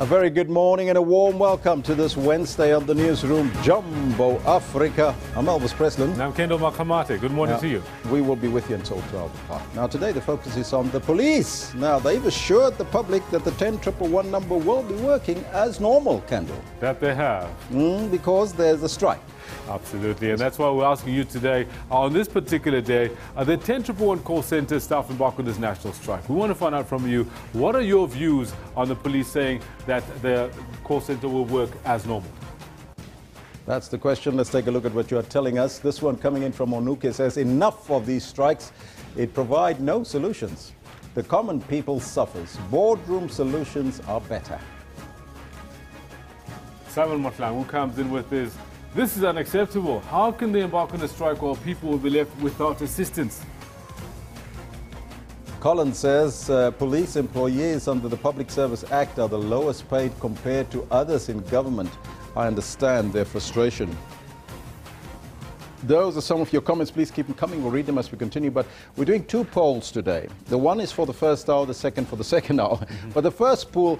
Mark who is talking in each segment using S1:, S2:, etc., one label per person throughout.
S1: A very good morning and a warm welcome to this Wednesday on the Newsroom, Jumbo Africa. I'm Elvis Preslin.
S2: And I'm Kendall Makamate. Good morning to you.
S1: We will be with you until 12 o'clock. Now today the focus is on the police. Now they've assured the public that the 10111 number will be working as normal, Kendall.
S2: That they have.
S1: Because there's a strike.
S2: Absolutely, and that's why we're asking you today, on this particular day, the 10111 call centre staff embark on this national strike. We want to find out from you, what are your views on the police saying that the call centre will work as normal?
S1: That's the question. Let's take a look at what you are telling us. This one coming in from Onuke says, enough of these strikes. It provides no solutions. The common people suffers. Boardroom solutions are better.
S2: Simon Motlang, who comes in with this is unacceptable. How can they embark on a strike while people will be left without assistance?
S1: Colin says police employees under the Public Service Act are the lowest paid compared to others in government. I understand their frustration. Those are some of your comments. Please keep them coming. We'll read them as we continue. But we're doing two polls today. The one is for the first hour, the second for the second hour. But the first poll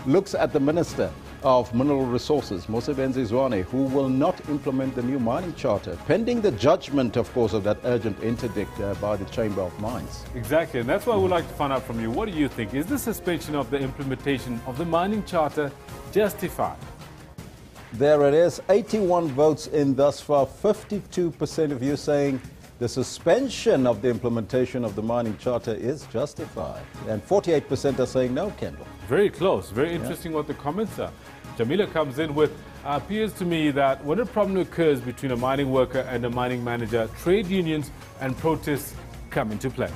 S1: looks at the Minister of Mineral Resources, Mosebenzi Zwane, who will not implement the new mining charter, pending the judgment, of course, of that urgent interdict by the Chamber of Mines.
S2: Exactly, and that's why we'd like to find out from you. What do you think? Is the suspension of the implementation of the mining charter justified?
S1: There it is, 81 votes in thus far, 52% of you saying the suspension of the implementation of the mining charter is justified. And 48% are saying no, Kendall.
S2: Very close, very interesting what the comments are. Jamila comes in with, appears to me that when a problem occurs between a mining worker and a mining manager, trade unions and protests come into play.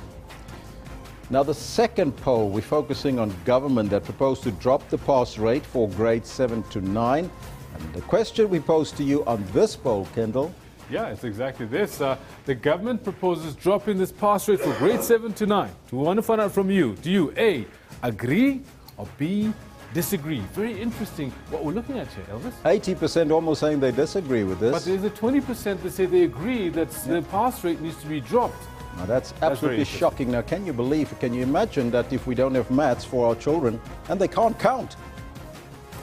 S1: Now the second poll, we're focusing on government that proposed to drop the pass rate for grades 7 to 9. And the question we pose to you on this poll, Kendall.
S2: Yeah, it's exactly this. The government proposes dropping this pass rate for grades 7 to 9. We want to find out from you. Do you A, agree, or B, disagree? Very interesting what we're looking at here, Elvis.
S1: 80% almost saying they disagree with this.
S2: But there's a 20% that say they agree that the pass rate needs to be dropped.
S1: Now that's absolutely shocking. Now can you imagine that if we don't have maths for our children and they can't count?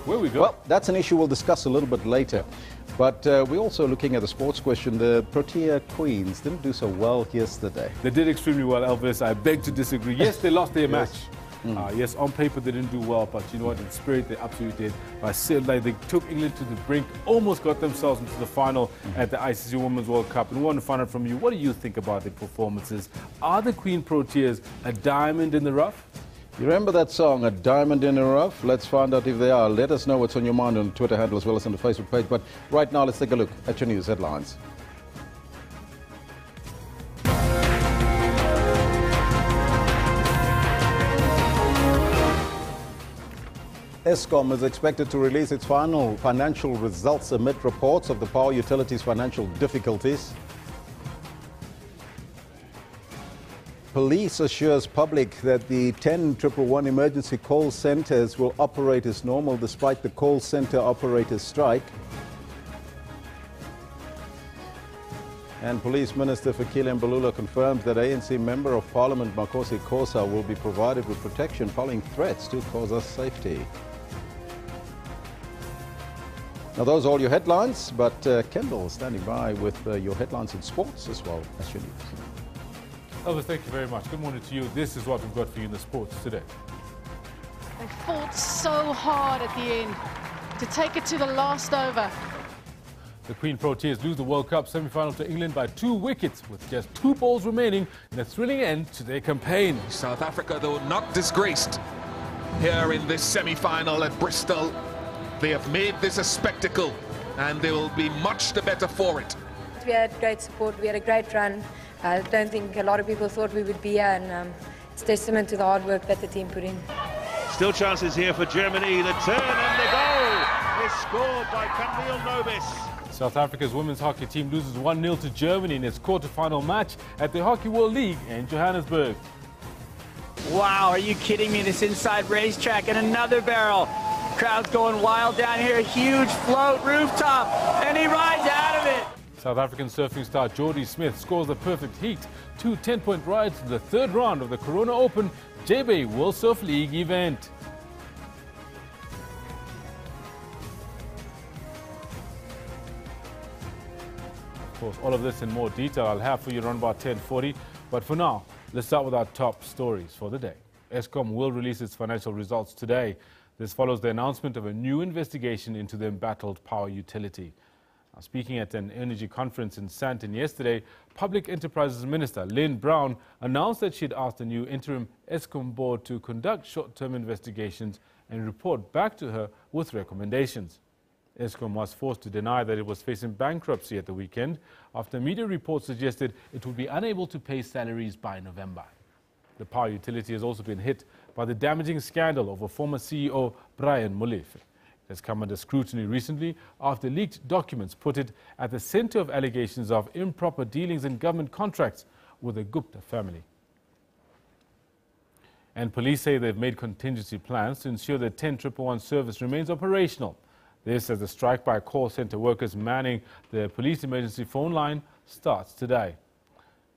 S2: Where we go?
S1: Well, that's an issue we'll discuss a little bit later. But we're also looking at the sports question. The Protea Queens didn't do so well yesterday.
S2: They did extremely well, Elvis. I beg to disagree. Yes, they lost their match. Yes, on paper they didn't do well, but you know what, in spirit they absolutely did. They took England to the brink, almost got themselves into the final at the ICC Women's World Cup. And we want to find out from you, what do you think about their performances? Are the Queen Proteas a diamond in the rough?
S1: You remember that song, A Diamond in the Rough? Let's find out if they are. Let us know what's on your mind on the Twitter handle as well as on the Facebook page. But right now, let's take a look at your news headlines. Eskom is expected to release its final financial results amid reports of the power utility's financial difficulties. Police assures public that the 10111 emergency call centres will operate as normal despite the call centre operators' strike. And Police Minister Fikile Mbalula confirms that ANC Member of Parliament Makosi Khosa will be provided with protection following threats to Khosa's safety. Now those are all your headlines, but Kendall is standing by with your headlines in sports as well as your news.
S2: Elvis, thank you very much. Good morning to you. This is what we've got for you in the sports today.
S3: They fought so hard at the end to take it to the last over.
S2: The Queen Proteas lose the World Cup semi-final to England by 2 wickets with just 2 balls remaining in a thrilling end to their campaign.
S4: South Africa, though not disgraced here in this semi-final at Bristol. They have made this a spectacle and they will be much the better for it.
S5: We had great support, we had a great run. I don't think a lot of people thought we would be here, and it's testament to the hard work that the team put in.
S6: Still chances here for Germany. The turn and the goal is scored by Camille Nobis.
S2: South Africa's women's hockey team loses 1-0 to Germany in its quarter-final match at the Hockey World League in Johannesburg.
S7: Wow, are you kidding me? This inside racetrack and another barrel. Crowd's going wild down here. Huge float rooftop, and he rides out of it.
S2: South African surfing star Jordy Smith scores the perfect heat. 2 10-point rides in the third round of the Corona Open JB World Surf League event. course, all of this in more detail I'll have for you around about 10:40. But for now, let's start with our top stories for the day. Eskom will release its financial results today. This follows the announcement of a new investigation into the embattled power utility. Now, speaking at an energy conference in Sandton yesterday, Public Enterprises Minister Lynn Brown announced that she had asked the new interim Eskom board to conduct short-term investigations and report back to her with recommendations. Eskom was forced to deny that it was facing bankruptcy at the weekend after media reports suggested it would be unable to pay salaries by November. The power utility has also been hit by the damaging scandal of a former CEO, Brian Molefe. It has come under scrutiny recently after leaked documents put it at the center of allegations of improper dealings in government contracts with the Gupta family. And police say they've made contingency plans to ensure the 10111 service remains operational. This as the strike by call center workers manning the police emergency phone line starts today.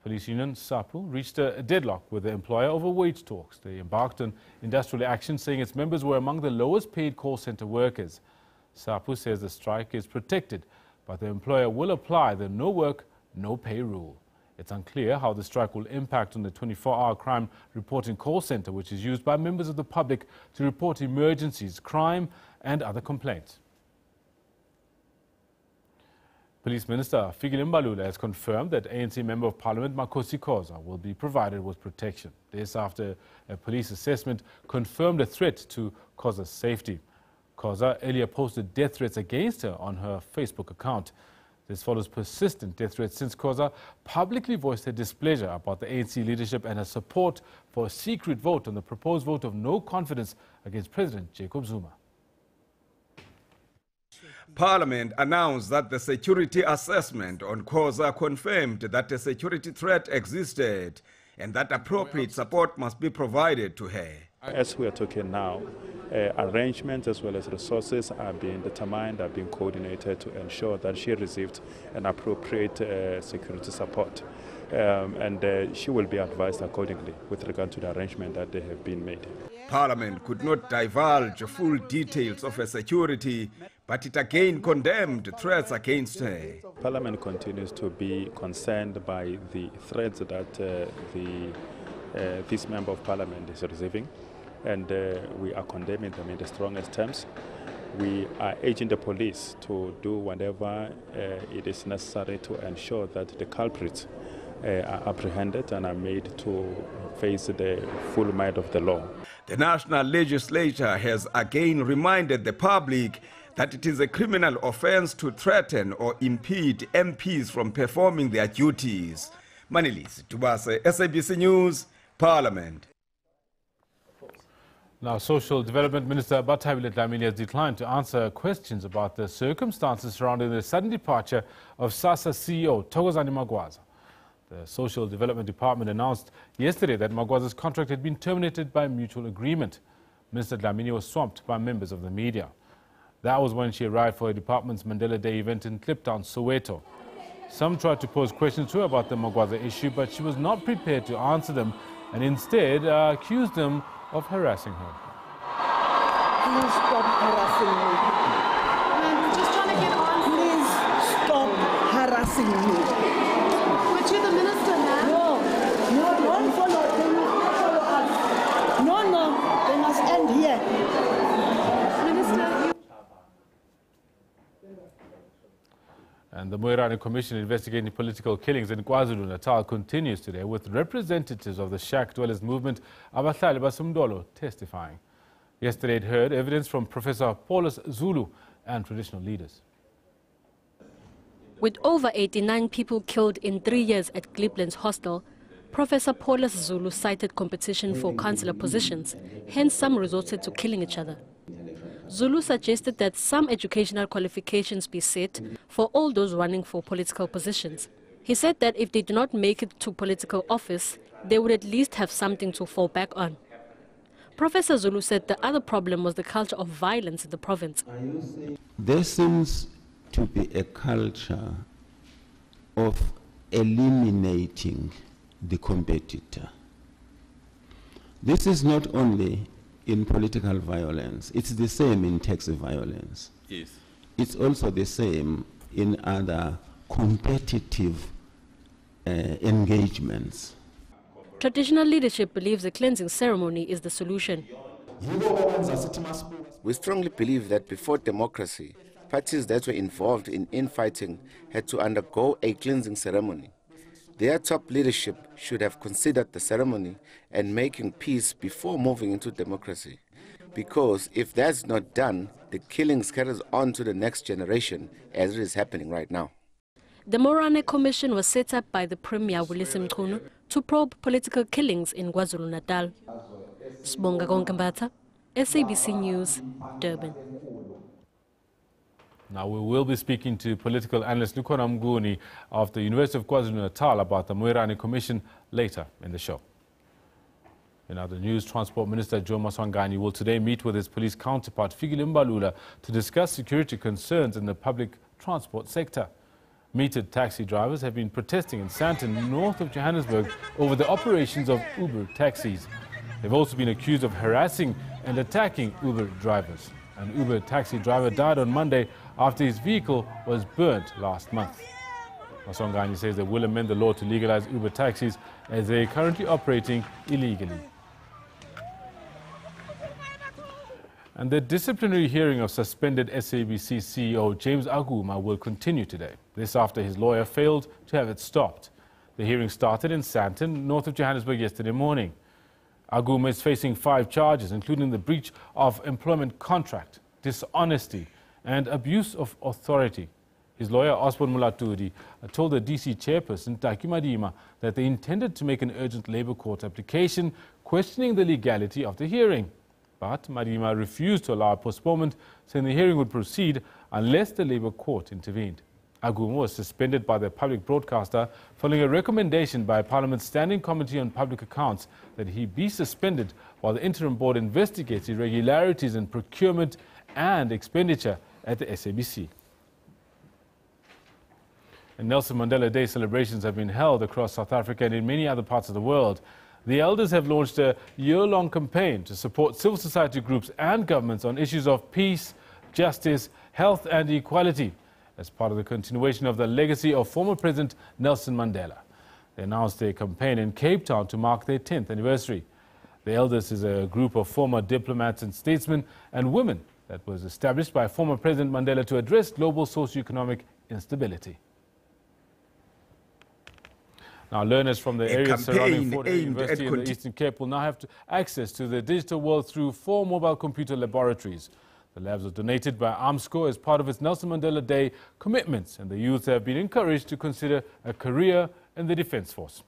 S2: Police union SAPU reached a deadlock with the employer over wage talks. They embarked on industrial action, saying its members were among the lowest paid call center workers. SAPU says the strike is protected, but the employer will apply the no work, no pay rule. It's unclear how the strike will impact on the 24-hour crime reporting call center, which is used by members of the public to report emergencies, crime and other complaints. Police Minister Fikile Mbalula has confirmed that ANC Member of Parliament Makosi Khoza will be provided with protection. This after a police assessment confirmed a threat to Khoza's safety. Khoza earlier posted death threats against her on her Facebook account. This follows persistent death threats since Khoza publicly voiced her displeasure about the ANC leadership and her support for a secret vote on the proposed vote of no confidence against President Jacob Zuma.
S8: Parliament announced that the security assessment on Khoza confirmed that a security threat existed and that appropriate support must be provided to her.
S9: As we are talking now, arrangements as well as resources are being determined, are being coordinated to ensure that she received an appropriate security support. And she will be advised accordingly with regard to the arrangement that they have been made.
S8: Parliament could not divulge full details of her security, but it again condemned threats against her.
S9: Parliament continues to be concerned by the threats that this member of Parliament is receiving, and we are condemning them in the strongest terms. We are urging the police to do whatever it is necessary to ensure that the culprits are apprehended and are made to face the full might of the law.
S8: The National Legislature has again reminded the public that it is a criminal offence to threaten or impede MPs from performing their duties. Manilis Tubase, SABC News, Parliament.
S2: Now, Social Development Minister Bathabile Dlamini has declined to answer questions about the circumstances surrounding the sudden departure of SASSA CEO Thokozani Magwaza. The Social Development Department announced yesterday that Magwaza's contract had been terminated by mutual agreement. Minister Dlamini was swamped by members of the media. That was when she arrived for her department's Mandela Day event in Kliptown, Soweto. Some tried to pose questions to her about the Magwaza issue, but she was not prepared to answer them and instead accused them of harassing her.
S10: Please stop harassing me.
S3: I'm just trying to get on.
S10: Please stop harassing me.
S3: But you're the minister now.
S10: No, don't follow us. No, they must end here.
S3: Minister,
S2: And the Moirani Commission investigating political killings in KwaZulu-Natal continues today with representatives of the Shack Dwellers movement, Abahlali Basumdolo, testifying. Yesterday it heard evidence from Professor Paulus Zulu and traditional leaders.
S11: With over 89 people killed in 3 years at Cleveland's hostel, Professor Paulus Zulu cited competition for councillor positions, hence some resorted to killing each other. Zulu suggested that some educational qualifications be set for all those running for political positions. He said that if they do not make it to political office, they would at least have something to fall back on. Professor Zulu said the other problem was the culture of violence in the province.
S12: There seems to be a culture of eliminating the competitor. This is not only in political violence, it's the same in tax violence.
S13: Yes.
S12: It's also the same in other competitive engagements.
S11: Traditional leadership believes a cleansing ceremony is the solution.
S13: We strongly believe that before democracy, parties that were involved in infighting had to undergo a cleansing ceremony. Their top leadership should have considered the ceremony and making peace before moving into democracy. Because if that's not done, the killings carries on to the next generation, as it is happening right now.
S11: The Morane Commission was set up by the Premier Willem Mchunu to probe political killings in KwaZulu-Natal. Sibonga Konkambata, SABC News, Durban.
S2: Now we will be speaking to political analyst Lukhona Mnguni of the University of KwaZulu-Natal about the Morane Commission later in the show. In other news, Transport Minister Joe Maswanganyi will today meet with his police counterpart Fikile Mbalula to discuss security concerns in the public transport sector. Metered taxi drivers have been protesting in Sandton, north of Johannesburg, over the operations of Uber taxis. They've also been accused of harassing and attacking Uber drivers. An Uber taxi driver died on Monday after his vehicle was burnt last month. Maswanganyi says they will amend the law to legalize Uber taxis as they are currently operating illegally. And the disciplinary hearing of suspended SABC CEO James Aguma will continue today. This after his lawyer failed to have it stopped. The hearing started in Sandton, north of Johannesburg, yesterday morning. Aguma is facing 5 charges, including the breach of employment contract, dishonesty, and abuse of authority. His lawyer, Osborne Mulatudi, told the DC chairperson, Taki Madima, that they intended to make an urgent Labour Court application questioning the legality of the hearing. But Madima refused to allow a postponement, saying the hearing would proceed unless the Labour Court intervened. Aguma was suspended by the public broadcaster following a recommendation by Parliament's Standing Committee on Public Accounts that he be suspended while the interim board investigates irregularities in procurement and expenditure at the SABC. And Nelson Mandela Day celebrations have been held across South Africa and in many other parts of the world. The elders have launched a year-long campaign to support civil society groups and governments on issues of peace, justice, health and equality as part of the continuation of the legacy of former President Nelson Mandela. They announced their campaign in Cape Town to mark their 10th anniversary. The elders is a group of former diplomats and statesmen and women that was established by former President Mandela to address global socio-economic instability. Now, learners from the areas surrounding Fort Hare University in the Eastern Cape will now have access to the digital world through 4 mobile computer laboratories. The labs were donated by Armscor as part of its Nelson Mandela Day commitments, and the youth have been encouraged to consider a career in the Defence Force.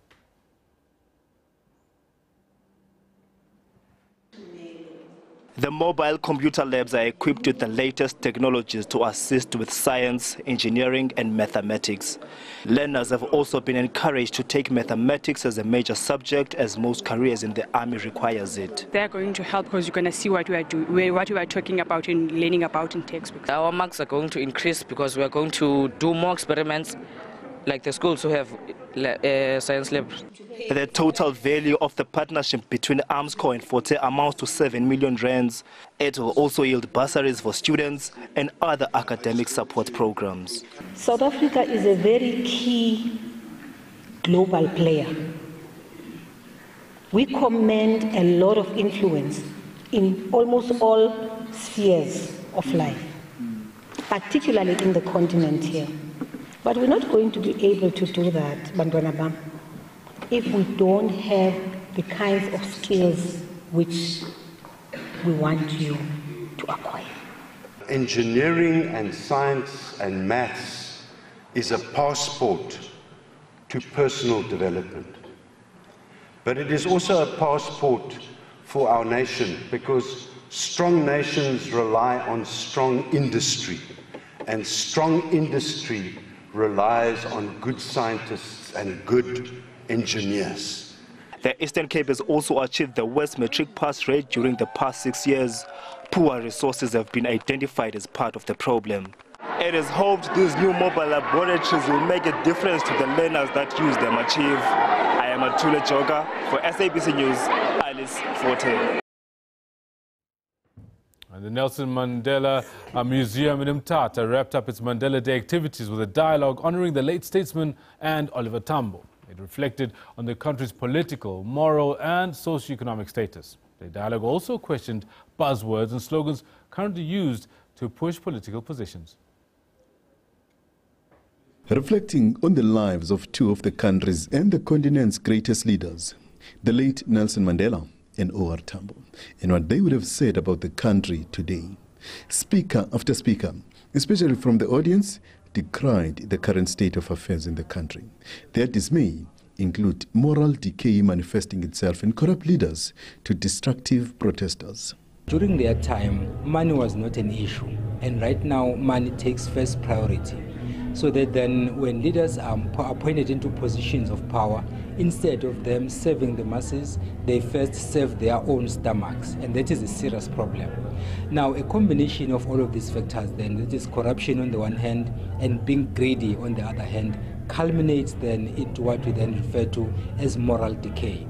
S14: The mobile computer labs are equipped with the latest technologies to assist with science, engineering and mathematics. Learners have also been encouraged to take mathematics as a major subject, as most careers in the army requires it.
S15: They're going to help because you're going to see what we are doing, what we are talking about and learning about in textbooks.
S16: Our marks are going to increase because we are going to do more experiments, like the schools who have science labs.
S14: The total value of the partnership between Armscor and Fort Hare amounts to 7 million rands. It will also yield bursaries for students and other academic support programs.
S10: South Africa is a very key global player. We command a lot of influence in almost all spheres of life, particularly in the continent here. But we're not going to be able to do that, Bantwana Bam, if we don't have the kinds of skills which we want you to acquire.
S17: Engineering and science and maths is a passport to personal development. But it is also a passport for our nation, because strong nations rely on strong industry, and strong industry relies on good scientists and good engineers.
S14: The Eastern Cape has also achieved the worst matric pass rate during the past 6 years. Poor resources have been identified as part of the problem. It is hoped these new mobile laboratories will make a difference to the learners that use them achieve. I am Atule Joga for SABC News, Alice Fort Hare.
S2: And the Nelson Mandela Museum in Mthatha wrapped up its Mandela Day activities with a dialogue honouring the late statesman and Oliver Tambo. It reflected on the country's political, moral and socio-economic status. The dialogue also questioned buzzwords and slogans currently used to push political positions.
S18: Reflecting on the lives of two of the country's and the continent's greatest leaders, the late Nelson Mandela and O.R. Tambo, and what they would have said about the country today. Speaker after speaker, especially from the audience, decried the current state of affairs in the country. Their dismay include moral decay manifesting itself in corrupt leaders to destructive protesters.
S19: During their time, money was not an issue, and right now money takes first priority. So that then when leaders are appointed into positions of power, instead of them serving the masses, they first serve their own stomachs, and that is a serious problem. Now, a combination of all of these factors then, that is corruption on the one hand and being greedy on the other hand, culminates then into what we then refer to as moral decay.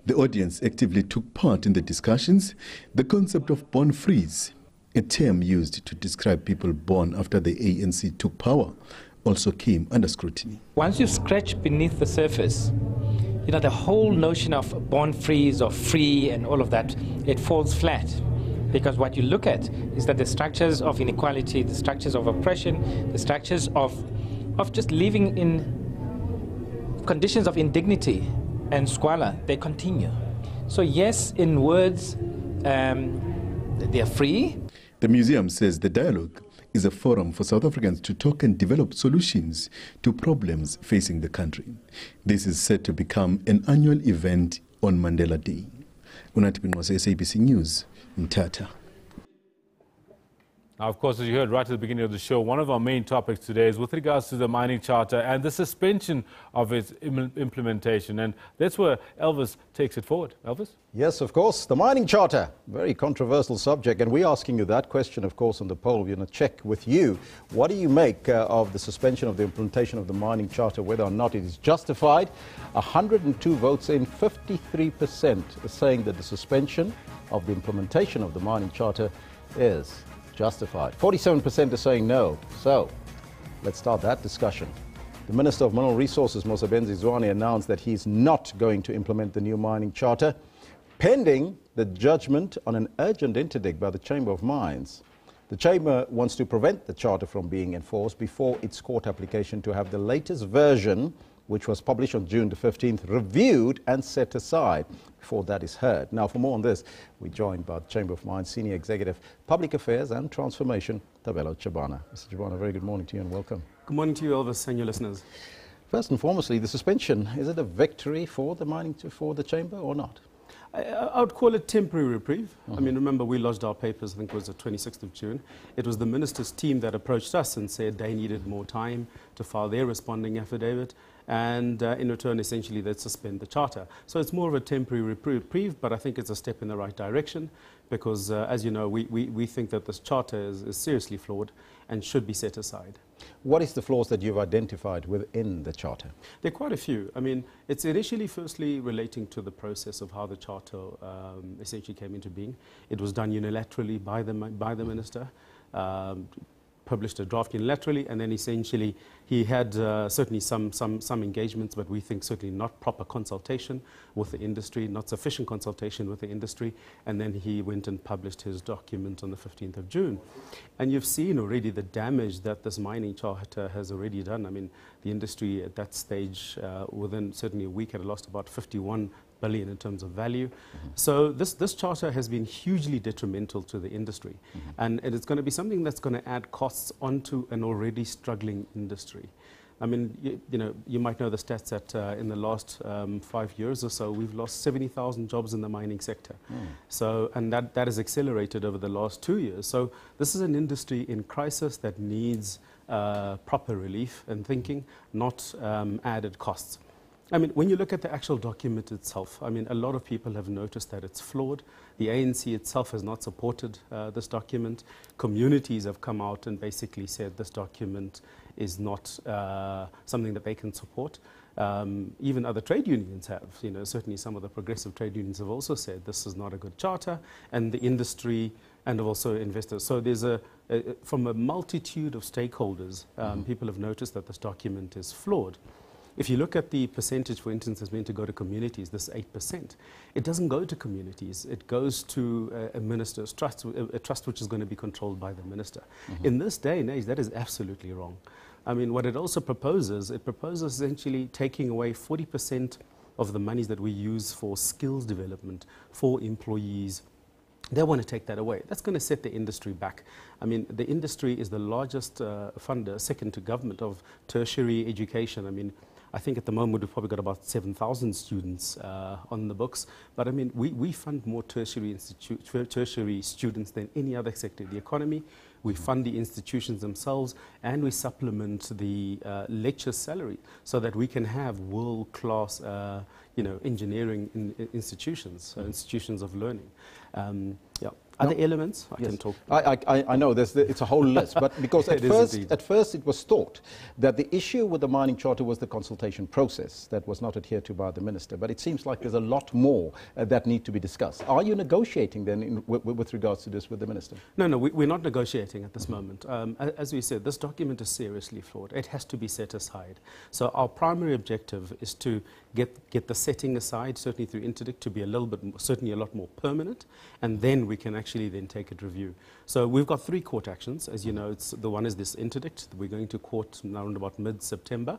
S18: The audience actively took part in the discussions. The concept of born frees, a term used to describe people born after the ANC took power, also came under scrutiny.
S20: Once you scratch beneath the surface, you know, the whole notion of born frees or free and all of that, it falls flat. Because what you look at is that the structures of inequality, the structures of oppression, the structures of just living in conditions of indignity and squalor, they continue. So yes, in words, they are free.
S18: The museum says the dialogue is a forum for South Africans to talk and develop solutions to problems facing the country. This is set to become an annual event on Mandela Day. Unatipin was SABC News, Mthatha.
S2: Now, of course, as you heard right at the beginning of the show, one of our main topics today is with regards to the mining charter and the suspension of its implementation. And that's where Elvis takes it forward. Elvis?
S1: Yes, of course. The mining charter, very controversial subject. And we're asking you that question, of course, on the poll. We're going to check with you. What do you make of the suspension of the implementation of the mining charter, whether or not it is justified? 102 votes in, 53% are saying that the suspension of the implementation of the mining charter is justified. 47% are saying no. So let's start that discussion. The Minister of Mineral Resources, Mosebenzi Zwane, announced that he's not going to implement the new mining charter, pending the judgment on an urgent interdict by the Chamber of Mines. The Chamber wants to prevent the charter from being enforced before its court application to have the latest version, which was published on June the 15th, reviewed and set aside before that is heard. Now, for more on this, we're joined by the Chamber of Mines Senior Executive, Public Affairs and Transformation, Tabelo Chabana. Mr. Chabana, very good morning to you and welcome.
S21: Good morning to you, Elvis, and your listeners.
S1: First and foremostly, the suspension, is it a victory for the Chamber or not?
S21: I would call it temporary reprieve. I mean, remember, we lodged our papers, I think it was the 26th of June. It was the minister's team that approached us and said they needed more time to file their responding affidavit, and in return, essentially, they'd suspend the charter. So it's more of a temporary reprieve, but I think it's a step in the right direction because, as you know, we think that this charter is seriously flawed and should be set aside.
S1: What is the flaws that you've identified within the charter?
S21: There are quite a few. I mean, it's initially firstly relating to the process of how the charter essentially came into being. It was done unilaterally by the minister, published a draft unilaterally, and then essentially he had certainly some engagements, but we think certainly not proper consultation with the industry, not sufficient consultation with the industry, and then he went and published his document on the 15th of June. And you've seen already the damage that this mining charter has already done. I mean, the industry at that stage, within certainly a week, had lost about 51 billion in terms of value. So this charter has been hugely detrimental to the industry. And it's going to be something that's going to add costs onto an already struggling industry. I mean, you might know the stats that in the last 5 years or so, we've lost 70,000 jobs in the mining sector. So, and that has accelerated over the last 2 years. So this is an industry in crisis that needs proper relief and thinking, not added costs. I mean, when you look at the actual document itself, I mean, a lot of people have noticed that it's flawed. The ANC itself has not supported this document. Communities have come out and basically said this document is not something that they can support. Even other trade unions have. Certainly some of the progressive trade unions have also said this is not a good charter, and the industry and also investors. So there's from a multitude of stakeholders, people have noticed that this document is flawed. If you look at the percentage, for instance, that's meant to go to communities, this 8%, it doesn't go to communities. It goes to a minister's trust, a trust which is going to be controlled by the minister. In this day and age, that is absolutely wrong. I mean, what it also proposes, it proposes essentially taking away 40% of the monies that we use for skills development for employees. They want to take that away. That's going to set the industry back. I mean, the industry is the largest funder, second to government, of tertiary education. I mean, I think at the moment we've probably got about 7,000 students on the books. But I mean, we fund more tertiary students than any other sector of the economy. We fund the institutions themselves, and we supplement the lecture salary so that we can have world-class, engineering institutions, institutions of learning. Yeah. Other elements I can talk.
S1: I know it's a whole list, but because at first it was thought that the issue with the mining charter was the consultation process that was not adhered to by the minister. But it seems like there's a lot more that need to be discussed. Are you negotiating then with regards to this with the minister?
S21: No, we're not negotiating at this moment. As we said, this document is seriously flawed. It has to be set aside. So our primary objective is to get the setting aside, certainly through interdict, to be certainly a lot more permanent, and then we can actually then take it review. So we've got 3 court actions. As you know, the one is this interdict. We're going to court around about mid-September.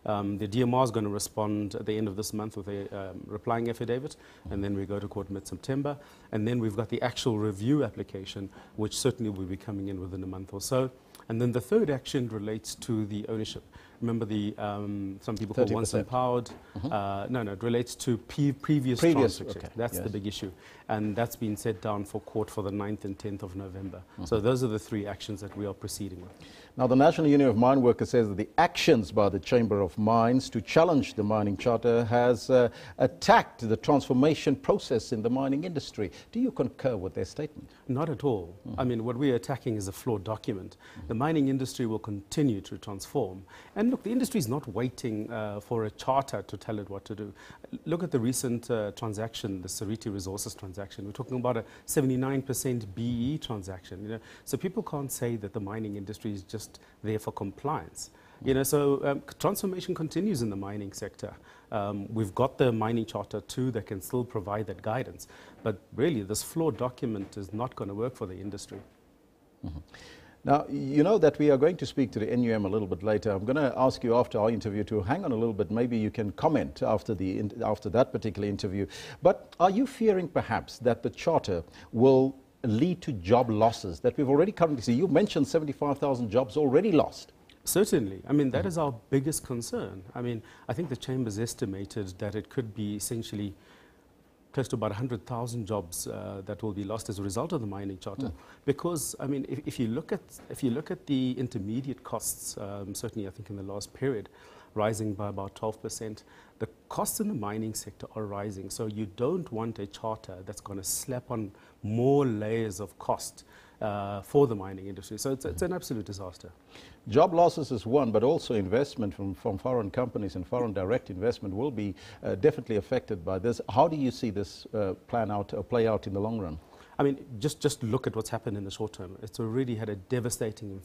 S21: The DMR is going to respond at the end of this month with a replying affidavit, and then we go to court mid-September. And then we've got the actual review application, which certainly will be coming in within a month or so. And then the 3rd action relates to the ownership. Remember some people call once empowered. No, it relates to previous transactions. Okay. That's the big issue. And that's been set down for court for the 9th and 10th of November. So those are the 3 actions that we are proceeding with.
S1: Now, the National Union of Mine Workers says that the actions by the Chamber of Mines to challenge the mining charter has attacked the transformation process in the mining industry. Do you concur with their statement?
S21: Not at all. I mean, what we're attacking is a flawed document. The mining industry will continue to transform. And look, the industry is not waiting for a charter to tell it what to do. Look at the recent transaction, the Seriti Resources transaction. We're talking about a 79% BE transaction. So people can't say that the mining industry is just there for compliance. So transformation continues in the mining sector. We've got the mining charter too that can still provide that guidance. But really, this flawed document is not going to work for the industry.
S1: Now, you know that we are going to speak to the NUM a little bit later. I'm going to ask you after our interview to hang on a little bit. Maybe you can comment after that particular interview. But are you fearing perhaps that the charter will lead to job losses that we've already currently seen? You mentioned 75,000 jobs already lost.
S21: Certainly. I mean, that is our biggest concern. I mean, I think the Chamber's estimated that it could be essentially close to about 100,000 jobs that will be lost as a result of the mining charter. Because, I mean, if you look at the intermediate costs, certainly I think in the last period, rising by about 12%, the costs in the mining sector are rising. So you don't want a charter that's going to slap on more layers of cost for the mining industry. So it's an absolute disaster.
S1: Job losses is one, but also investment from foreign companies and foreign direct investment will be definitely affected by this. How do you see this play out in the long run?
S21: I mean, just look at what's happened in the short term. It's already had a devastating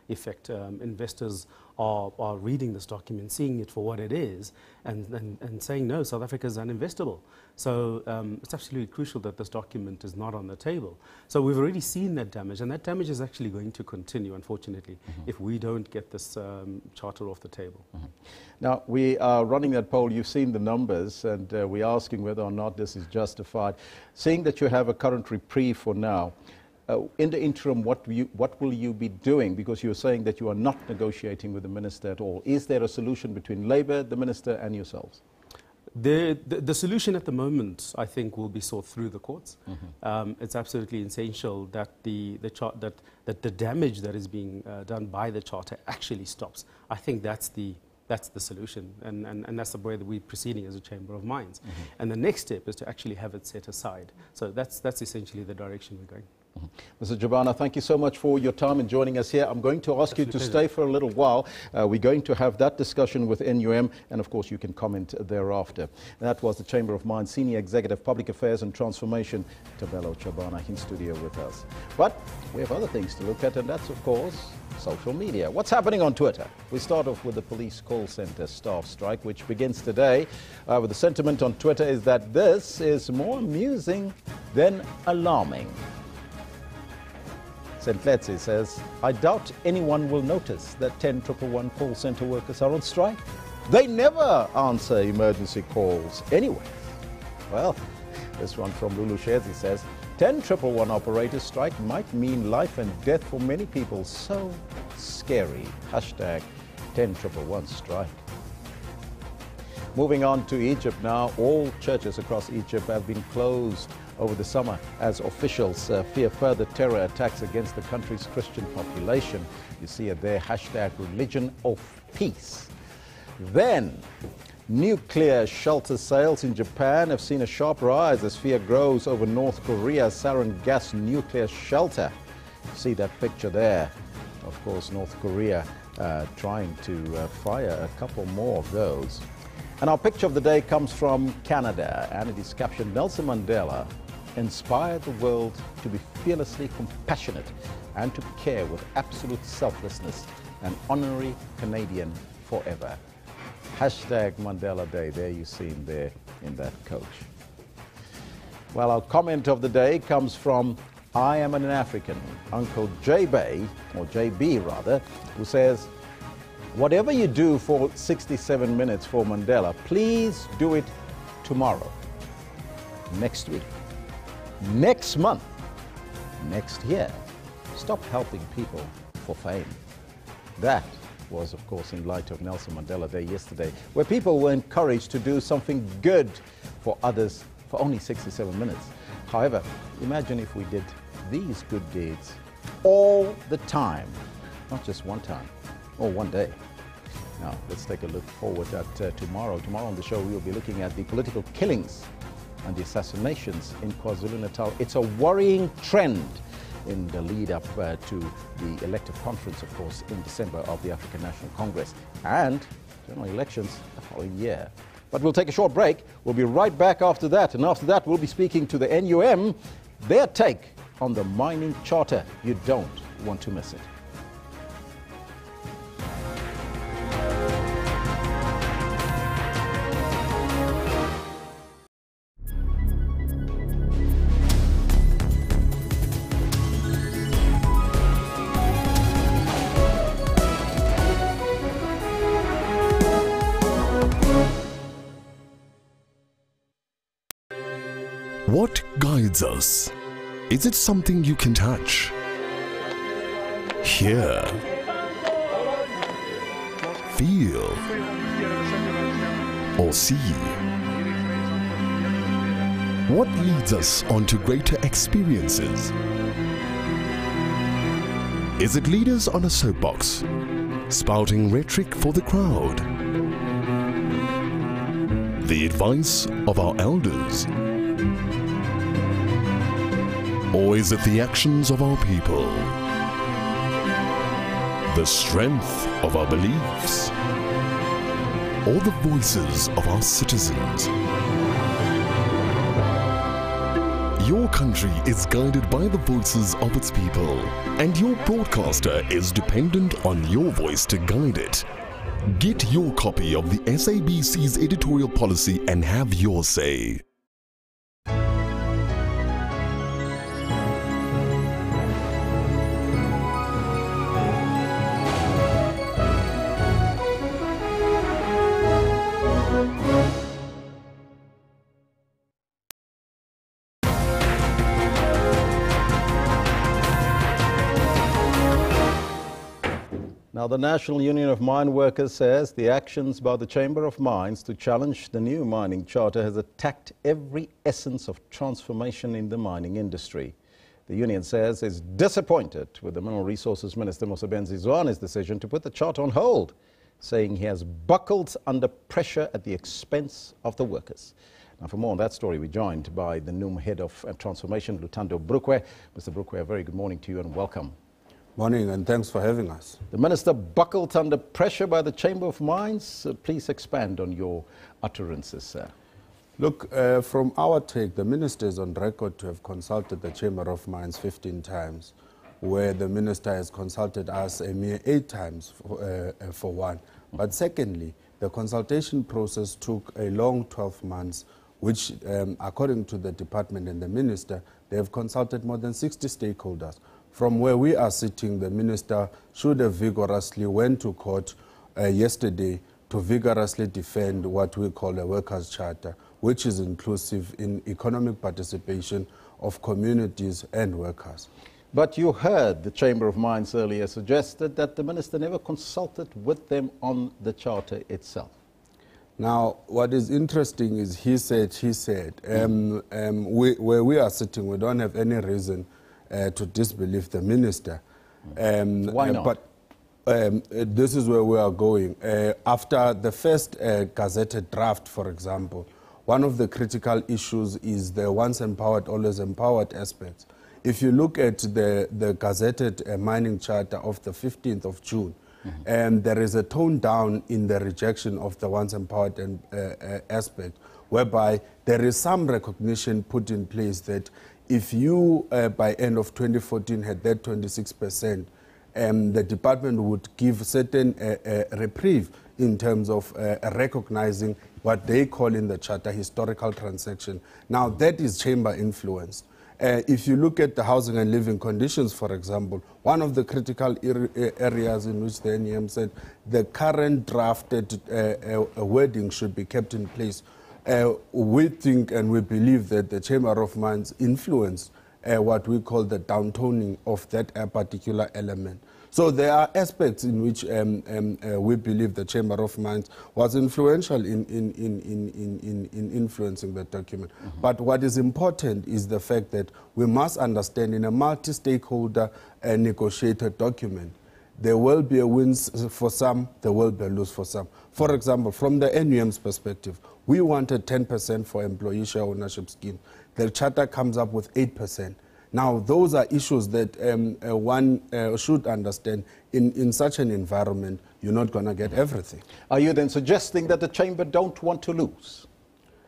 S21: effect. Investors are reading this document, seeing it for what it is, and saying, no, South Africa is uninvestable. So it's absolutely crucial that this document is not on the table. So we've already seen that damage, and that damage is actually going to continue, unfortunately, if we don't get this charter off the table.
S1: Now, we are running that poll. You've seen the numbers, and we're asking whether or not this is justified. Seeing that you have a current reprieve for now, in the interim, what will you be doing? Because you're saying that you are not negotiating with the minister at all. Is there a solution between Labour, the minister, and yourselves?
S21: The solution at the moment, I think, will be sought through the courts. It's absolutely essential that that the damage that is being done by the charter actually stops. I think that's the solution, and that's the way that we're proceeding as a Chamber of Mines. And the next step is to actually have it set aside. So that's essentially the direction we're going.
S1: Mr. Jabana, thank you so much for your time and joining us here. I'm going to ask you to stay for a little while. We're going to have that discussion with NUM, and of course you can comment thereafter. That was the Chamber of Mines Senior Executive Public Affairs and Transformation, Tabelo Jabana, in studio with us. But we have other things to look at, and that's of course social media. What's happening on Twitter? We start off with the police call center staff strike, which begins today. With the sentiment on Twitter is that this is more amusing than alarming. Letzi says, I doubt anyone will notice that 10,111 call center workers are on strike. They never answer emergency calls anyway. Well, this one from Lulu Shezi says, 10,111 operators strike might mean life and death for many people. So scary. Hashtag 10,111 strike. Moving on to Egypt now, all churches across Egypt have been closed over the summer as officials fear further terror attacks against the country's Christian population. You see it there, hashtag religion of peace. Then, nuclear shelter sales in Japan have seen a sharp rise as fear grows over North Korea's sarin gas nuclear shelter. You see that picture there. Of course, North Korea trying to fire a couple more of those. And our picture of the day comes from Canada, and it is captioned, Nelson Mandela inspired the world to be fearlessly compassionate and to care with absolute selflessness, an honorary Canadian forever. Hashtag Mandela Day, there you see him there in that coach. Well, our comment of the day comes from I Am an African, Uncle JB, or JB rather, who says, whatever you do for 67 minutes for Mandela, please do it tomorrow, next week, next month, next year. Stop helping people for fame. That was, of course, in light of Nelson Mandela Day yesterday, where people were encouraged to do something good for others for only 67 minutes. However, imagine if we did these good deeds all the time, not just one time or one day. Now, let's take a look forward at tomorrow. Tomorrow on the show, we'll be looking at the political killings and the assassinations in KwaZulu-Natal. It's a worrying trend in the lead up to the elective conference, of course, in December of the African National Congress and general elections the following year. But we'll take a short break. We'll be right back after that. And after that, we'll be speaking to the NUM, their take on the mining charter. You don't want to miss it.
S4: What guides us? Is it something you can touch, hear, feel, or see? What leads us onto greater experiences? Is it leaders on a soapbox, spouting rhetoric for the crowd? The advice of our elders? Or is it the actions of our people? The strength of our beliefs? Or the voices of our citizens? Your country is guided by the voices of its people, and your broadcaster is dependent on your voice to guide it. Get your copy of the SABC's editorial policy and have your say.
S1: Now, the National Union of Mine Workers says the actions by the Chamber of Mines to challenge the new mining charter has attacked every essence of transformation in the mining industry. The union says it's disappointed with the Mineral Resources Minister Mosebenzi Zwane's decision to put the charter on hold, saying he has buckled under pressure at the expense of the workers. Now, for more on that story, we're joined by the NUM Head of Transformation, Lutando Brukwe. Mr. Brukwe, a very good morning to you and welcome.
S5: Morning, and thanks for having us.
S1: The Minister buckled under pressure by the Chamber of Mines. Please expand on your utterances, sir.
S5: Look, from our take, the Minister is on record to have consulted the Chamber of Mines 15 times, where the Minister has consulted us a mere 8 times for one. But secondly, the consultation process took a long 12 months, which, according to the Department and the Minister, they have consulted more than 60 stakeholders. From where we are sitting, the Minister should have vigorously went to court yesterday to vigorously defend what we call a workers' charter, which is inclusive in economic participation of communities and workers.
S1: But you heard the Chamber of Mines earlier suggested that the Minister never consulted with them on the charter itself.
S5: Now, what is interesting is he said. Where we are sitting, we don't have any reason to disbelieve the Minister.
S1: Why not?
S5: But this is where we are going. After the first gazetted draft, for example, one of the critical issues is the once empowered, always empowered aspects. If you look at the gazetted mining charter of the 15th of June, there is a tone down in the rejection of the once empowered aspect, whereby there is some recognition put in place that if you, by end of 2014, had that 26%, the department would give certain reprieve in terms of recognizing what they call in the charter historical transaction. Now, that is chamber influenced. If you look at the housing and living conditions, for example, one of the critical areas in which the NEM said the current drafted wording should be kept in place. We think and we believe that the Chamber of Mines influenced what we call the downtoning of that particular element. So there are aspects in which we believe the Chamber of Mines was influential in influencing the document. But what is important is the fact that we must understand in a multi-stakeholder negotiated document, there will be a wins for some, there will be a lose for some. For example, from the NUM's perspective, we wanted 10% for employee share ownership scheme. The charter comes up with 8%. Now, those are issues that one should understand. In such an environment, you're not going to get everything.
S1: Are you then suggesting that the Chamber don't want to lose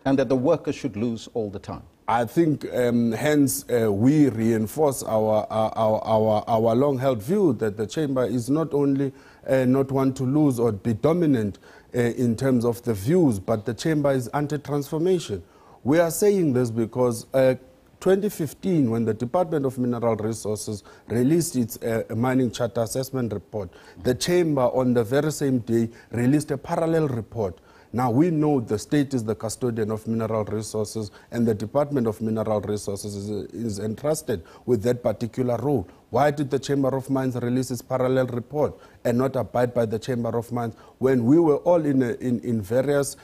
S1: and that the workers should lose all the time?
S5: I think, hence, we reinforce our long-held view that the Chamber is not only not want to lose or be dominant in terms of the views, but the Chamber is anti-transformation. We are saying this because 2015, when the Department of Mineral Resources released its mining charter assessment report, the Chamber on the very same day released a parallel report. Now, we know the state is the custodian of mineral resources and the Department of Mineral Resources is entrusted with that particular role. Why did the Chamber of Mines release its parallel report and not abide by the Chamber of Mines when we were all in various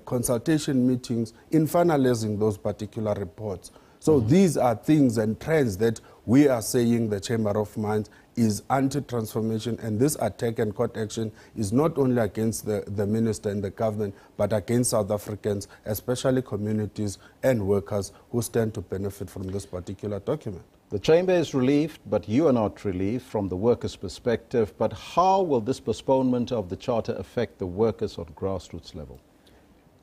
S5: consultation meetings in finalizing those particular reports? So these are things and trends that we are saying the Chamber of Mines is anti-transformation, and this attack and court action is not only against the Minister and the government, but against South Africans, especially communities and workers who stand to benefit from this particular document.
S1: The Chamber is relieved, but you are not relieved from the workers' perspective. But how will this postponement of the Charter affect the workers on grassroots level?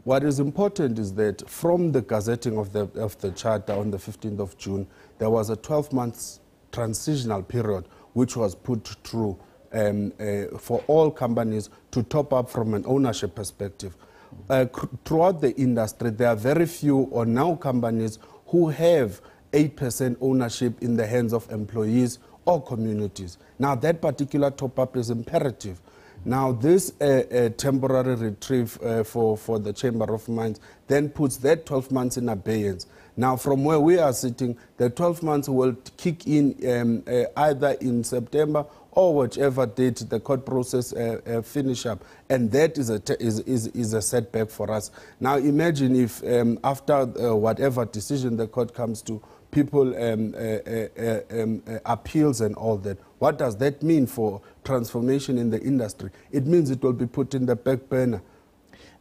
S5: What is important is that from the gazetting of the Charter on the 15th of June, there was a 12-month transitional period which was put through for all companies to top up from an ownership perspective. Throughout the industry, there are very few or now companies who have 8% ownership in the hands of employees or communities. Now, that particular top-up is imperative. Now, this temporary retrieve for the Chamber of Mines then puts that 12 months in abeyance. Now, from where we are sitting, the 12 months will kick in either in September or whichever date the court process finish up, and that is a setback for us. Now, imagine if after whatever decision the court comes to, people appeals and all that. What does that mean for transformation in the industry? It means it will be put in the back burner.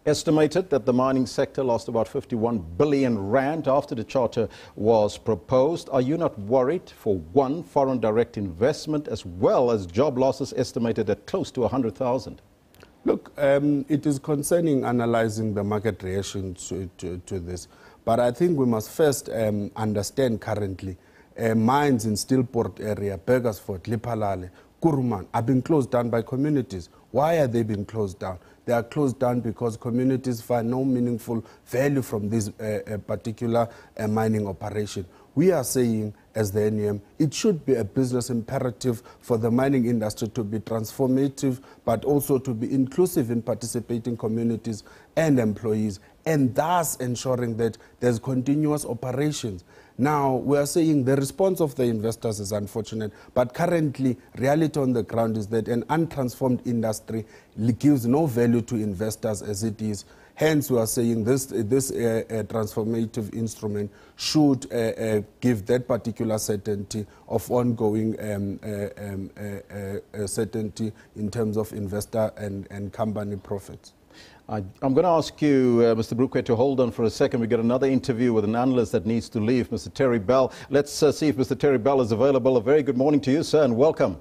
S1: estimated that the mining sector lost about 51 billion rand after the charter was proposed. Are you not worried for one, foreign direct investment as well as job losses estimated at close to 100,000?
S5: Look, it is concerning analyzing the market reaction to this. But I think we must first understand currently mines in Steelport area, Burgersfort, Lipalale, Kuruman are being closed down by communities. Why are they being closed down? They are closed down because communities find no meaningful value from this particular mining operation. We are saying, as the NUM, it should be a business imperative for the mining industry to be transformative, but also to be inclusive in participating communities and employees, and thus ensuring that there's continuous operations. Now, we are saying the response of the investors is unfortunate, but currently, reality on the ground is that an untransformed industry gives no value to investors as it is. Hence, we are saying this transformative instrument should give that particular certainty of ongoing certainty in terms of investor and company profits.
S1: I'm going to ask you, Mr. Brooke, to hold on for a second. We've got another interview with an analyst that needs to leave, Mr. Terry Bell. Let's see if Mr. Terry Bell is available. A very good morning to you, sir, and welcome.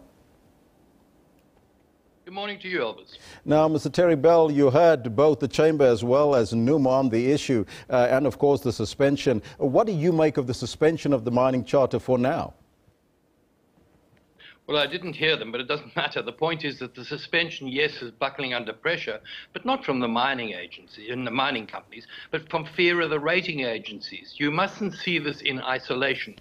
S6: Good morning to you, Elvis.
S1: Now, Mr. Terry Bell, you heard both the Chamber as well as NUM on the issue and, of course, the suspension. What do you make of the suspension of the mining charter for now?
S6: Well, I didn't hear them, but it doesn't matter. The point is that the suspension, yes, is buckling under pressure, but not from the mining agency and the mining companies, but from fear of the rating agencies. You mustn't see this in isolation.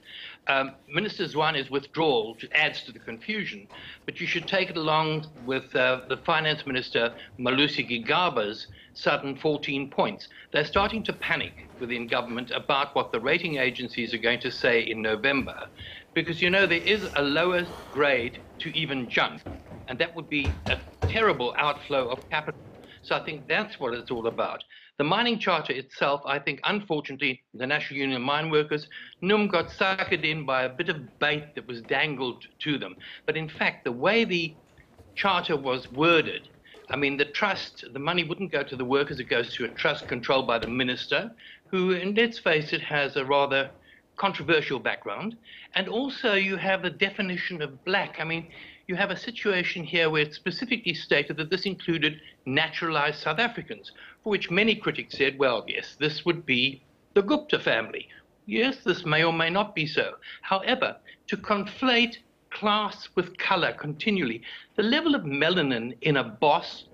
S6: Minister Zwane's withdrawal adds to the confusion, but you should take it along with the Finance Minister Malusi Gigaba's sudden 14 points. They're starting to panic within government about what the rating agencies are going to say in November, because, you know, there is a lower grade to even junk, and that would be a terrible outflow of capital. So I think that's what it's all about. The mining charter itself, I think, unfortunately, the National Union of Mine Workers, NUM got suckered in by a bit of bait that was dangled to them. But in fact, the way the charter was worded, I mean, the trust, the money wouldn't go to the workers, it goes to a trust controlled by the minister, who, and let's face it, has a rather controversial background. And also you have the definition of black. I mean, you have a situation here where it specifically stated that this included naturalized South Africans, for which many critics said, well, yes, this would be the Gupta family. Yes, this may or may not be so. However, to conflate class with color continually, the level of melanin in a boss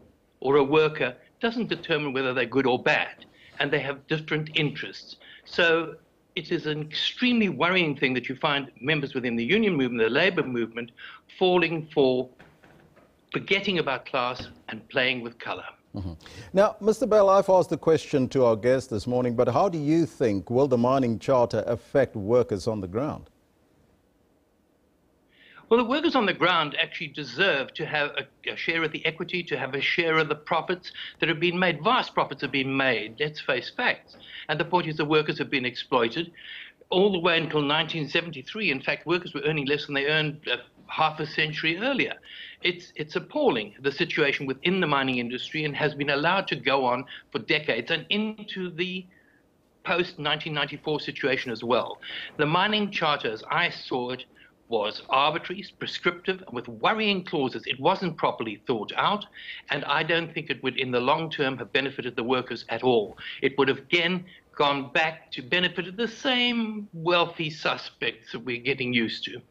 S6: or a worker doesn't determine whether they're good or bad, and they have different interests. So it is an extremely worrying thing that you find members within the union movement, the labor movement, falling for forgetting about class and playing with color.
S1: Now, Mr. Bell, I've asked the question to our guest this morning, but how do you think will the mining charter affect workers on the ground?
S6: Well, the workers on the ground actually deserve to have a share of the equity, to have a share of the profits that have been made. Vast profits have been made. Let's face facts. And the point is the workers have been exploited all the way until 1973. In fact, workers were earning less than they earned half a century earlier. It's appalling, the situation within the mining industry, and has been allowed to go on for decades and into the post-1994 situation as well. The mining charter, as I saw it, was arbitrary, prescriptive, with worrying clauses. It wasn't properly thought out, and I don't think it would, in the long term, have benefited the workers at all. It would have, again, gone back to benefit the same wealthy suspects that we're getting used to.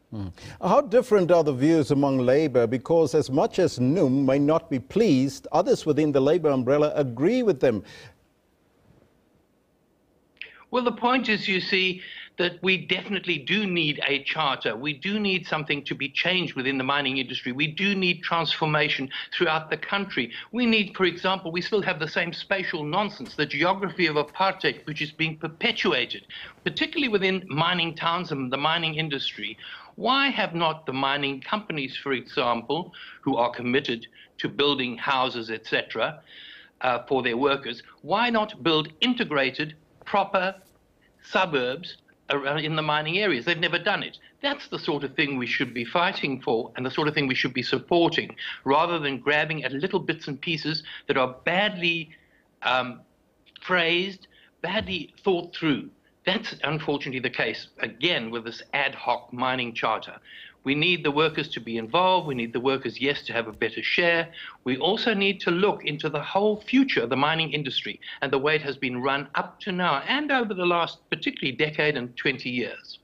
S1: How different are the views among Labour? Because as much as NUM may not be pleased, others within the Labour umbrella agree with them.
S6: Well, the point is, you see, that we definitely do need a charter. We do need something to be changed within the mining industry. We do need transformation throughout the country. We need, for example, we still have the same spatial nonsense, the geography of apartheid, which is being perpetuated, particularly within mining towns and the mining industry. Why have not the mining companies, for example, who are committed to building houses, etc., for their workers, why not build integrated, proper suburbs in the mining areas? They've never done it. That's the sort of thing we should be fighting for, and the sort of thing we should be supporting, rather than grabbing at little bits and pieces that are badly phrased, badly thought through. That's unfortunately the case, again, with this ad hoc mining charter. We need the workers to be involved. We need the workers, yes, to have a better share. We also need to look into the whole future of the mining industry and the way it has been run up to now and over the last particularly decade and 20 years.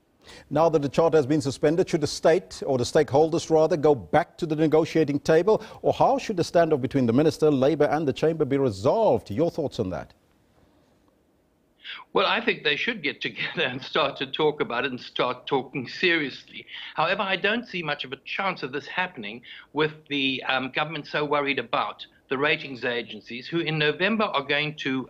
S1: Now that the charter has been suspended, should the state, or the stakeholders rather, go back to the negotiating table? Or how should the standoff between the Minister, Labour and the Chamber be resolved? Your thoughts on that?
S6: Well, I think they should get together and start to talk about it and start talking seriously. However, I don't see much of a chance of this happening with the government so worried about the ratings agencies, who in November are going to,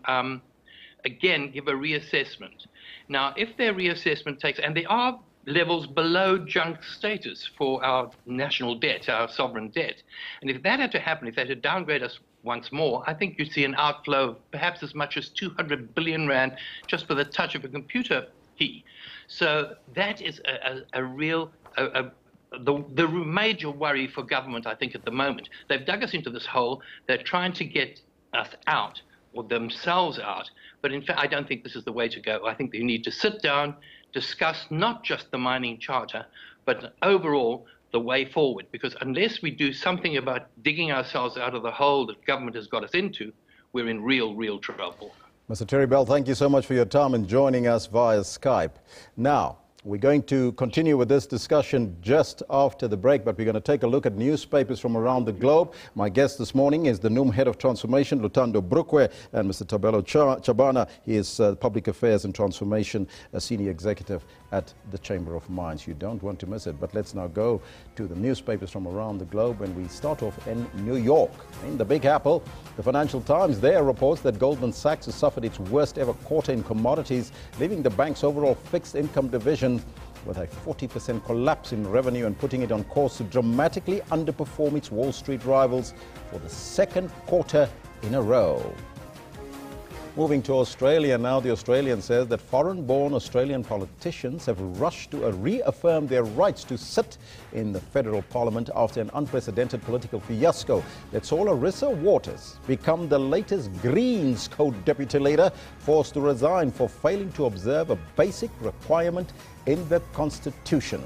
S6: again, give a reassessment. Now, if their reassessment takes, and there are levels below junk status for our national debt, our sovereign debt, and if that had to happen, if they had to downgrade us once more, I think you'd see an outflow of perhaps as much as 200 billion rand just for the touch of a computer key. So that is a real, the major worry for government, I think, at the moment. They've dug us into this hole. They're trying to get us out, or themselves out. But in fact, I don't think this is the way to go. I think they need to sit down, discuss not just the mining charter, but overall the way forward, because unless we do something about digging ourselves out of the hole that government has got us into, we're in real trouble.
S1: Mr. Terry Bell, thank you so much for your time and joining us via Skype. Now, we're going to continue with this discussion just after the break, but we're going to take a look at newspapers from around the globe. My guest this morning is the NUM Head of Transformation, Lutando Brukwe, and Mr. Tabelo Chabana. He is Public Affairs and Transformation Senior Executive at the Chamber of Mines. You don't want to miss it. But let's now go to the newspapers from around the globe, and we start off in New York. In the Big Apple, the Financial Times there reports that Goldman Sachs has suffered its worst ever quarter in commodities, leaving the bank's overall fixed income division with a 40% collapse in revenue and putting it on course to dramatically underperform its Wall Street rivals for the second quarter in a row. Moving to Australia now, the Australian says that foreign-born Australian politicians have rushed to reaffirm their rights to sit in the federal parliament after an unprecedented political fiasco that saw Larissa Waters become the latest Greens co-deputy leader, forced to resign for failing to observe a basic requirement in the Constitution.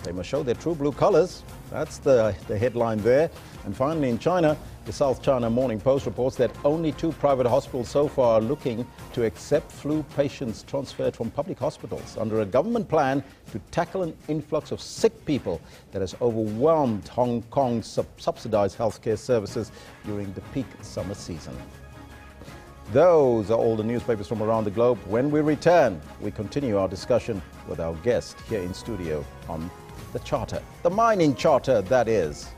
S1: They must show their true blue colors. That's the headline there. And finally, in China, the South China Morning Post reports that only 2 private hospitals so far are looking to accept flu patients transferred from public hospitals under a government plan to tackle an influx of sick people that has overwhelmed Hong Kong's subsidized healthcare services during the peak summer season. Those are all the newspapers from around the globe. When we return, we continue our discussion with our guest here in studio on the charter, the mining charter, that is.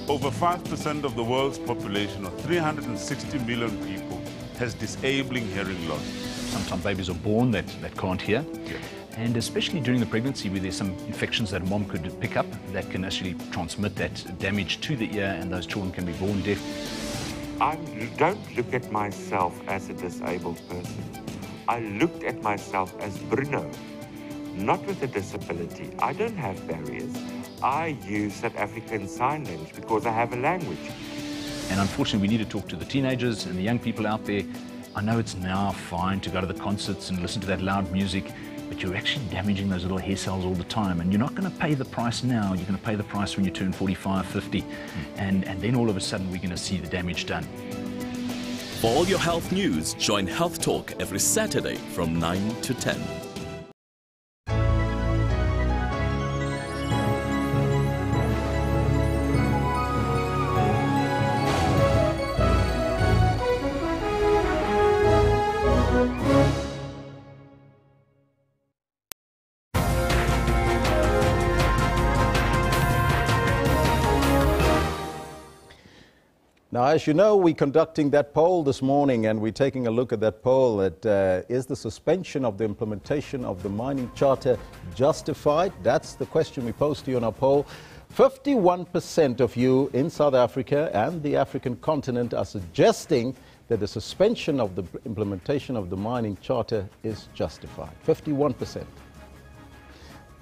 S7: Over 5% of the world's population, or 360 million people, has disabling hearing loss.
S22: Sometimes babies are born that can't hear.
S7: Yeah.
S22: And especially during the pregnancy, where there's some infections that a mom could pick up that can actually transmit that damage to the ear, and those children can be born deaf.
S23: I don't look at myself as a disabled person. I looked at myself as Bruno, not with a disability. I don't have barriers. I use South African Sign Language because I have a language.
S22: And unfortunately, we need to talk to the teenagers and the young people out there. I know it's now fine to go to the concerts and listen to that loud music, but you're actually damaging those little hair cells all the time. And you're not going to pay the price now. You're going to pay the price when you turn 45, 50. And then all of a sudden, we're going to see the damage done.
S24: For all your health news, join Health Talk every Saturday from 9 to 10.
S1: Now, as you know, we're conducting that poll this morning, and we're taking a look at that poll. Is the suspension of the implementation of the mining charter justified? That's the question we posed to you on our poll. 51% of you in South Africa and the African continent are suggesting that the suspension of the implementation of the mining charter is justified. 51%.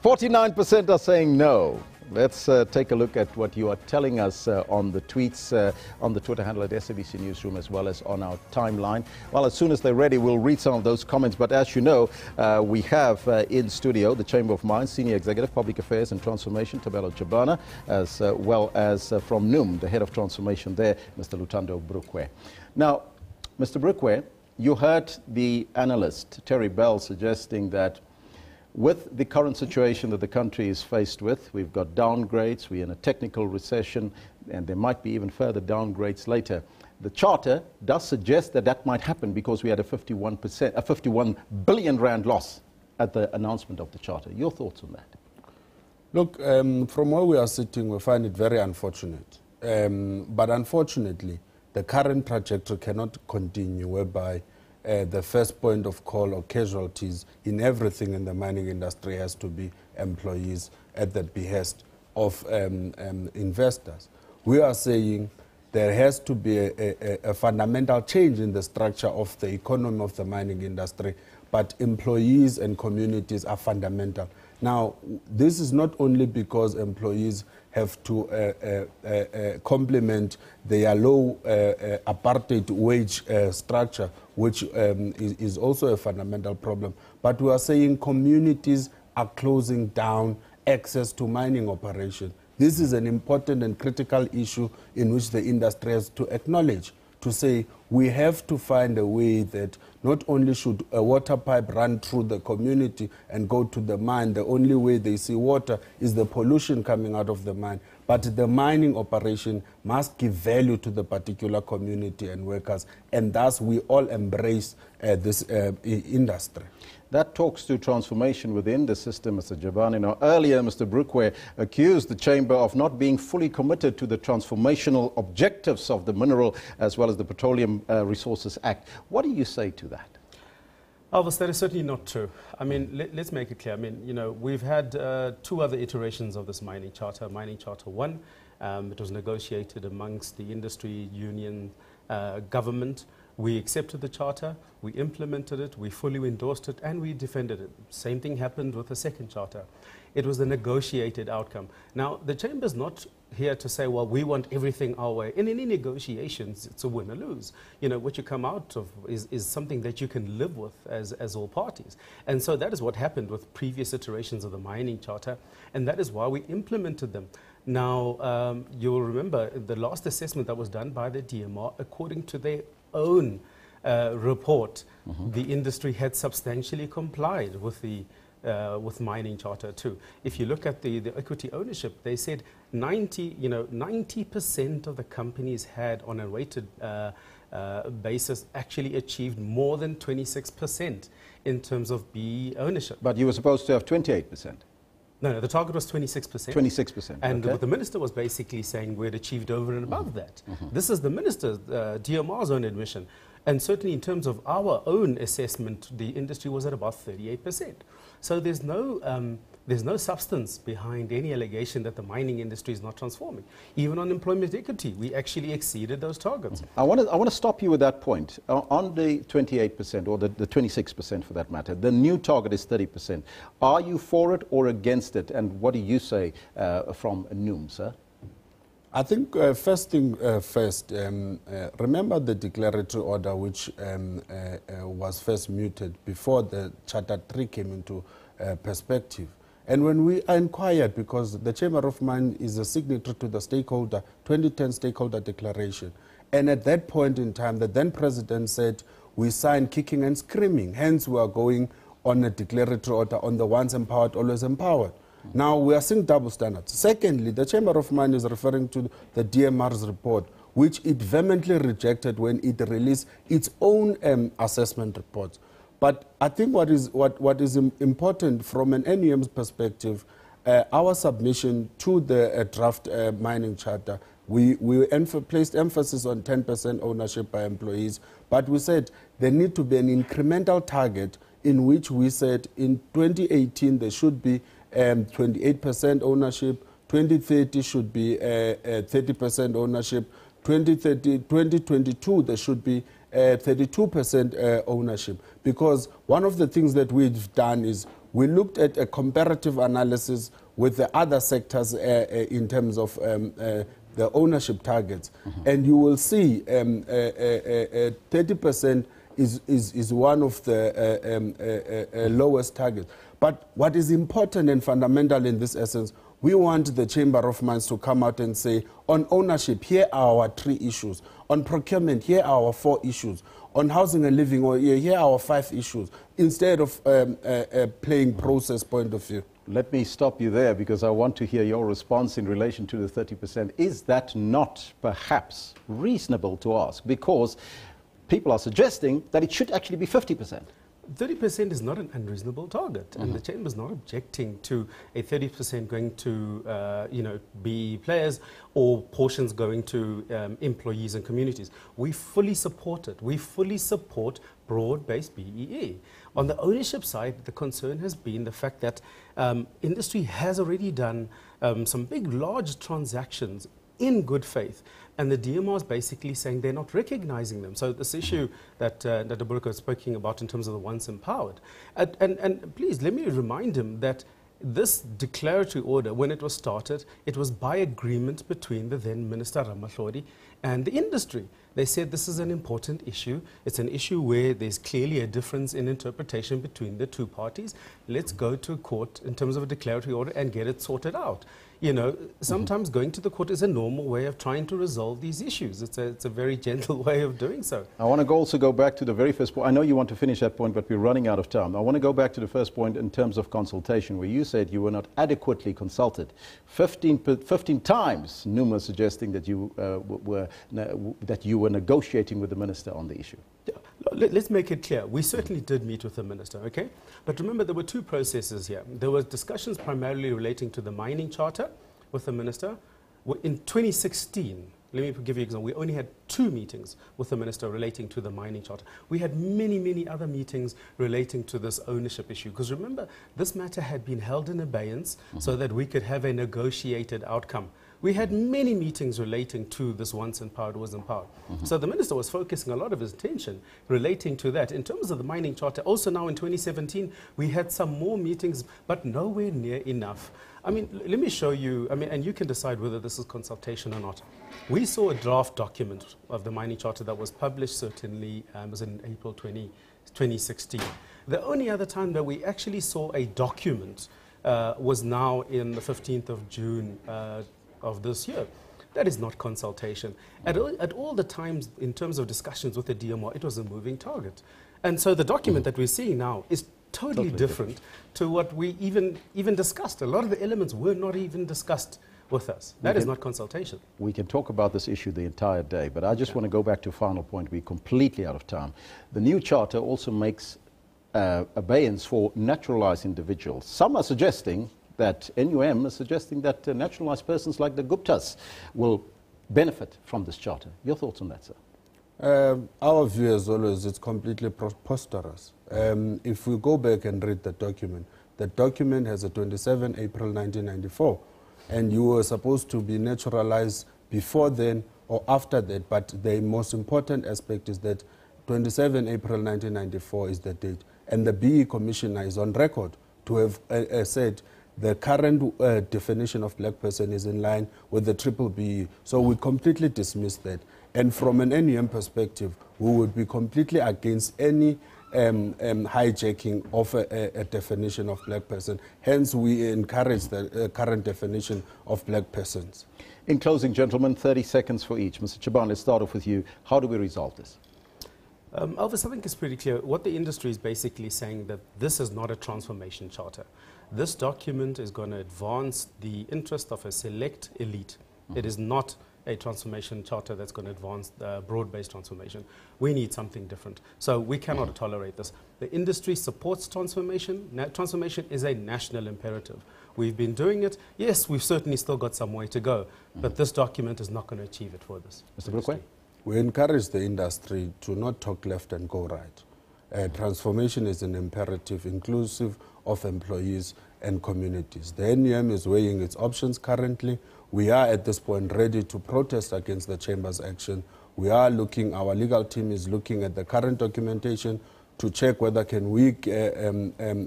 S1: 49% are saying no. Let's take a look at what you are telling us on the tweets, on the Twitter handle at SABC Newsroom, as well as on our timeline. Well, as soon as they're ready, we'll read some of those comments. But as you know, we have in studio the Chamber of Mines, Senior Executive, Public Affairs and Transformation, Tabelo Jabana, as well as from NUM, the Head of Transformation there, Mr. Lutando Brukwe. Now, Mr. Brukwe, you heard the analyst, Terry Bell, suggesting that with the current situation that the country is faced with, we've got downgrades, we're in a technical recession, and there might be even further downgrades later. The charter does suggest that that might happen because we had a 51 billion rand loss at the announcement of the charter. Your thoughts on that?
S5: Look, from where we are sitting, we find it very unfortunate. But unfortunately, the current trajectory cannot continue, whereby the first point of call or casualties in everything in the mining industry has to be employees at the behest of investors. We are saying there has to be a fundamental change in the structure of the economy of the mining industry, but employees and communities are fundamental. Now, this is not only because employees have to complement their low apartheid wage structure, which is also a fundamental problem. But we are saying communities are closing down access to mining operation. This is an important and critical issue in which the industry has to acknowledge, to say we have to find a way that not only should a water pipe run through the community and go to the mine, the only way they see water is the pollution coming out of the mine, but the mining operation must give value to the particular community and workers, and thus we all embrace this industry.
S1: That talks to transformation within the system, Mr. Jabani. Now, earlier, Mr. Brukwe accused the Chamber of not being fully committed to the transformational objectives of the Mineral as well as the Petroleum Resources Act. What do you say to that?
S21: Elvis, that is certainly not true. I mean, let's make it clear. I mean, you know, we've had two other iterations of this mining charter. Mining Charter 1, it was negotiated amongst the industry, union, government. We accepted the charter, we implemented it, we fully endorsed it, and we defended it. Same thing happened with the second charter. It was the negotiated outcome. Now, the Chamber's not here to say, well, we want everything our way. In any negotiations, it's a win or lose. You know, what you come out of is something that you can live with as all parties. And so that is what happened with previous iterations of the mining charter, and that is why we implemented them. Now, you'll remember the last assessment that was done by the DMR, according to their own report, the industry had substantially complied with the mining charter too. If you look at the equity ownership, they said 90% of the companies had, on a weighted basis, actually achieved more than 26% in terms of BE ownership.
S1: But you were supposed to have 28%.
S21: No, the target was 26%.
S1: 26%.
S21: And
S1: okay.
S21: what the minister was basically saying, we had achieved over and above that. This is the minister's, DMR's own admission. And certainly in terms of our own assessment, the industry was at about 38%. So there's no substance behind any allegation that the mining industry is not transforming. Even on employment equity, we actually exceeded those targets.
S1: I want to stop you with that point. On the 28%, or the 26% for that matter, the new target is 30%. Are you for it or against it? And what do you say from NUM, sir?
S5: I think first thing first, remember the declaratory order which was first muted before the Charter 3 came into perspective. And when we inquired, because the Chamber of Mines is a signatory to the 2010 stakeholder declaration, and at that point in time, the then president said, we signed kicking and screaming, hence we are going on a declaratory order on the once empowered, always empowered. Now, we are seeing double standards. Secondly, the Chamber of Mines is referring to the DMR's report, which it vehemently rejected when it released its own assessment reports. But I think what is important from an NUM's perspective, our submission to the draft mining charter We placed emphasis on 10% ownership by employees, but we said there need to be an incremental target in which we said in 2018 there should be 28% ownership, 2030 should be 30% ownership, 2022 there should be 32% ownership. Because one of the things that we've done is we looked at a comparative analysis with the other sectors in terms of the ownership targets. And you will see 30% is one of the lowest targets. But what is important and fundamental in this essence, we want the Chamber of Mines to come out and say, on ownership, here are our 3 issues. On procurement, here are our 4 issues. On housing and living, here are our 5 issues, instead of playing process point of view.
S1: Let me stop you there, because I want to hear your response in relation to the 30%. Is that not perhaps reasonable to ask? Because people are suggesting that it should actually be 50%.
S21: 30% is not an unreasonable target, and the Chamber is not objecting to a 30% going to, BEE players or portions going to employees and communities. We fully support it. We fully support broad-based BEE. On the ownership side, the concern has been the fact that industry has already done some big, large transactions in good faith. And the DMR is basically saying they're not recognizing them. So this issue that Deborah was speaking about in terms of the once empowered. And please, let me remind him that this declaratory order, when it was started, it was by agreement between the then Minister Ramahlodi and the industry. They said this is an important issue. It's an issue where there's clearly a difference in interpretation between the 2 parties. Let's go to court in terms of a declaratory order and get it sorted out. You know, sometimes going to the court is a normal way of trying to resolve these issues. It's a very gentle way of doing so.
S1: I want to also go back to the very first point. I know you want to finish that point, but we're running out of time. I want to go back to the first point in terms of consultation, where you said you were not adequately consulted. 15 times, Numa suggesting that you were negotiating with the minister on the issue.
S21: Let's make it clear. We certainly did meet with the minister, okay? But remember, there were 2 processes here. There were discussions primarily relating to the mining charter with the minister. In 2016, let me give you an example, we only had 2 meetings with the minister relating to the mining charter. We had many, many other meetings relating to this ownership issue. Because remember, this matter had been held in abeyance so that we could have a negotiated outcome. We had many meetings relating to this once empowered, was empowered. So the minister was focusing a lot of his attention relating to that. In terms of the mining charter, also now in 2017, we had some more meetings, but nowhere near enough. I mean, let me show you, and you can decide whether this is consultation or not. We saw a draft document of the mining charter that was published, certainly, was in April 2016. The only other time that we actually saw a document was now in the 15th of June of this year. That is not consultation. At all the times, in terms of discussions with the DMR, it was a moving target. And so the document that we're seeing now is totally different to what we even discussed. A lot of the elements were not even discussed with us. That is not consultation.
S1: We can talk about this issue the entire day, but I just want to go back to a final point. We're completely out of time. The new charter also makes abeyance for naturalized individuals. Some are suggesting that NUM is suggesting that naturalized persons like the Guptas will benefit from this charter. Your thoughts on that, sir?
S5: Our view, as always, it's completely preposterous. If we go back and read the document has a 27 April 1994, and you were supposed to be naturalized before then or after that, but the most important aspect is that 27 April 1994 is the date, and the BE Commissioner is on record to have said the current definition of black person is in line with the triple BE. So we completely dismiss that. And from an NUM perspective, we would be completely against any hijacking of a definition of black person. Hence, we encourage the current definition of black persons.
S1: In closing, gentlemen, 30 seconds for each. Mr. Chaban, let's start off with you. How do we resolve this?
S21: Elvis, I think it's pretty clear. What the industry is basically saying that this is not a transformation charter. This document is going to advance the interest of a select elite. It is not a transformation charter that's going to advance broad-based transformation. We need something different. So we cannot tolerate this. The industry supports transformation. Transformation is a national imperative. We've been doing it. Yes, we've certainly still got some way to go, but this document is not going to achieve it for this.
S1: Mr. Brookway?
S5: We encourage the industry to not talk left and go right. Transformation is an imperative, inclusive of employees and communities. The NUM is weighing its options currently. We are at this point ready to protest against the Chamber's action. We are looking, our legal team is looking at the current documentation to check whether can we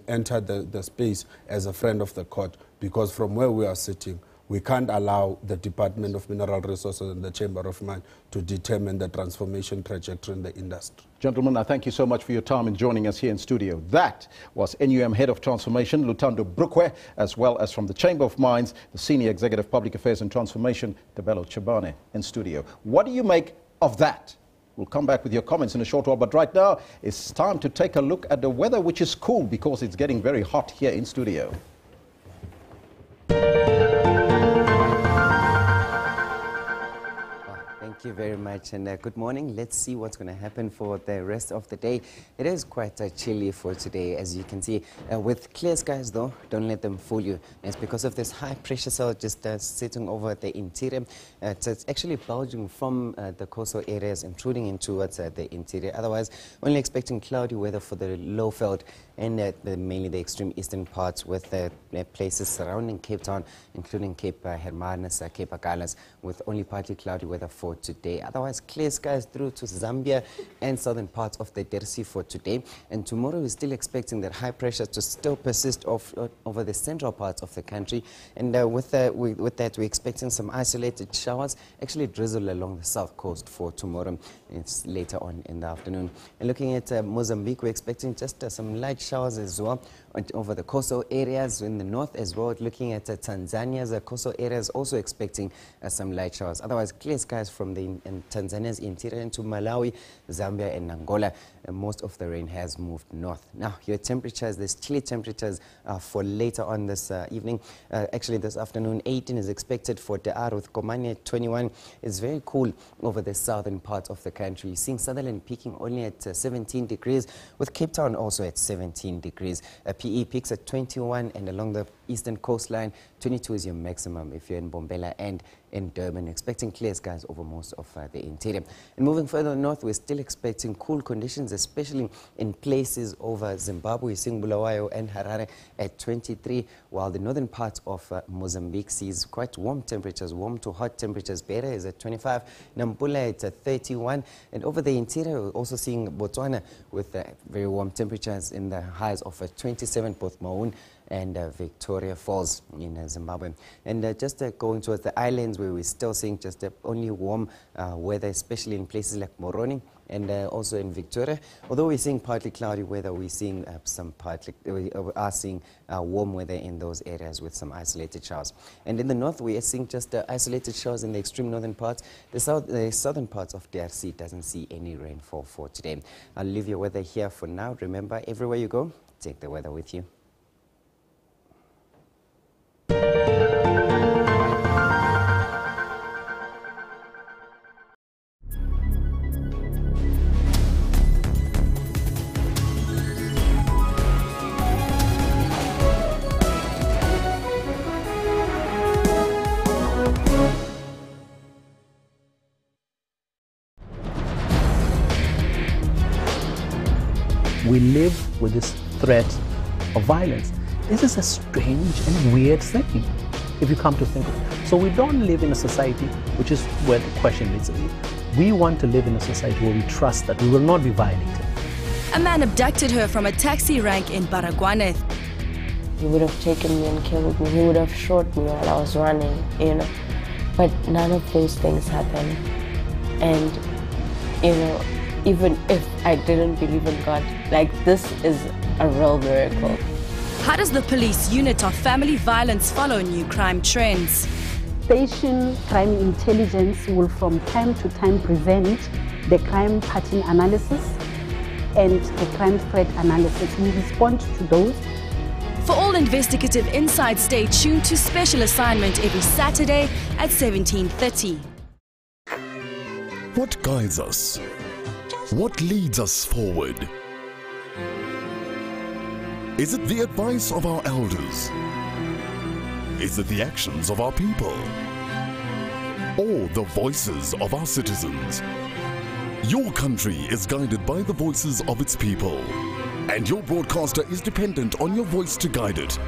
S5: enter the space as a friend of the court, because from where we are sitting, we can't allow the Department of Mineral Resources and the Chamber of Mine to determine the transformation trajectory in the industry.
S1: Gentlemen, I thank you so much for your time in joining us here in studio. That was NUM Head of Transformation, Lutando Brookway, as well as from the Chamber of Mines, the Senior Executive Public Affairs and Transformation, Tebelo Chabane, in studio. What do you make of that? We'll come back with your comments in a short while, but right now it's time to take a look at the weather, which is cool because it's getting very hot here in studio.
S3: Thank you very much, and good morning. Let's see what's going to happen for the rest of the day. It is quite chilly for today, as you can see. With clear skies, though, don't let them fool you. It's because of this high pressure cell just sitting over the interior. It's actually bulging from the coastal areas, intruding in towards the interior. Otherwise, only expecting cloudy weather for the low veld and mainly the extreme eastern parts, with places surrounding Cape Town, including Cape Hermanus, Cape Agalas, with only partly cloudy weather for today. Otherwise, clear skies through to Zambia and southern parts of the DRC for today. And tomorrow, we're still expecting that high pressure to still persist over the central parts of the country. And with that, we're expecting some isolated showers, actually drizzle along the south coast for tomorrow. It's later on in the afternoon. And looking at Mozambique, we're expecting just some light showers as well over the coastal areas in the north as well. Looking at Tanzania's coastal areas, also expecting some light showers. Otherwise, clear skies from Tanzania's interior into Malawi, Zambia and Angola. Most of the rain has moved north. Now, your temperatures, there's chilly temperatures for later on this evening. Actually, this afternoon, 18 is expected for Dar, with Komani at 21. It's very cool over the southern part of the country. You're seeing Sutherland peaking only at 17 degrees, with Cape Town also at 17 degrees. PE peaks at 21, and along the eastern coastline, 22 is your maximum if you're in Bombela and in Durban. Expecting clear skies over most of the interior. And moving further north, we're still expecting cool conditions, especially in places over Zimbabwe. We're seeing Bulawayo and Harare at 23, while the northern part of Mozambique sees quite warm temperatures, warm to hot temperatures. Beira is at 25, Nampula at 31, and over the interior, we're also seeing Botswana with very warm temperatures in the highs of 27, both Maun and Victoria Falls in Zimbabwe. And just going towards the islands, where we're still seeing just only warm weather, especially in places like Moroni and also in Victoria. Although we're seeing partly cloudy weather, we're seeing we are seeing warm weather in those areas with some isolated showers. And in the north, we are seeing just isolated showers in the extreme northern parts. The southern parts of DRC doesn't see any rainfall for today. I'll leave your weather here for now. Remember, everywhere you go, take the weather with you.
S8: We live with this threat of violence. This is a strange and weird thing, if you come to think of it. So we don't live in a society, which is where the question is. We want to live in a society where we trust that we will not be violated.
S9: A man abducted her from a taxi rank in Baragwane.
S12: He would have taken me and killed me. He would have shot me while I was running, you know. But none of those things happened. And, you know, even if I didn't believe in God, like, this is a real miracle.
S9: How does the police unit of family violence follow new crime trends?
S25: Station crime intelligence will from time to time present the crime pattern analysis and the crime threat analysis. We respond to those.
S9: For all investigative insights, stay tuned to Special Assignment every Saturday at 17:30.
S4: What guides us? What leads us forward? Is it the advice of our elders? Is it the actions of our people? Or the voices of our citizens? Your country is guided by the voices of its people, and your broadcaster is dependent on your voice to guide it.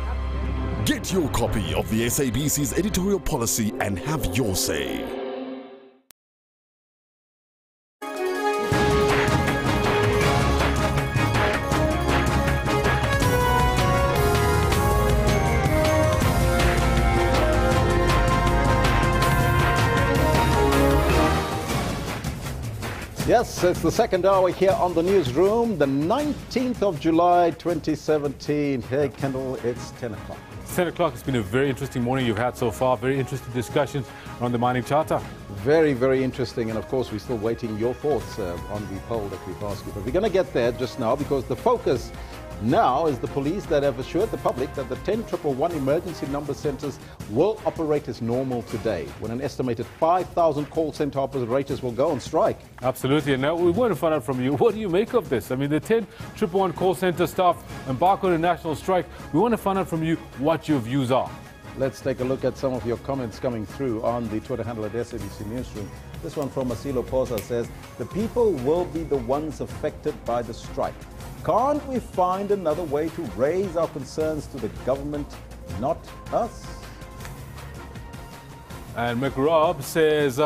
S4: Get your copy of the SABC's editorial policy and have your say.
S1: Yes, it's the second hour here on the Newsroom, the 19th of July 2017. Hey, Kendall, it's 10 o'clock.
S2: It's 10 o'clock. It's been a very interesting morning you've had so far. Very interesting discussions on the mining charter.
S1: Very, very interesting. And of course, we're still waiting your thoughts on the poll that we've asked you. But we're going to get there just now because the focus now is the police that have assured the public that the 10-111 emergency number centres will operate as normal today, when an estimated 5,000 call centre operators will go on strike.
S2: Absolutely. And now we want to find out from you, what do you make of this? I mean, the 10-111 call centre staff embark on a national strike. We want to find out from you what your views are.
S1: Let's take a look at some of your comments coming through on the Twitter handle at SABC Newsroom. This one from Masilo Posa says, the people will be the ones affected by the strike. Can't we find another way to raise our concerns to the government, not us?
S2: And McRob says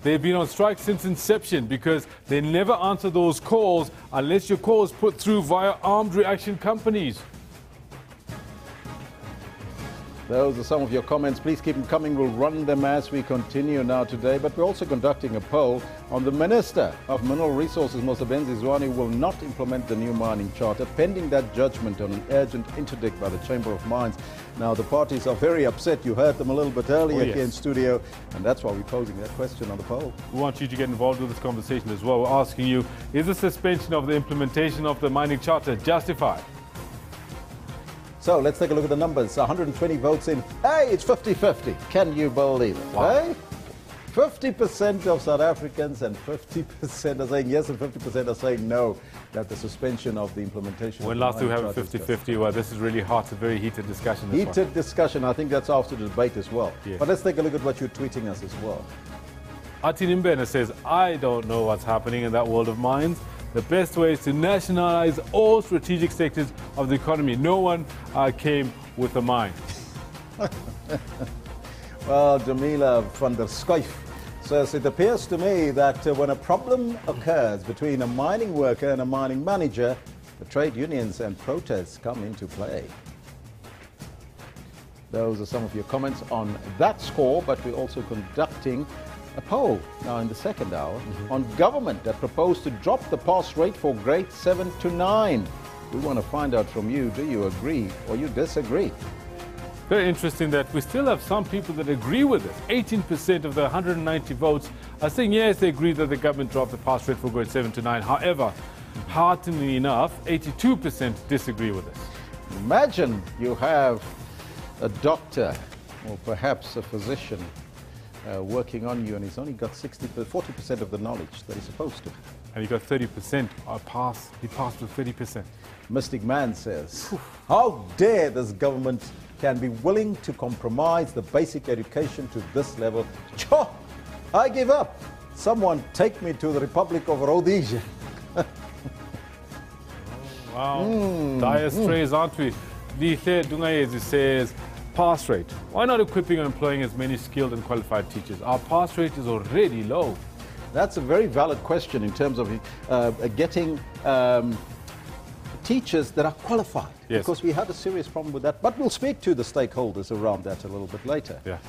S2: they've been on strike since inception because they never answer those calls unless your call is put through via armed reaction companies.
S1: Those are some of your comments. Please keep them coming. We'll run them as we continue now today. But we're also conducting a poll on the Minister of Mineral Resources, Mosebenzi Zwane, will not implement the new mining charter, pending that judgment on an urgent interdict by the Chamber of Mines. Now, the parties are very upset. You heard them a little bit earlier here in studio, and that's why we're posing that question on the poll.
S2: We want you to get involved with this conversation as well. We're asking you, is the suspension of the implementation of the mining charter justified?
S1: So let's take a look at the numbers. 120 votes in. Hey, it's 50-50. Can you believe it?
S2: Wow.
S1: Hey? 50% of South Africans and 50% are saying yes and 50% are saying no, that the suspension of the implementation.
S2: When last we have a 50-50, well, this is really hot. It's a very heated discussion.
S1: Heated discussion. I think that's after the debate as well.
S2: Yes.
S1: But let's take a look at what you're tweeting us as well.
S2: Atin Mbena says, I don't know what's happening in that world of mines. The best way is to nationalize all strategic sectors of the economy. No one came with a mine.
S1: Well, Jamila van der Schuif says, it appears to me that when a problem occurs between a mining worker and a mining manager, the trade unions and protests come into play. Those are some of your comments on that score, but we're also conducting a poll now in the second hour on government that proposed to drop the pass rate for grade 7 to 9. We want to find out from you, do you agree or you disagree?
S2: Very interesting that we still have some people that agree with this. 18% of the 190 votes are saying yes, they agree that the government dropped the pass rate for grade 7 to 9. However, hearteningly enough, 82% disagree with this.
S1: Imagine you have a doctor or perhaps a physician working on you, and he's only got 40% of the knowledge that he's supposed to.
S2: And he got 30% pass. He passed with 30%.
S1: Mystic Man says, how dare this government can be willing to compromise the basic education to this level? Cho, I give up. Someone take me to the Republic of Rhodesia.
S2: Wow, dire straits, aren't we? Lihle Dungayezi says, pass rate. Why not equipping and employing as many skilled and qualified teachers? Our pass rate is already low.
S1: That's a very valid question in terms of getting teachers that are qualified.
S2: Yes.
S1: Because we had a serious problem with that. But we'll speak to the stakeholders around that a little bit later.
S2: Yeah.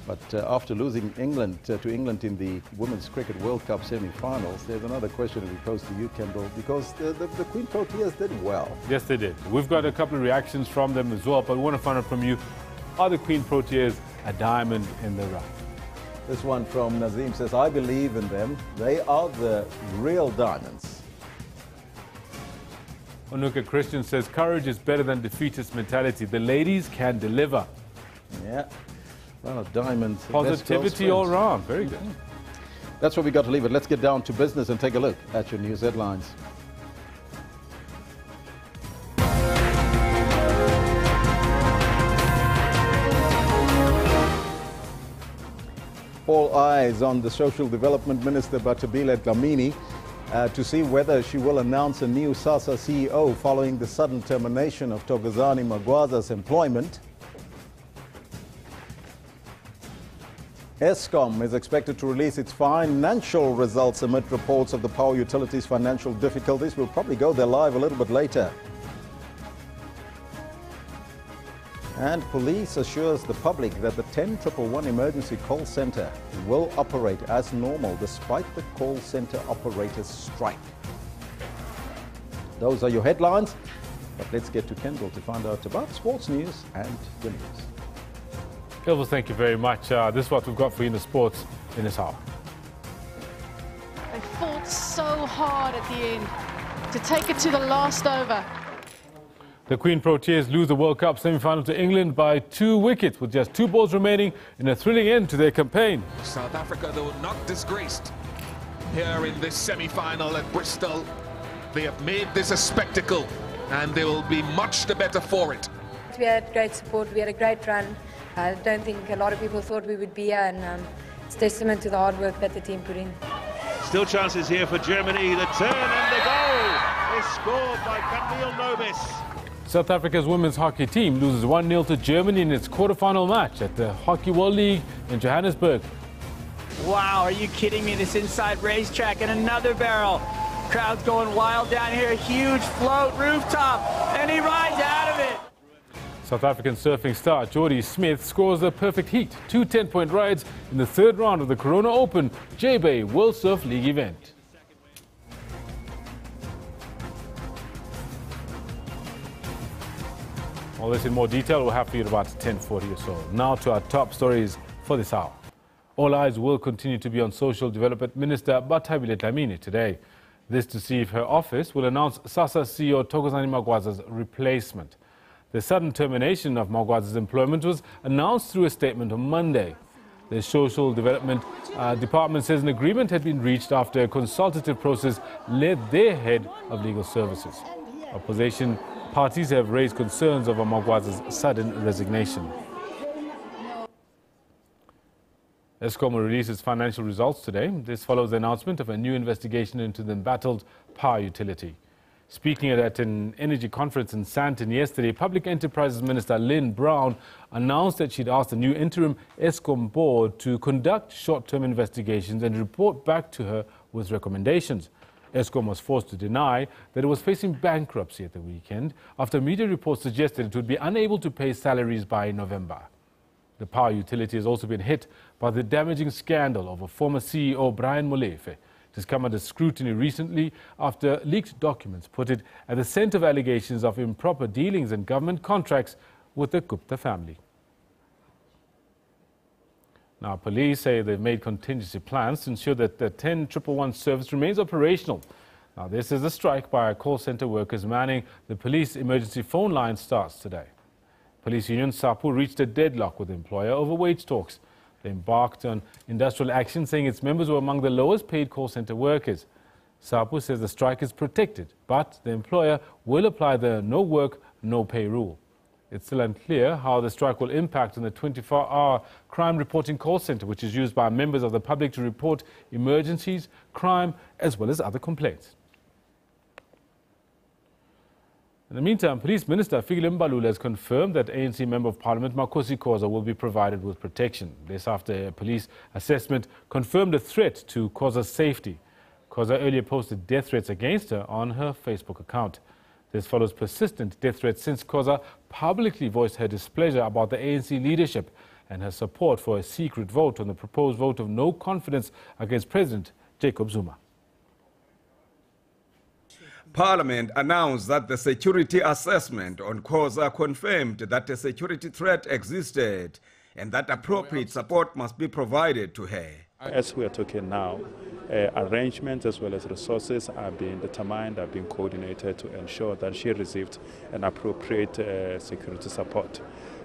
S1: But after losing England to England in the Women's Cricket World Cup semi-finals, there's another question that we pose to you, Kendall, because the Queen Proteas did well.
S2: Yes, they did. We've got a couple of reactions from them as well, but we want to find out from you, are the Queen Proteas a diamond in the rough?
S1: This one from Nazim says, I believe in them. They are the real diamonds.
S2: Onuka Christian says, courage is better than defeatist mentality. The ladies can deliver.
S1: Yeah. Well, diamonds.
S2: Positivity all around. Very good.
S1: That's where we got to leave it. Let's get down to business and take a look at your news headlines. All eyes on the Social Development Minister, Bathabile Dlamini, to see whether she will announce a new SASSA CEO following the sudden termination of Thokozani Magwaza's employment. Eskom is expected to release its financial results amid reports of the power utilities' financial difficulties. We'll probably go there live a little bit later. And police assures the public that the 10111 emergency call center will operate as normal despite the call center operators' strike. Those are your headlines, but let's get to Kendall to find out about sports news and the news.
S2: Elvis, thank you very much. This is what we've got for you in the sports in this hour.
S10: They fought so hard at the end to take it to the last over.
S2: The Queen Proteas lose the World Cup semi-final to England by 2 wickets with just 2 balls remaining in a thrilling end to their campaign.
S11: South Africa, though not disgraced here in this semi-final at Bristol. They have made this a spectacle and they will be much the better for it.
S13: We had great support, we had a great run. I don't think a lot of people thought we would be here, and it's testament to the hard work that the team put in.
S15: Still chances here for Germany. The turn and the goal is scored by Camille Nobis.
S2: South Africa's women's hockey team loses 1-0 to Germany in its quarter-final match at the Hockey World League in Johannesburg.
S16: Wow, are you kidding me? This inside racetrack and another barrel. Crowd's going wild down here. Huge float rooftop, and he rides out of it.
S2: South African surfing star Jordie Smith scores a perfect heat. 2 10-point rides in the 3rd round of the Corona Open J-Bay World Surf League event. All this in more detail we'll have for you at about 10:40 or so. Now to our top stories for this hour. All eyes will continue to be on Social Development Minister Bathabile Dlamini today. This to see if her office will announce SASSA CEO Thokozani Magwaza's replacement. The sudden termination of Magwaza's employment was announced through a statement on Monday. The Social Development Department says an agreement had been reached after a consultative process led their head of legal services. Opposition parties have raised concerns over Magwaza's sudden resignation. Eskom will release its financial results today. This follows the announcement of a new investigation into the embattled power utility. Speaking at an energy conference in Sandton yesterday, Public Enterprises Minister Lynn Brown announced that she'd asked the new interim Eskom board to conduct short-term investigations and report back to her with recommendations. Eskom was forced to deny that it was facing bankruptcy at the weekend after media reports suggested it would be unable to pay salaries by November. The power utility has also been hit by the damaging scandal of a former CEO, Brian Molefe. It has come under scrutiny recently after leaked documents put it at the center of allegations of improper dealings and government contracts with the Gupta family. Now, police say they've made contingency plans to ensure that the 10111 service remains operational. Now, this is a strike by call center workers manning the police emergency phone line starts today. Police union SAPU reached a deadlock with the employer over wage talks. They embarked on industrial action, saying its members were among the lowest paid call center workers. SAPU says the strike is protected, but the employer will apply the no work, no pay rule. It's still unclear how the strike will impact on the 24-hour crime reporting call center, which is used by members of the public to report emergencies, crime, as well as other complaints. In the meantime, Police Minister Fikile Mbalula has confirmed that ANC Member of Parliament Makosi Khoza will be provided with protection. This after a police assessment confirmed a threat to Khoza's safety. Khoza earlier posted death threats against her on her Facebook account. This follows persistent death threats since Khoza publicly voiced her displeasure about the ANC leadership and her support for a secret vote on the proposed vote of no confidence against President Jacob Zuma.
S26: Parliament announced that the security assessment on Khoza confirmed that a security threat existed and that appropriate support must be provided to her.
S27: As we are talking now, arrangements as well as resources are being determined, are being coordinated to ensure that she received an appropriate security support.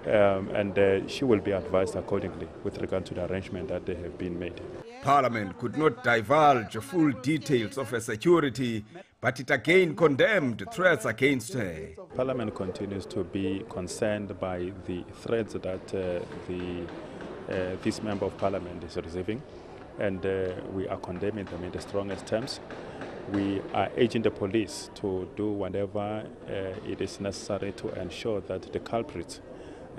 S27: And she will be advised accordingly with regard to the arrangement that they have been made.
S26: Parliament could not divulge full details of her security, but it again condemned threats against her.
S27: Parliament continues to be concerned by the threats that this member of Parliament is receiving, and we are condemning them in the strongest terms. We are urging the police to do whatever it is necessary to ensure that the culprits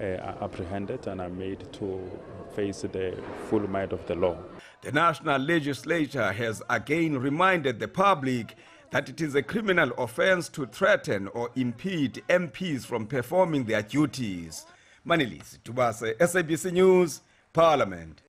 S27: are apprehended and are made to face the full might of the law.
S26: The National Legislature has again reminded the public that it is a criminal offence to threaten or impede MPs from performing their duties. Manilisi Tubase, SABC News, Parliament.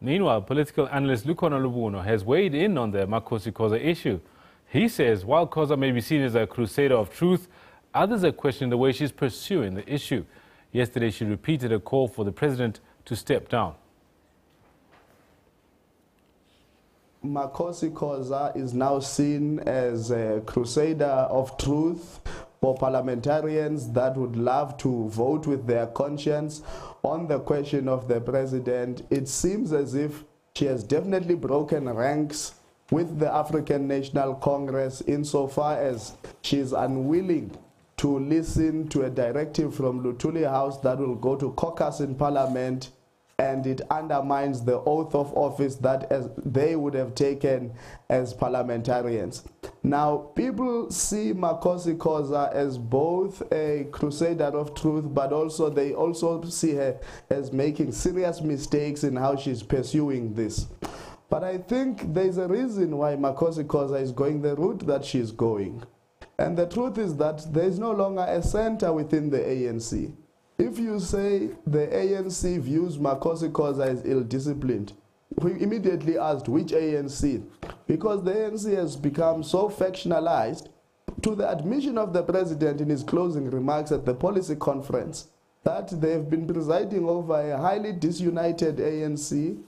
S2: Meanwhile, political analyst Lukhona Lubuno has weighed in on the Makosi Khoza issue. He says while Khoza may be seen as a crusader of truth, others are questioning the way she's pursuing the issue. Yesterday, she repeated a call for the president to step down.
S6: Makosi Khoza is now seen as a crusader of truth for parliamentarians that would love to vote with their conscience on the question of the president. It seems as if she has definitely broken ranks with the African National Congress insofar as she is unwilling to listen to a directive from Luthuli House that will go to caucus in parliament, and it undermines the oath of office that they would have taken as parliamentarians. Now, people see Makosi Khoza as both a crusader of truth, but also they also see her as making serious mistakes in how she's pursuing this. But I think there's a reason why Makosi Khoza is going the route that she's going. And the truth is that there is no longer a center within the ANC. If you say the ANC views Makosi Khoza as ill-disciplined, we immediately asked which ANC, because the ANC has become so factionalized to the admission of the president in his closing remarks at the policy conference that they've been presiding over a highly disunited ANC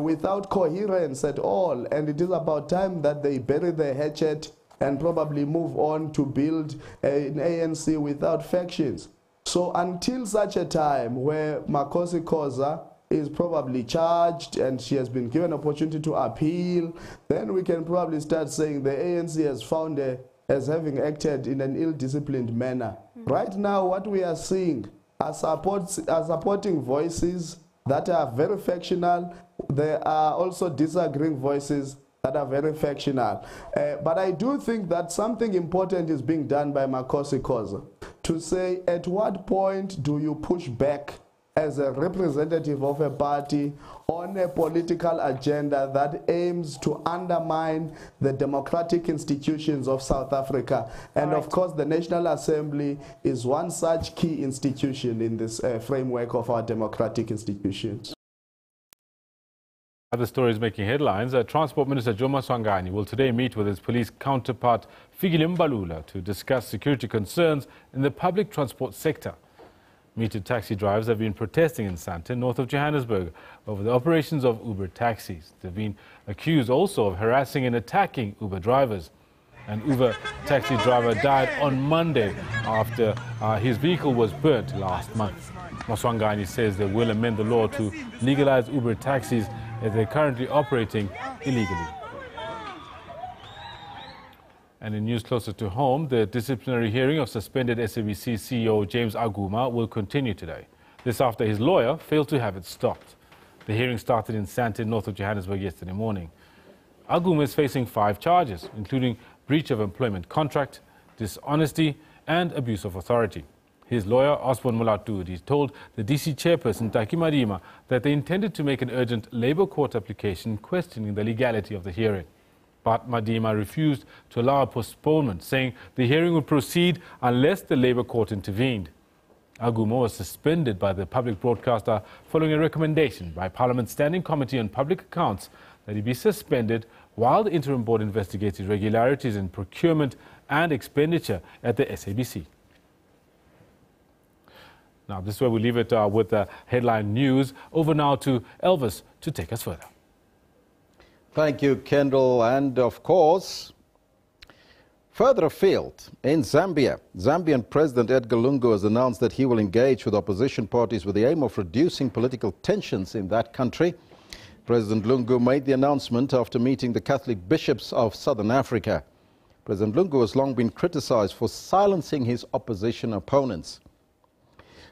S6: without coherence at all, and it is about time that they bury the hatchet and probably move on to build an ANC without factions. So until such a time where Makosi Khoza is probably charged and she has been given opportunity to appeal, then we can probably start saying the ANC has found her as having acted in an ill-disciplined manner. Right now, what we are seeing are supporting voices that are very factional. There are also disagreeing voices that are very factional. But I do think that something important is being done by Makosi Khoza to say at what point do you push back as a representative of a party on a political agenda that aims to undermine the democratic institutions of South Africa. And of course, the National Assembly is one such key institution in this framework of our democratic institutions.
S2: Other stories making headlines. Transport Minister Joe Maswangani will today meet with his police counterpart Fikile Mbalula to discuss security concerns in the public transport sector. Metered taxi drivers have been protesting in Sandton, north of Johannesburg, over the operations of Uber taxis. They've been accused also of harassing and attacking Uber drivers. An Uber taxi driver died on Monday after his vehicle was burnt last month. Maswangani says they will amend the law to legalize Uber taxis as they're currently operating illegally. And in news closer to home, the disciplinary hearing of suspended SABC CEO James Aguma will continue today. This after his lawyer failed to have it stopped. The hearing started in Sandton, north of Johannesburg, yesterday morning. Aguma is facing 5 charges, including breach of employment contract, dishonesty, and abuse of authority. His lawyer, Osborne Mulatudi, told the DC chairperson, Taki Madima, that they intended to make an urgent Labour Court application questioning the legality of the hearing. But Madima refused to allow a postponement, saying the hearing would proceed unless the Labour Court intervened. Aguma was suspended by the public broadcaster following a recommendation by Parliament's Standing Committee on Public Accounts that he be suspended while the interim board investigates irregularities in procurement and expenditure at the SABC. Now, this is where we leave it with the headline news. Over now to Elvis to take us further.
S1: Thank you, Kendall. And of course, further afield, in Zambia, Zambian President Edgar Lungu has announced that he will engage with opposition parties with the aim of reducing political tensions in that country. President Lungu made the announcement after meeting the Catholic bishops of Southern Africa. President Lungu has long been criticized for silencing his opposition opponents.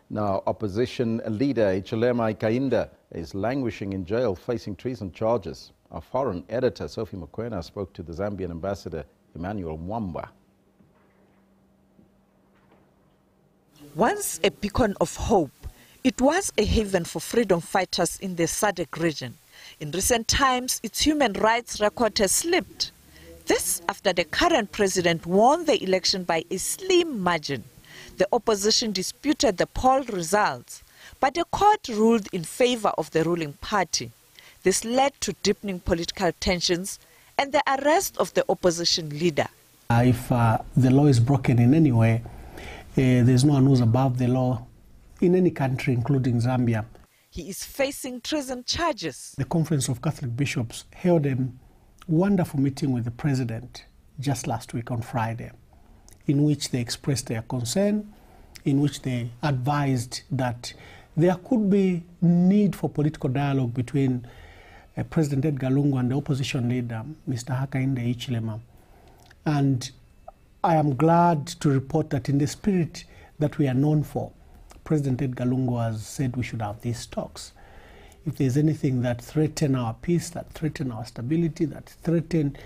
S1: Now, opposition leader Hichilema Hakainde is languishing in jail facing treason charges. Our foreign editor, Sophie Mokoena, spoke to the Zambian ambassador, Emmanuel Mwamba.
S7: Once a beacon of hope, it was a haven for freedom fighters in the SADC region. In recent times, its human rights record has slipped. This after the current president won the election by a slim margin. The opposition disputed the poll results, but the court ruled in favor of the ruling party. This led to deepening political tensions and the arrest of the opposition leader.
S8: If the law is broken in any way, there's no one who's above the law in any country, including Zambia.
S7: He is facing treason charges.
S8: The Conference of Catholic Bishops held a wonderful meeting with the president just last week on Friday, in which they expressed their concern, in which they advised that there could be need for political dialogue between President Edgar Lungu and the opposition leader, Mr. Hakainde Hichilema. And I am glad to report that in the spirit that we are known for, President Edgar Lungu has said we should have these talks. If there's anything that threatens our peace, that threatens our stability, that threatens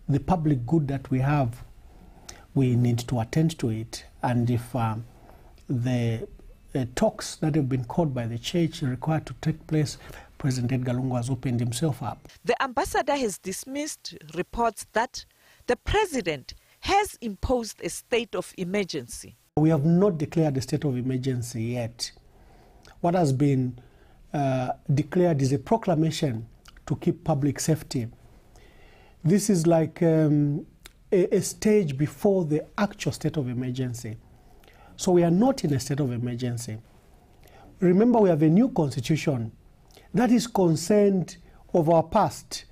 S8: the public good that we have, we need to attend to it. And if the talks that have been called by the church are required to take place, President Edgar Lungu has opened himself up.
S7: The ambassador has dismissed reports that the president has imposed a state of emergency.
S8: We have not declared a state of emergency yet. What has been declared is a proclamation to keep public safety. This is like a stage before the actual state of emergency. So we are not in a state of emergency. Remember, we have a new constitution that is concerned of our past.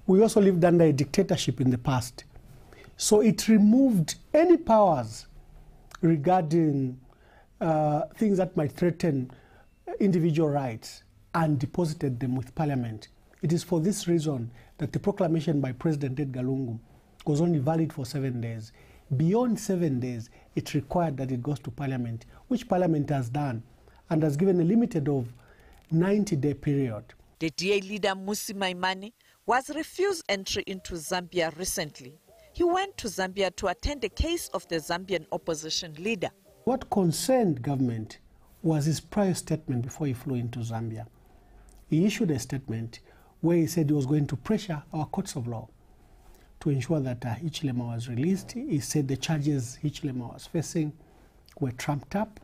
S8: We also lived under a dictatorship in the past. So it removed any powers regarding things that might threaten individual rights and deposited them with Parliament. It is for this reason that the proclamation by President Edgar Lungu was only valid for 7 days. Beyond 7 days, it required that it goes to Parliament, which Parliament has done and has given a limited of 90-day period.
S7: The DA leader Mmusi Maimane was refused entry into Zambia recently. He went to Zambia to attend the case of the Zambian opposition leader.
S8: What concerned government was his prior statement before he flew into Zambia. He issued a statement where he said he was going to pressure our courts of law to ensure that Hichilema was released. He said the charges Hichilema was facing were trumped up,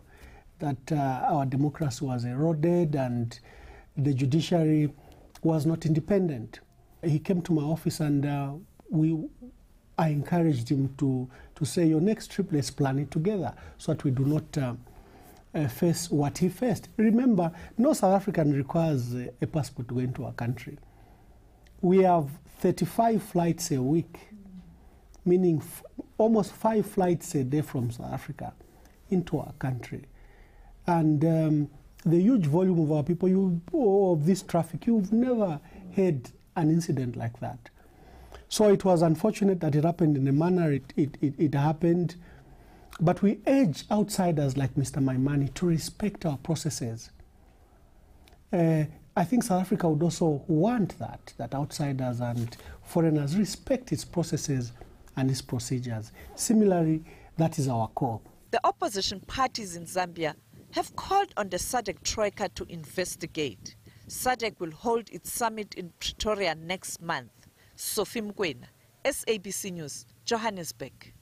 S8: that our democracy was eroded and the judiciary was not independent. He came to my office and I encouraged him to say, your next trip, let's plan it together so that we do not face what he faced. Remember, no South African requires a passport to go into our country. We have 35 flights a week, meaning almost 5 flights a day from South Africa into our country. And the huge volume of our people, of this traffic, you've never had an incident like that. So it was unfortunate that it happened in the manner it happened. But we urge outsiders like Mr. Maimane to respect our processes. I think South Africa would also want that outsiders and foreigners respect its processes and its procedures. Similarly, that is our call.
S7: The opposition parties in Zambia have called on the SADC Troika to investigate. SADC will hold its summit in Pretoria next month. Sophie Mokoena, SABC News, Johannesburg.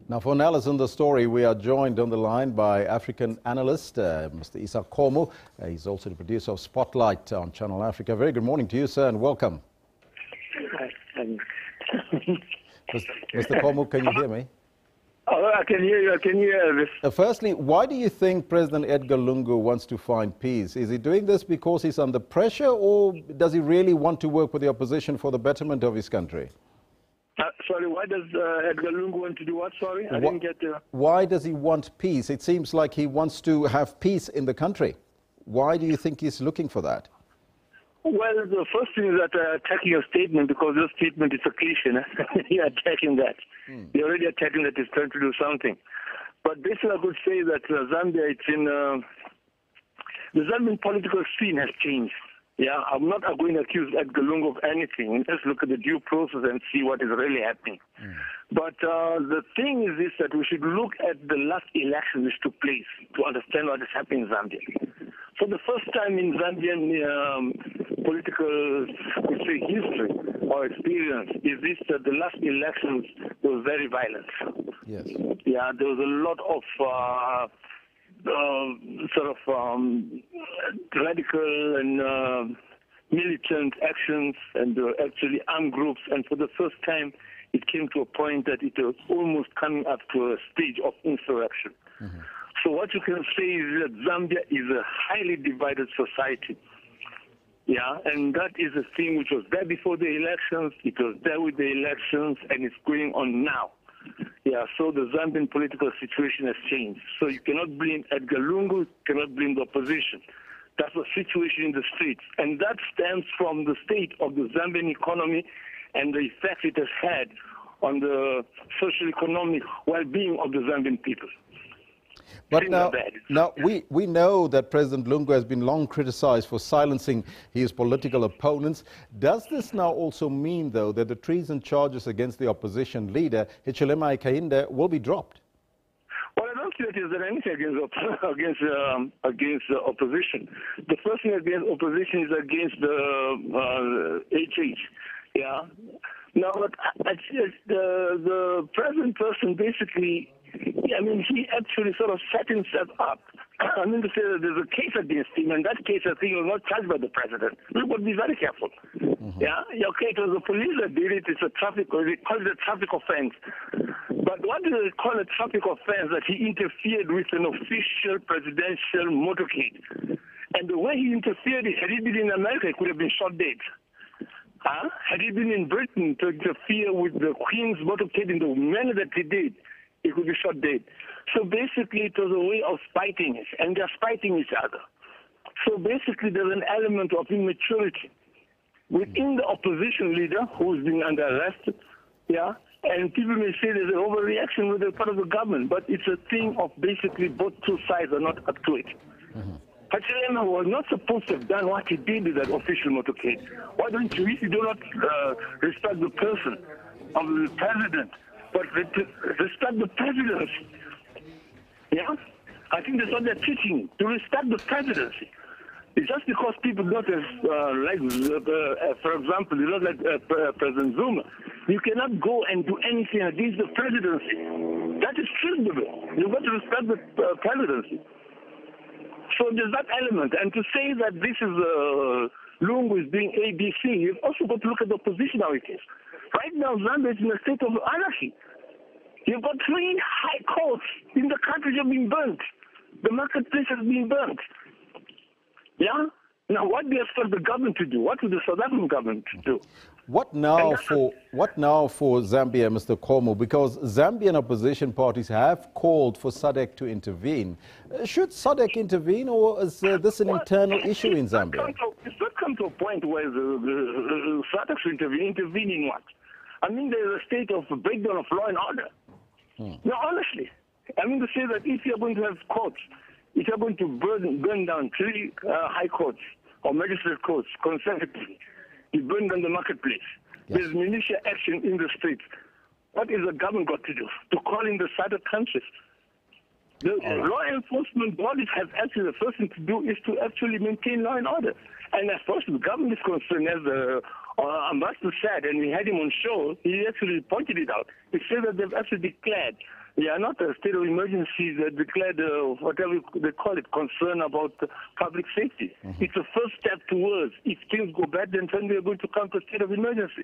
S1: Now, for analysis on the story, we are joined on the line by African analyst, Mr. Isa Komu. He's also the producer of Spotlight on Channel Africa. Very good morning to you, sir, and welcome. Mr. Komu, can you hear me?
S14: Oh, I can hear you. I can hear this.
S1: Firstly, why do you think President Edgar Lungu wants to find peace? Is he doing this because he's under pressure, or does he really want to work with the opposition for the betterment of his country?
S14: Sorry, why does Edgar Lungu want to do what? Sorry, I didn't get the...
S1: Why does he want peace? It seems like he wants to have peace in the country. Why do you think he's looking for that?
S14: Well, the first thing is that attacking your statement, because your statement is a cliche. You're attacking that. You're already attacking that it's trying to do something. But basically, I could say that Zambia, it's in the Zambian political scene has changed. Yeah, I'm not going to accuse Edgar Lungu of anything. Let's look at the due process and see what is really happening. But the thing is this, that we should look at the last election which took place to understand what is happening in Zambia. For the first time in Zambian political history or experience is this, that the last elections was very violent.
S1: Yes.
S14: Yeah, there was a lot of radical and militant actions and actually armed groups, and for the first time it came to a point that it was almost coming up to a stage of insurrection. So what you can say is that Zambia is a highly divided society. Yeah, and that is a thing which was there before the elections, it was there with the elections, and it's going on now. Yeah, so the Zambian political situation has changed. So you cannot blame Edgar Lungu, you cannot blame the opposition. That's the situation in the streets. And that stems from the state of the Zambian economy and the effect it has had on the social economic well-being of the Zambian people.
S1: But now we know that President Lungu has been long criticized for silencing his political opponents. Does this now also mean, though, that the treason charges against the opposition leader, Hichilema Hakainde, will be dropped?
S14: Well, I don't see that there's anything against the opposition. The first thing against opposition is against the HH. Yeah. Now, the present person basically, I mean, he actually sort of set himself up. I mean to say that there's a case against him, and that case, I think, was not charged by the president. We've got to be very careful. Yeah, okay, it was the police that did it. It's a traffic, or they call it a traffic offense. But what do they call a traffic offense? That he interfered with an official presidential motorcade. And the way he interfered, had he been in America, he could have been shot dead. Had he been in Britain to interfere with the Queen's motorcade in the manner that he did, he could be shot dead. So basically, it was a way of spiting us, and they're spiting each other. So basically, there's an element of immaturity within the opposition leader who's being under arrest. Yeah, and people may say there's an overreaction with the part of the government, but it's a thing of basically both two sides are not up to it. Hichilema was not supposed to have done what he did with that official motorcade. Why don't you, if you do not respect the person of the president, but respect the presidency? Yeah? I think that's what they're teaching, to respect the presidency. It's just because people don't like, for example, you don't like President Zuma, you cannot go and do anything against the presidency. That is treasonable. You've got to respect the presidency. So there's that element. And to say that this is Lungu is being ABC, you've also got to look at the opposition how it is. Right now, Zambia is in a state of anarchy. You've got 3 high courts in the country that have been burnt. The marketplace has been burnt. Yeah? Now, what do you expect the government to do? What will the South African government do?
S1: What now for Zambia, Mr. Komo? Because Zambian opposition parties have called for SADC to intervene. Should SADC intervene, or is this an internal issue in Zambia?
S14: It's not come to a point where the SADC should intervene. Intervene in what? I mean, there's a state of breakdown of law and order. No, honestly, I mean to say that if you're going to have courts, if you're going to burn down 3 high courts or magistrate courts consecutively, you burn down the marketplace. Yes. There's militia action in the streets. What is the government got to do? To call in the SADC countries? The law enforcement bodies have actually, the first thing to do is to actually maintain law and order. And as far as the government is concerned, as the ambassador said, and we had him on show, he actually pointed it out. He said that they've actually declared, they are not a state of emergency, they declared whatever they call it, concern about public safety. It's a first step towards, if things go bad, then we are going to come to a state of emergency.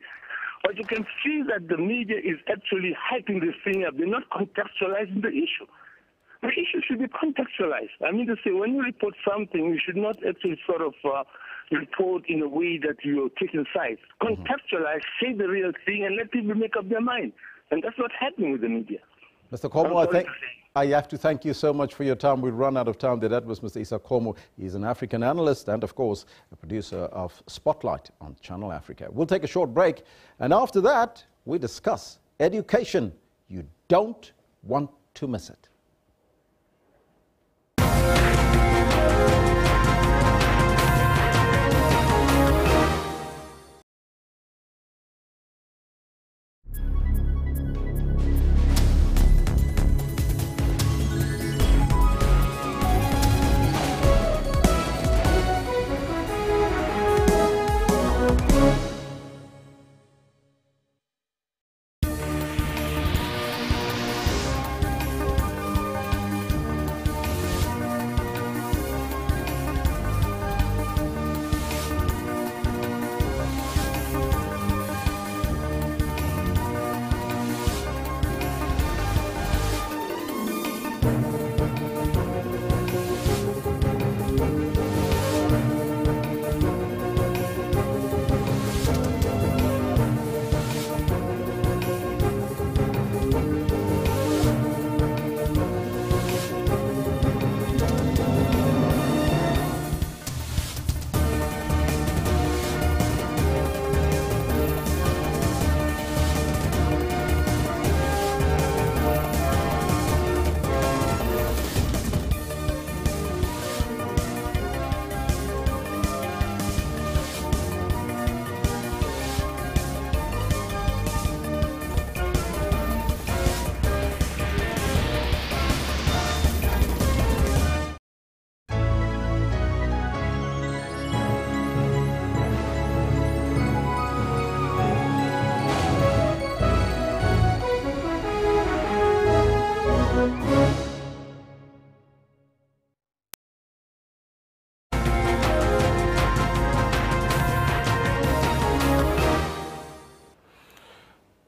S14: But you can see that the media is actually hyping this thing up. They're not contextualizing the issue. The issue should be contextualized. I mean to say, when you report something, you should not actually sort of report in a way that you're taking sides. Contextualize, say the real thing, and let people make up their mind. And that's what's happening with the media.
S1: Mr. Komo, I have to thank you so much for your time. We've run out of time. That was Mr. Isa Komo. He's an African analyst and, of course, a producer of Spotlight on Channel Africa. We'll take a short break, and after that, we discuss education. You don't want to miss it.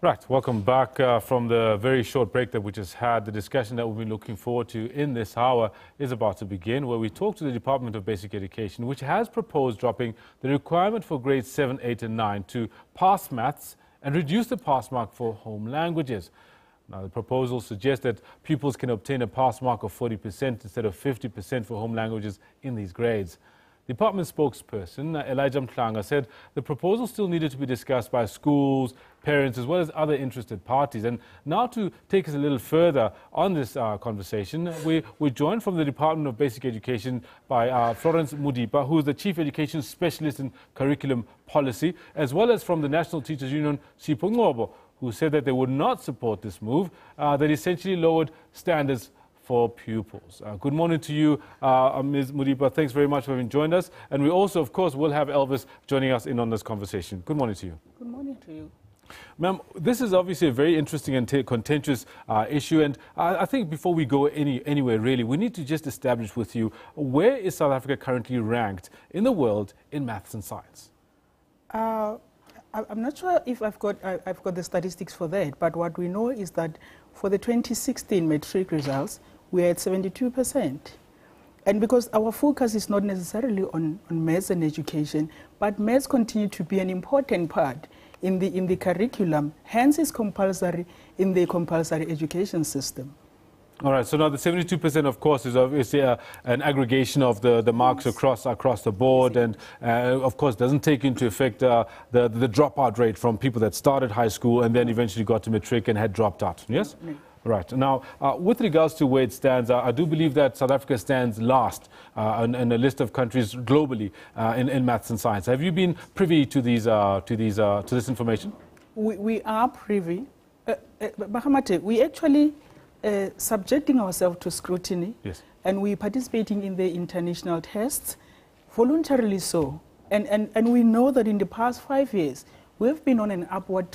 S2: Right, welcome back from the very short break that we just had. The discussion that we've been looking forward to in this hour is about to begin, where we talk to the Department of Basic Education, which has proposed dropping the requirement for grades 7, 8 and 9 to pass maths and reduce the pass mark for home languages. Now, the proposal suggests that pupils can obtain a pass mark of 40% instead of 50% for home languages in these grades. Department spokesperson Elijah Mhlanga said the proposal still needed to be discussed by schools, parents, as well as other interested parties. And now to take us a little further on this conversation, we're joined from the Department of Basic Education by Florence Mudipa, who is the Chief Education Specialist in Curriculum Policy, as well as from the National Teachers Union, Sipho Ngobo, who said that they would not support this move that essentially lowered standards for pupils. Good morning to you, Ms. Mudipa. Thanks very much for having joined us. And we also, of course, will have Elvis joining us in on this conversation. Good morning to you.
S17: Good morning to you.
S2: Ma'am, this is obviously a very interesting and contentious issue. And I think before we go anywhere, really, we need to just establish with you, where is South Africa currently ranked in the world in maths and science?
S17: I'm not sure if I've got the statistics for that, but what we know is that for the 2016 matric results, we're at 72%. And because our focus is not necessarily on maths and education, but maths continue to be an important part in the curriculum, hence is compulsory in the compulsory education system.
S2: All right, so now the 72%, of course, is obviously an aggregation of the marks across the board, and of course doesn't take into effect the dropout rate from people that started high school and then eventually got to matric and had dropped out. Yes?
S17: No.
S2: Right. Now, with regards to where it stands, I do believe that South Africa stands last in a list of countries globally in maths and science. Have you been privy to this information?
S17: We are privy. Mahamate, we actually subjecting ourselves to scrutiny,
S2: yes,
S17: and we participating in the international tests voluntarily so. And we know that in the past 5 years, we've been on an upward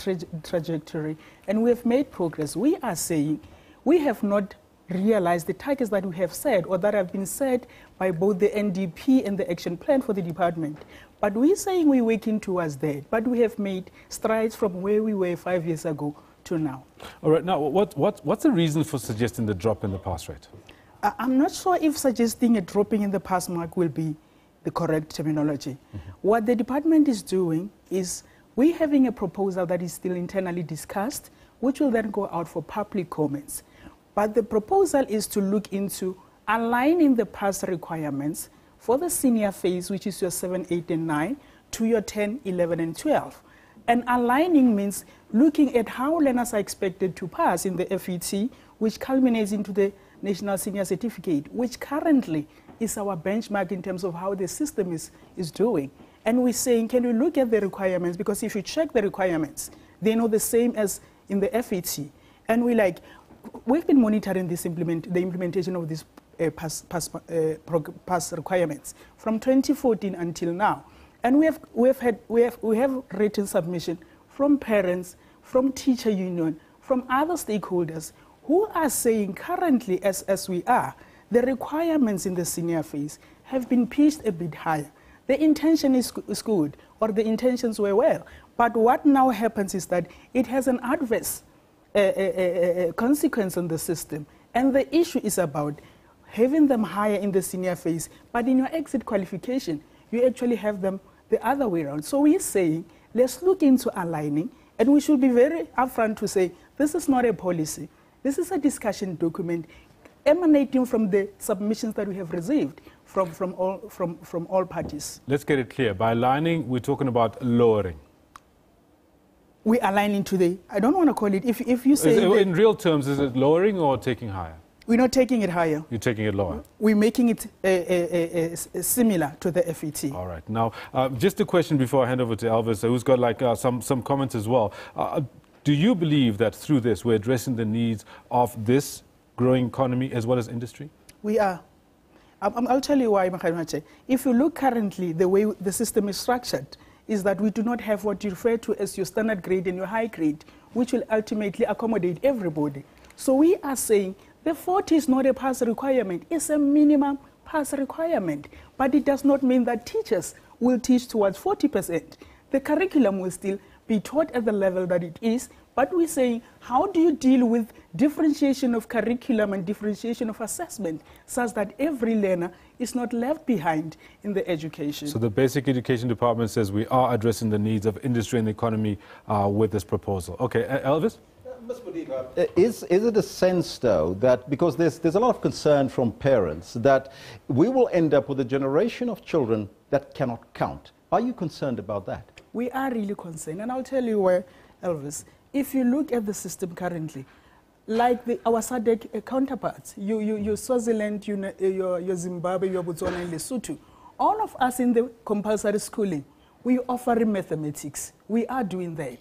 S17: trajectory and we have made progress. We are saying we have not realized the targets that we have set or that have been set by both the NDP and the action plan for the department. But we're saying we're working towards that. But we have made strides from where we were 5 years ago to now.
S2: All right. Now, what's the reason for suggesting the drop in the pass rate?
S17: I'm not sure if suggesting a dropping in the pass mark will be the correct terminology. Mm-hmm. What the department is doing is we're having a proposal that is still internally discussed, which will then go out for public comments. But the proposal is to look into aligning the pass requirements for the senior phase, which is your 7, 8, and 9, to your 10, 11, and 12. And aligning means looking at how learners are expected to pass in the FET, which culminates into the National Senior Certificate, which currently is our benchmark in terms of how the system is doing. And we're saying, can we look at the requirements? Because if you check the requirements, they're not the same as in the FET. And we've been monitoring the implementation of these pass requirements from 2014 until now. And we have written submission from parents, from teacher union, from other stakeholders who are saying currently, as we are, the requirements in the senior phase have been pitched a bit higher. The intention is good, or the intentions were well, but what now happens is that it has an adverse consequence on the system, and the issue is about having them higher in the senior phase, but in your exit qualification, you actually have them the other way around. So we're saying, let's look into aligning, and we should be very upfront to say, this is not a policy. This is a discussion document emanating from the submissions that we have received from all parties.
S2: Let's get it clear. By aligning, we're talking about lowering.
S17: We're aligning to the, I don't want to call it, if you say...
S2: In real terms, is it lowering or taking higher?
S17: We're not taking it higher.
S2: You're taking it lower.
S17: We're making it similar to the FET.
S2: All right. Now, just a question before I hand over to Elvis, who's got some comments as well. Do you believe that through this, we're addressing the needs of this growing economy as well as industry?
S17: We are. I'll tell you why, Makhayimache. If you look currently, the way the system is structured is that we do not have what you refer to as your standard grade and your high grade, which will ultimately accommodate everybody. So we are saying the 40 is not a pass requirement, it's a minimum pass requirement. But it does not mean that teachers will teach towards 40%. The curriculum will still be taught at the level that it is, but we're saying, how do you deal with differentiation of curriculum and differentiation of assessment such that every learner is not left behind in the education?
S2: So the Basic Education Department says we are addressing the needs of industry and the economy with this proposal. Okay, Elvis?
S1: Is it a sense, though, that because there's a lot of concern from parents that we will end up with a generation of children that cannot count? Are you concerned about that?
S17: We are really concerned, and I'll tell you where, Elvis. If you look at the system currently, like our SADC counterparts, your Swaziland, your Zimbabwe, your Botswana, and Lesotho, all of us in the compulsory schooling, we offer mathematics. We are doing that.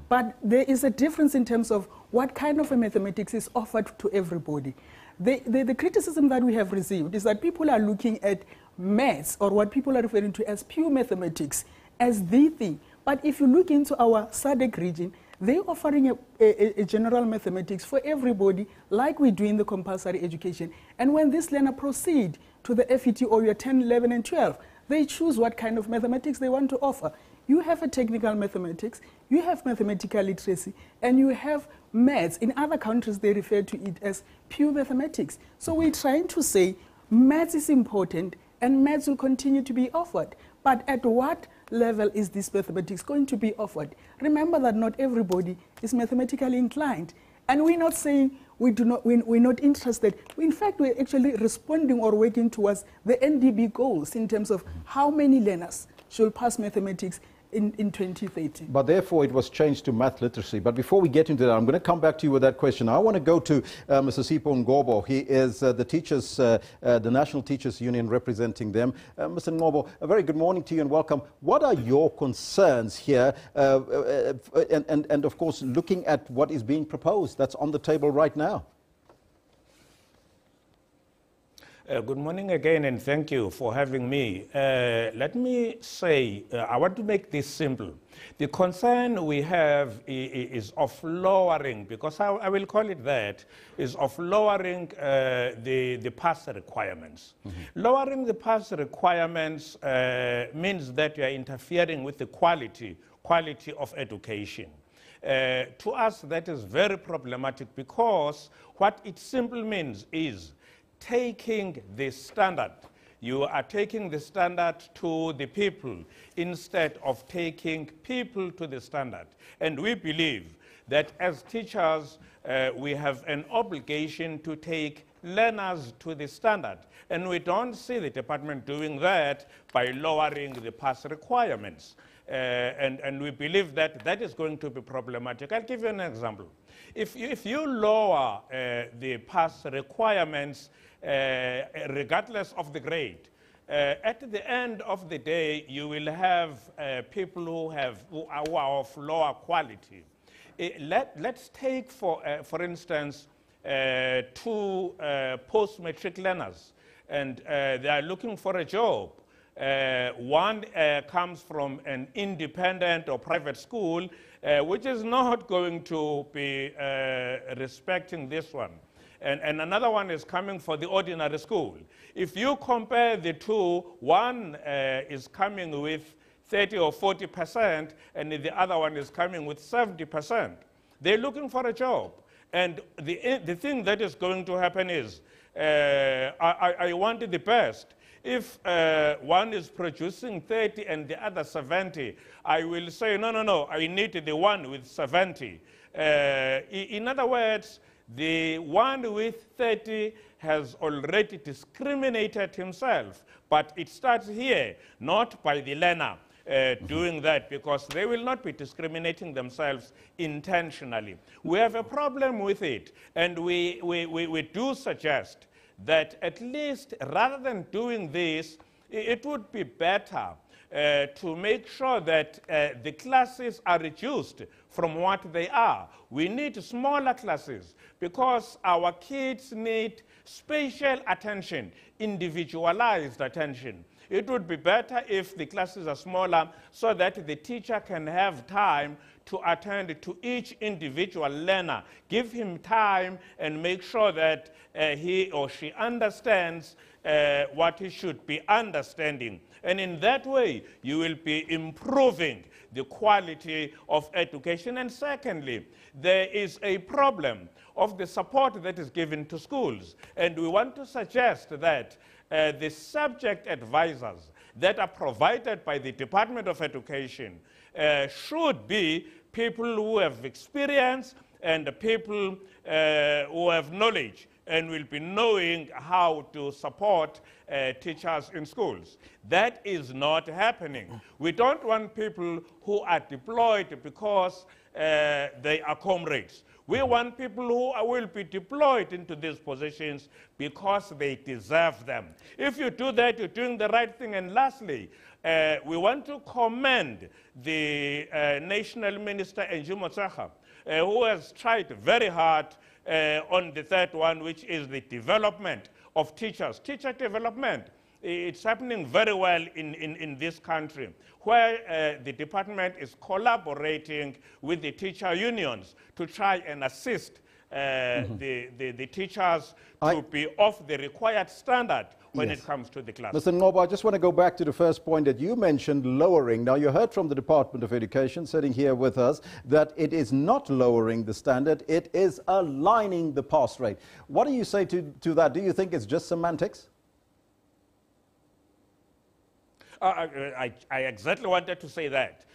S17: But there is a difference in terms of what kind of a mathematics is offered to everybody. The criticism that we have received is that people are looking at maths, or what people are referring to as pure mathematics, as the thing. But if you look into our SADC region, they're offering a general mathematics for everybody, like we do in the compulsory education. And when this learner proceed to the FET or your 10, 11, and 12, they choose what kind of mathematics they want to offer. You have a technical mathematics, you have mathematical literacy, and you have maths. In other countries, they refer to it as pure mathematics. So we're trying to say maths is important, and maths will continue to be offered. But at what level is this mathematics going to be offered? Remember that not everybody is mathematically inclined. And we're not saying we're not interested. In fact, we're actually responding or working towards the NDB goals in terms of how many learners should pass mathematics in 2030.
S1: But therefore, it was changed to math literacy. But before we get into that, I'm going to come back to you with that question. I want to go to Mr. Sipho Ngobo. He is the teachers, the National Teachers Union representing them. Mr. Ngobo, a very good morning to you and welcome. What are your concerns here? And of course, looking at what is being proposed that's on the table right now.
S18: Good morning again, and thank you for having me. Let me say, I want to make this simple. The concern we have is of lowering, because I will call it that, is of lowering the pass requirements. Lowering the pass requirements means that you are interfering with the quality of education. To us, that is very problematic, because what it simply means is taking the standard. You are taking the standard to the people instead of taking people to the standard. And we believe that as teachers, we have an obligation to take learners to the standard. And we don't see the department doing that by lowering the pass requirements. And we believe that that is going to be problematic. I'll give you an example. If you lower the pass requirements, regardless of the grade, at the end of the day, you will have people who are of lower quality. Let's take, for instance, two post-matric learners, and they are looking for a job. One comes from an independent or private school, which is not going to be respecting this one. And another one is coming for the ordinary school. If you compare the two, one is coming with 30 or 40%, and the other one is coming with 70%. They're looking for a job. And the thing that is going to happen is, I want the best. If one is producing 30 and the other 70, I will say, no, I need the one with 70. In other words, the one with 30 has already discriminated himself, but it starts here, not by the learner doing that, because they will not be discriminating themselves intentionally. We have a problem with it, and we do suggest that at least rather than doing this, it would be better to make sure that the classes are reduced from what they are. We need smaller classes because our kids need special attention, individualized attention. It would be better if the classes are smaller so that the teacher can have time to attend to each individual learner, give him time and make sure that he or she understands what he should be understanding. And in that way, you will be improving the quality of education. And secondly, there is a problem of the support that is given to schools. And we want to suggest that the subject advisors that are provided by the Department of Education should be people who have experience and people who have knowledge and will be knowing how to support teachers in schools. That is not happening. We don't want people who are deployed because they are comrades. We want people who will be deployed into these positions because they deserve them. If you do that, you're doing the right thing. And lastly, we want to commend the National Minister, Enju Motsaga, who has tried very hard on the third one, which is the development of teachers. Teacher development, it's happening very well in this country, where the department is collaborating with the teacher unions to try and assist the teachers to be of the required standard when it comes to the class.
S1: Mr. Ngobo, I just want to go back to the first point that you mentioned, lowering. Now, you heard from the Department of Education sitting here with us that it is not lowering the standard, it is aligning the pass rate. What do you say to that? Do you think it's just semantics?
S18: I exactly wanted to say that.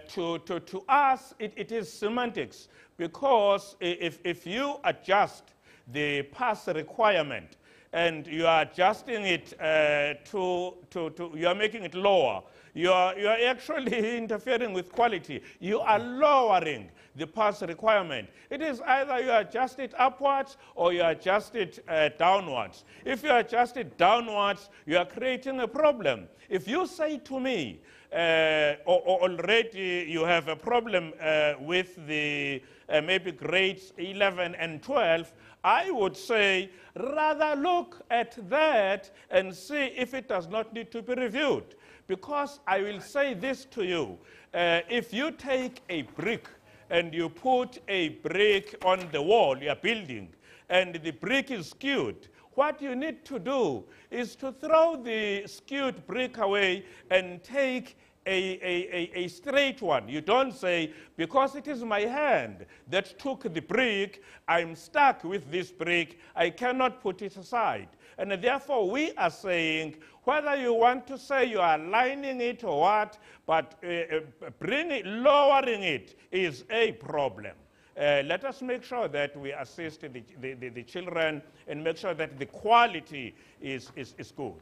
S18: To us, it is semantics, because if you adjust the pass requirement and you are adjusting it you are making it lower, you are actually interfering with quality. You are lowering the pass requirement. It is either you adjust it upwards or you adjust it downwards. If you adjust it downwards, you are creating a problem. If you say to me, already you have a problem with the maybe grades 11 and 12, I would say rather look at that and see if it does not need to be reviewed. Because I will say this to you, if you take a brick and you put a brick on the wall, your building, and the brick is skewed, what you need to do is to throw the skewed brick away and take a straight one. You don't say, because it is my hand that took the brick, I'm stuck with this brick, I cannot put it aside. And therefore we are saying, whether you want to say you are aligning it or what, but lowering it is a problem. Let us make sure that we assist the children and make sure that the quality is good.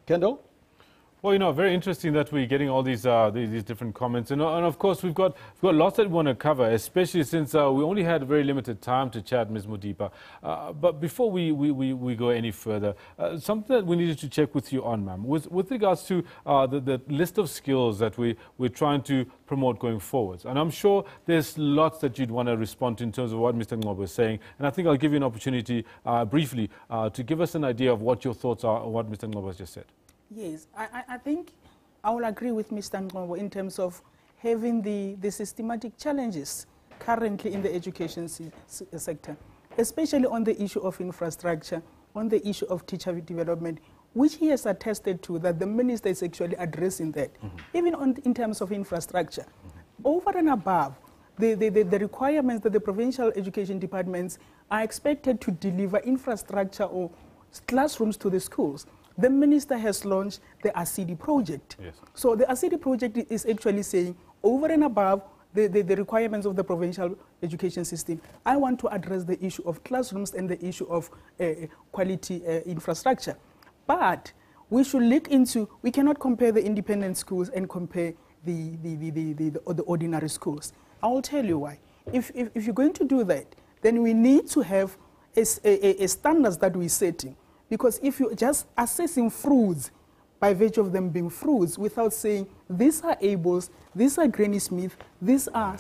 S1: Kendall?
S2: Well, you know, very interesting that we're getting all these different comments, and of course we've got lots that we want to cover, especially since we only had very limited time to chat, Ms. Modipa. But before we go any further, something that we needed to check with you on, ma'am, with regards to the list of skills that we're trying to promote going forwards. And I'm sure there's lots that you'd want to respond to in terms of what Mr. Ngobo was saying. And I think I'll give you an opportunity briefly to give us an idea of what your thoughts are on what Mr. Ngobo has just said.
S17: Yes, I think I will agree with Mr. Ngobo in terms of having the systematic challenges currently in the education sector, especially on the issue of infrastructure, on the issue of teacher development, which he has attested to that the minister is actually addressing that, even in terms of infrastructure. Over and above, the requirements that the provincial education departments are expected to deliver infrastructure or classrooms to the schools. The minister has launched the ASIDI project. Yes. So the ASIDI project is actually saying, over and above the requirements of the provincial education system, I want to address the issue of classrooms and the issue of quality infrastructure. But we should look into, we cannot compare the independent schools and compare the ordinary schools. I will tell you why. If you're going to do that, then we need to have a standards that we're setting. Because if you're just assessing fruits by virtue of them being fruits without saying these are Abels, these are Granny Smith, these are,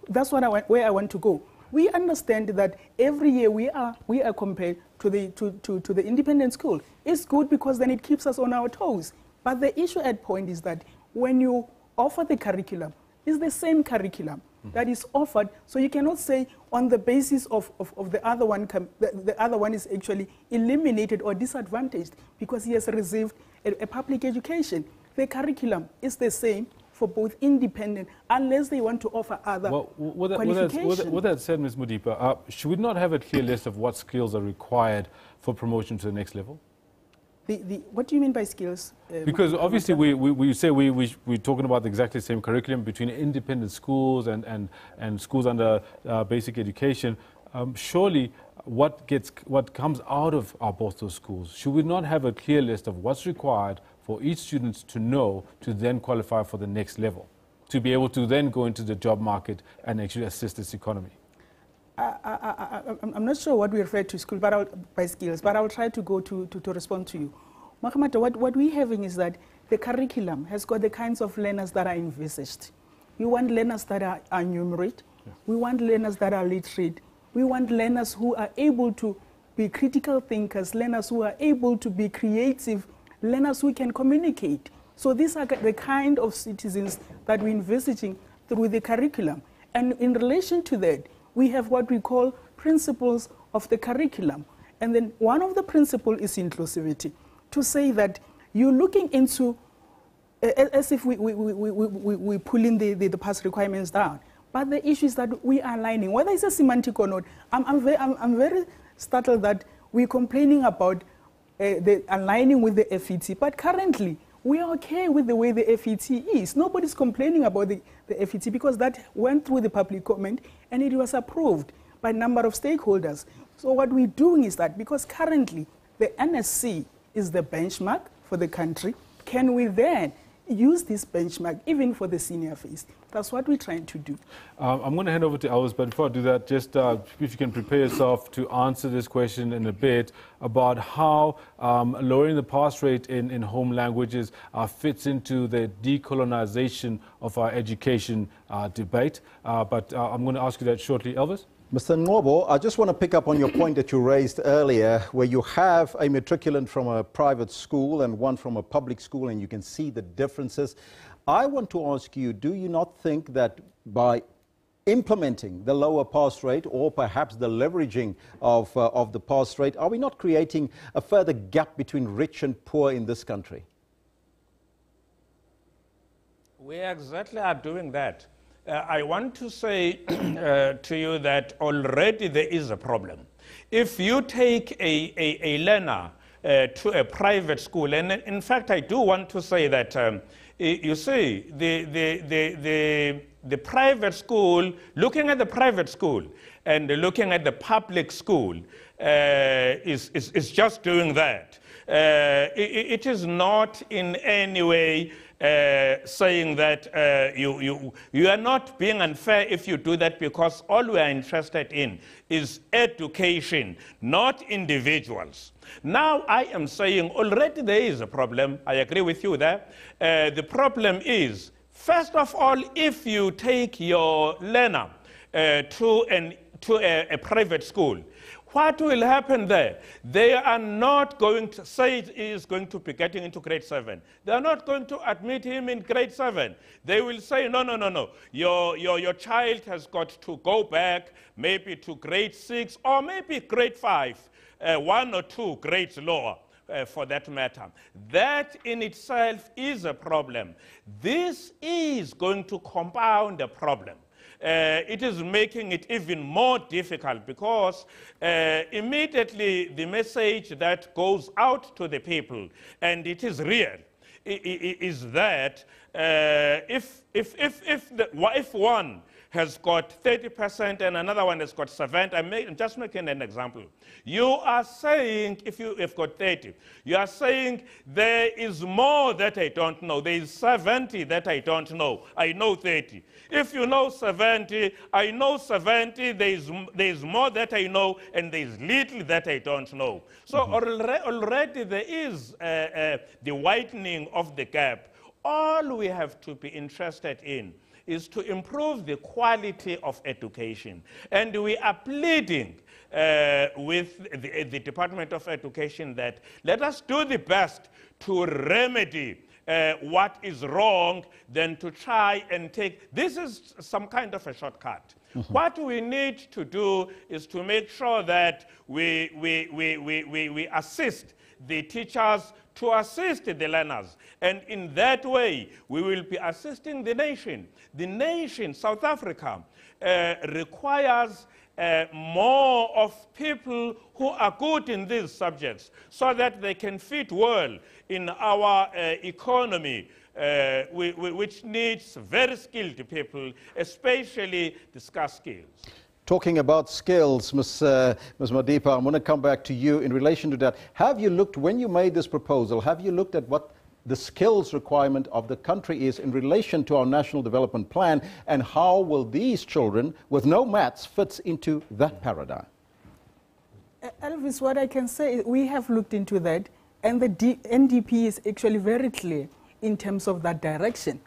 S17: that's where I want to go. We understand that every year we are compared to the independent school. It's good because then it keeps us on our toes. But the issue at point is that when you offer the curriculum, it's the same curriculum that is offered, so you cannot say on the basis of the other one, the other one is actually eliminated or disadvantaged because he has received a public education. The curriculum is the same for both independent, unless they want to offer other qualifications.
S2: With that said, Ms. Modipa, should we not have a clear list of what skills are required for promotion to the next level?
S17: What do you mean by skills?
S2: Because obviously we say we're talking about the exactly same curriculum between independent schools and schools under basic education. Surely what comes out of both those schools, should we not have a clear list of what's required for each student to know to then qualify for the next level, to be able to then go into the job market and actually assist this economy?
S17: I'm not sure what we refer to school by skills, but I'll try to go to respond to you. Makamata, what we're having is that the curriculum has got the kinds of learners that are envisaged. We want learners that are numerate. Yeah. We want learners that are literate. We want learners who are able to be critical thinkers, learners who are able to be creative, learners who can communicate. So these are the kind of citizens that we're envisaging through the curriculum. And in relation to that, we have what we call principles of the curriculum. And then one of the principles is inclusivity, to say that you're looking into, as if we pulling the past requirements down. But the issue is that we are aligning, whether it's a semantic or not. I'm very startled that we're complaining about the aligning with the FET, but currently we are okay with the way the FET is. Nobody's complaining about the FET because that went through the public comment and it was approved by a number of stakeholders. So what we're doing is that because currently the NSC is the benchmark for the country, can we then use this benchmark even for the senior phase? That's what we're trying to do.
S2: I'm going to hand over to Elvis, but before I do that, just if you can prepare yourself to answer this question in a bit about how lowering the pass rate in home languages fits into the decolonization of our education debate. But I'm going to ask you that shortly. Elvis?
S1: Mr. Ngobo, I just want to pick up on your point that you raised earlier, where you have a matriculant from a private school and one from a public school, and you can see the differences. I want to ask you, do you not think that by implementing the lower pass rate or perhaps the leveraging of the pass rate, are we not creating a further gap between rich and poor in this country?
S18: We exactly are doing that. I want to say to you that already there is a problem. If you take a learner to a private school, and in fact I do want to say that, you see, the private school, looking at the private school, and looking at the public school is just doing that. It is not in any way saying that you are not being unfair if you do that, because all we are interested in is education, not individuals. Now I am saying already there is a problem. I agree with you there. The problem is, first of all, if you take your learner to a private school, what will happen there? They are not going to say he is going to be getting into grade 7. They are not going to admit him in grade 7. They will say, no, no, no, no. Your child has got to go back maybe to grade 6 or maybe grade 5, 1 or 2 grades lower. For that matter. That in itself is a problem. This is going to compound the problem. It is making it even more difficult, because immediately the message that goes out to the people, and it is real, is that if one has got 30% and another one has got 70%, I'm just making an example. You are saying, if you have got 30, you are saying there is more that I don't know. There is 70 that I don't know. I know 30. If you know 70, I know 70, there is more that I know, and there is little that I don't know. So already there is the widening of the gap. All we have to be interested in is to improve the quality of education. And we are pleading with the Department of Education that let us do the best to remedy what is wrong than to try and take, this is some kind of a shortcut. What we need to do is to make sure that we assist the teachers to assist the learners. And in that way, we will be assisting the nation. The nation, South Africa, requires more of people who are good in these subjects so that they can fit well in our economy, which needs very skilled people, especially the scarce skills.
S1: Talking about skills, Ms. Madipa, I'm going to come back to you in relation to that. Have you looked, when you made this proposal, have you looked at what the skills requirement of the country is in relation to our National Development Plan, and how will these children with no maths fit into that paradigm?
S17: Elvis, what I can say is we have looked into that, and the NDP is actually very clear in terms of that direction.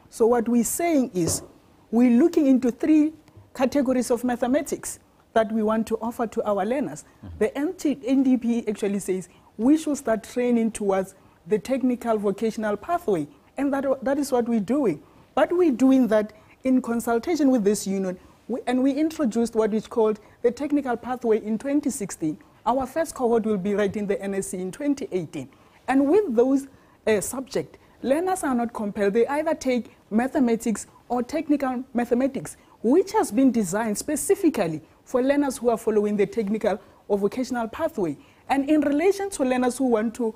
S17: So what we're saying is we're looking into 3 categories of mathematics that we want to offer to our learners. The NDP actually says we should start training towards the technical vocational pathway, and that is what we're doing. But we're doing that in consultation with this union, and we introduced what is called the technical pathway in 2016. Our first cohort will be writing the NSC in 2018. And with those subjects, learners are not compelled. They either take mathematics or technical mathematics, which has been designed specifically for learners who are following the technical or vocational pathway. And in relation to learners who want to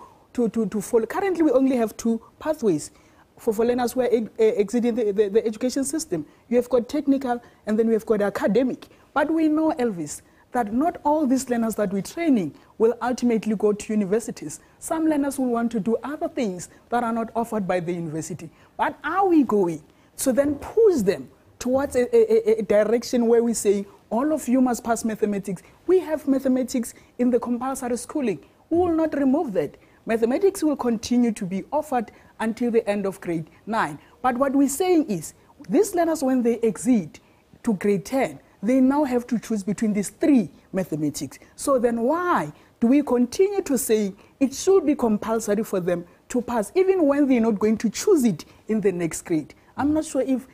S17: follow, currently we only have 2 pathways for learners who are exiting the education system. You have got technical, and then we have got academic. But we know, Elvis, that not all these learners that we're training will ultimately go to universities. Some learners will want to do other things that are not offered by the university. But are we going to then push them towards a direction where we say, all of you must pass mathematics? We have mathematics in the compulsory schooling. We will not remove that. Mathematics will continue to be offered until the end of grade 9. But what we're saying is, these learners, when they exit to grade 10, they now have to choose between these 3 mathematics. So then why do we continue to say it should be compulsory for them to pass, even when they're not going to choose it in the next grade? I'm not sure if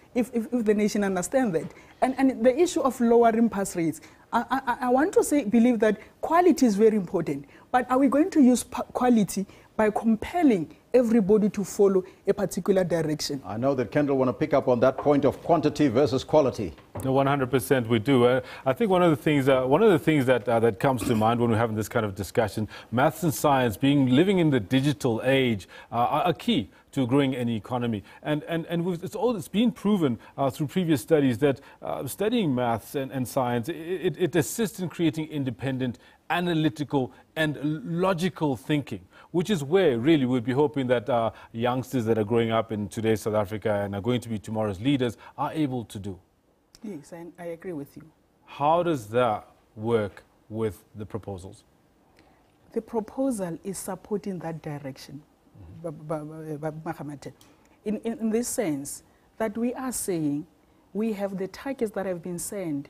S17: the nation understands that. And the issue of lowering pass rates, I want to believe that quality is very important. But are we going to use quality by compelling everybody to follow a particular direction.
S1: I know that Kendall want to pick up on that point of quantity versus quality.
S2: No, 100% we do. I think one of the things that comes to mind when we're having this kind of discussion, maths and science, living in the digital age, are key to growing any economy. And it's been proven through previous studies that studying maths and science, it assists in creating independent, analytical and logical thinking, which is where really we'd be hoping that youngsters that are growing up in today's South Africa and are going to be tomorrow's leaders are able to do.
S17: Yes, I agree with you.
S2: How does that work with the proposals?
S17: The proposal is supporting that direction, in this sense that we are saying we have the targets that have been set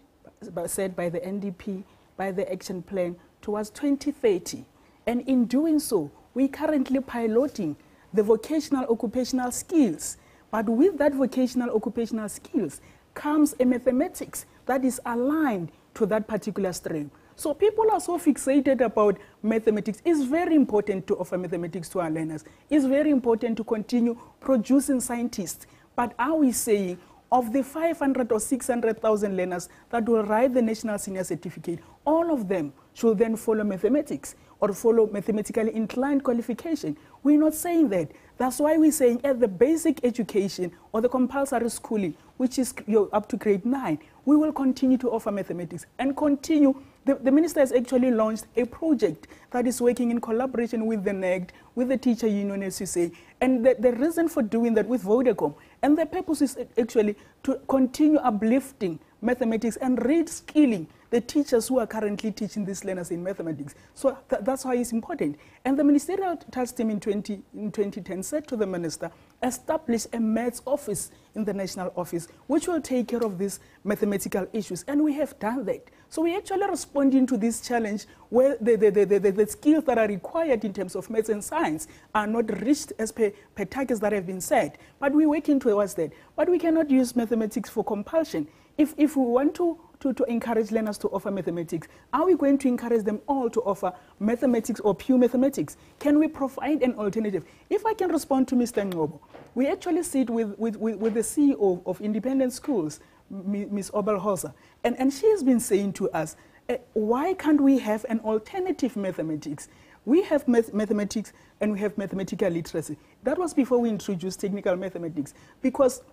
S17: by the NDP, by the action plan towards 2030. And in doing so, we're currently piloting the vocational occupational skills. But with that vocational occupational skills comes a mathematics that is aligned to that particular stream. So people are so fixated about mathematics. It's very important to offer mathematics to our learners. It's very important to continue producing scientists. But are we saying of the 500 or 600,000 learners that will write the National Senior Certificate, all of them should then follow mathematics or follow mathematically inclined qualification? We're not saying that. That's why we're saying at the basic education or the compulsory schooling, which is up to grade 9, we will continue to offer mathematics and continue. The minister has actually launched a project that is working in collaboration with the NECD, with the teacher union, as you say. And the reason for doing that with Vodacom, and the purpose is actually to continue uplifting mathematics and reskilling the teachers who are currently teaching these learners in mathematics. So that's why it's important. And the ministerial task team in 2010 said to the minister, establish a maths office in the national office, which will take care of these mathematical issues. And we have done that. So we're actually responding to this challenge where the skills that are required in terms of maths and science are not reached as per targets that have been set. But we're working towards that. But we cannot use mathematics for compulsion. If we want to encourage learners to offer mathematics, are we going to encourage them all to offer mathematics or pure mathematics? Can we provide an alternative? If I can respond to Mr. Ngobo, we actually sit with the CEO of independent schools, Ms. Obelhosa, and she has been saying to us, why can't we have an alternative mathematics? We have mathematics and we have mathematical literacy. That was before we introduced technical mathematics, because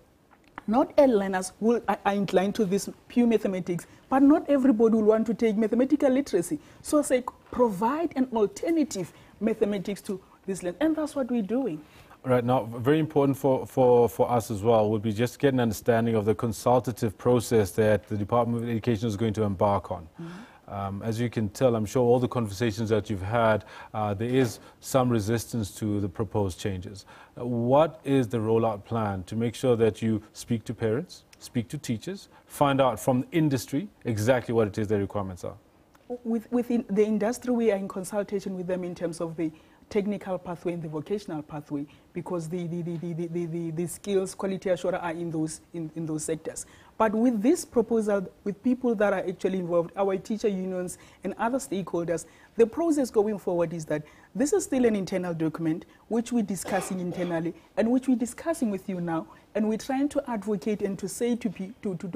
S17: not all learners are inclined to this pure mathematics, but not everybody will want to take mathematical literacy. So say, provide an alternative mathematics to this learner, and that's what we're doing.
S2: Right now, very important for us as well would be just get an understanding of the consultative process that the Department of Education is going to embark on. As you can tell, I'm sure all the conversations that you've had, there is some resistance to the proposed changes. What is the rollout plan to make sure that you speak to parents, speak to teachers, find out from industry exactly what it is their requirements are?
S17: Within the industry, we are in consultation with them in terms of the technical pathway and the vocational pathway, because the skills, quality assurance are in those sectors. But with this proposal, with people that are actually involved, our teacher unions and other stakeholders, the process going forward is that this is still an internal document which we're discussing internally and which we're discussing with you now, and we're trying to advocate and to say to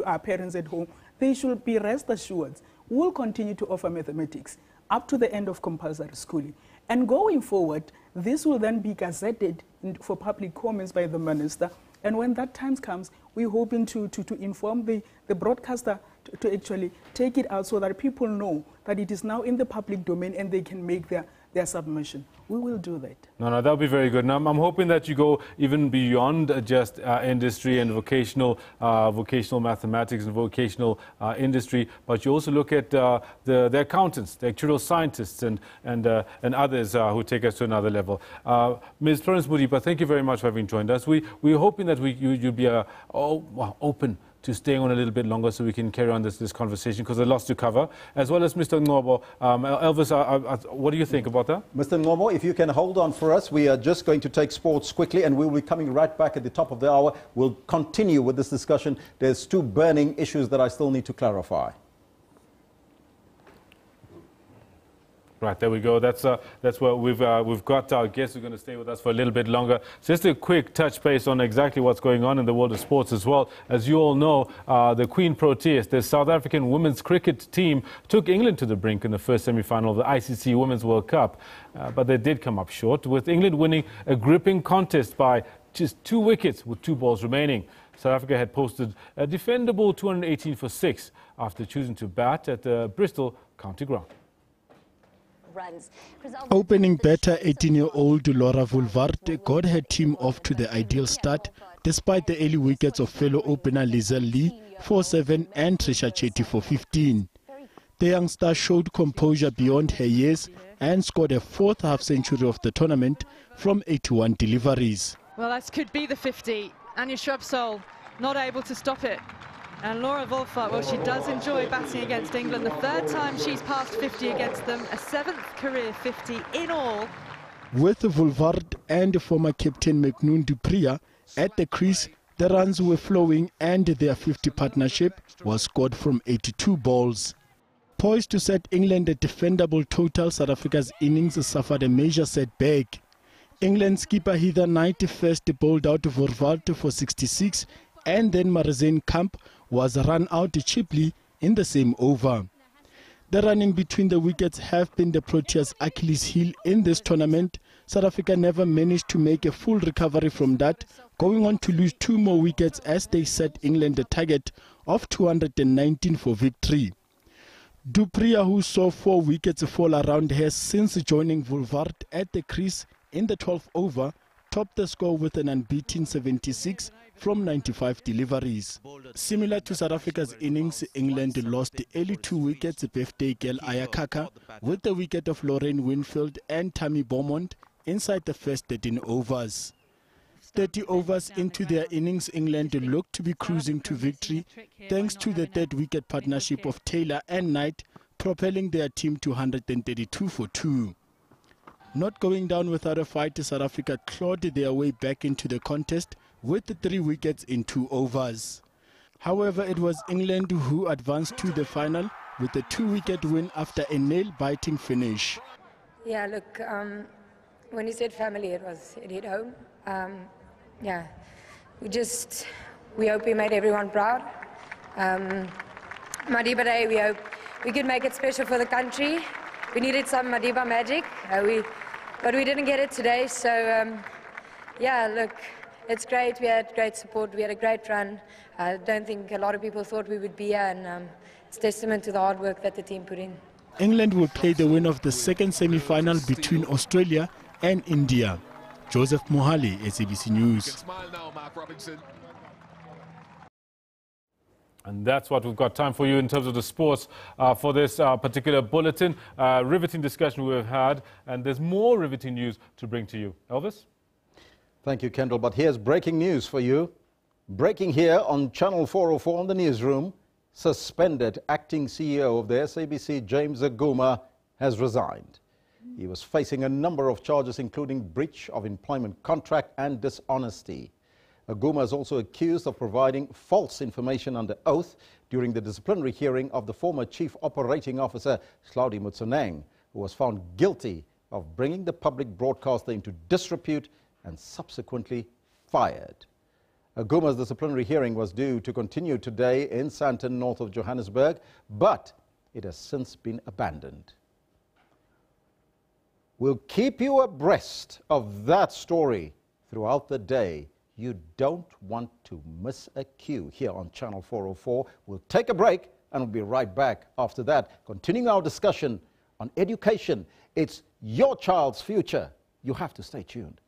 S17: our parents at home, they should be rest assured we'll continue to offer mathematics up to the end of compulsory schooling. And going forward, this will then be gazetted for public comments by the minister. And when that time comes, we're hoping to inform the broadcaster to actually take it out so that people know that it is now in the public domain and they can make their submission. We will do that.
S2: No, that'll be very good. Now, I'm hoping that you go even beyond just industry and vocational mathematics and vocational industry, but you also look at the accountants, the actuarial scientists, and others who take us to another level. Ms. Florence Mudipa, thank you very much for having joined us. We're hoping that you'll be open to staying on a little bit longer so we can carry on this conversation, because there's lots to cover, as well as Mr. Ngobo. Elvis, what do you think about that?
S1: Mr. Ngobo, if you can hold on for us, we are just going to take sports quickly, and we'll be coming right back at the top of the hour. We'll continue with this discussion. There's two burning issues that I still need to clarify.
S2: Right, there we go. That's where we've got our guests who are going to stay with us for a little bit longer. Just a quick touch base on exactly what's going on in the world of sports as well. As you all know, the Queen Proteas, the South African women's cricket team, took England to the brink in the first semi-final of the ICC Women's World Cup. But they did come up short, with England winning a gripping contest by just 2 wickets with 2 balls remaining. South Africa had posted a defendable 218 for 6 after choosing to bat at the Bristol County Ground.
S5: Opening batter 18-year-old Laura Vulvard got her team off to the ideal start despite the early wickets of fellow opener Lizelle Lee for 7 and Trisha Chetty for 15. The youngster showed composure beyond her years and scored a 4th half-century of the tournament from 81 deliveries.
S19: Well, that could be the 50. Anya Shrubsole not able to stop it. And Laura Wolfart, well, she does enjoy batting against England. The 3rd time she's passed 50 against them, a 7th career 50 in all.
S5: With Vulvard and former captain McNoon du Preez at the crease, the runs were flowing and their 50 partnership was scored from 82 balls. Poised to set England a defendable total, South Africa's innings suffered a major setback. England skipper Heather Knight first bowled out Vulvard for 66, and then Marizane Kamp was run out cheaply in the same over. The running between the wickets have been the Proteas' Achilles heel in this tournament. South Africa never managed to make a full recovery from that, going on to lose 2 more wickets as they set England a target of 219 for victory. Du Preez, who saw 4 wickets fall around her since joining Vulvard at the crease in the 12th over, topped the score with an unbeaten 76 from 95 deliveries. Similar to South Africa's innings, England lost the early 2 wickets, birthday girl Ayakaka, with the wicket of Lorraine Winfield and Tammy Beaumont inside the first 13 overs. 30 overs into their innings, England looked to be cruising to victory thanks to the 3rd wicket partnership of Taylor and Knight, propelling their team to 132 for 2. Not going down without a fight, South Africa clawed their way back into the contest with 3 wickets in 2 overs. However, it was England who advanced to the final with a 2-wicket win after a nail-biting finish.
S13: Yeah, look, when you said family, it hit home. Yeah, we hope we made everyone proud. Madiba Day, we hope we could make it special for the country. We needed some Madiba magic, but we didn't get it today. So, yeah, look, it's great. We had great support. We had a great run. I don't think a lot of people thought we would be here, and it's testament to the hard work that the team put in.
S5: England will play the winner of the 2nd semi-final between Australia and India. Joseph Mohali, SABC News.
S2: And that's what we've got time for you in terms of the sports for this particular bulletin. Riveting discussion we've had, and there's more riveting news to bring to you. Elvis?
S1: Thank you, Kendall. But here's breaking news for you. Breaking here on Channel 404 on the Newsroom. Suspended acting CEO of the SABC, James Aguma, has resigned. He was facing a number of charges, including breach of employment contract and dishonesty. Aguma is also accused of providing false information under oath during the disciplinary hearing of the former Chief Operating Officer, Hlaudi Motsoeneng, who was found guilty of bringing the public broadcaster into disrepute and subsequently fired. Aguma's disciplinary hearing was due to continue today in Sandton, north of Johannesburg, but it has since been abandoned. We'll keep you abreast of that story throughout the day. You don't want to miss a cue here on Channel 404. We'll take a break and we'll be right back after that, continuing our discussion on education. It's your child's future. You have to stay tuned.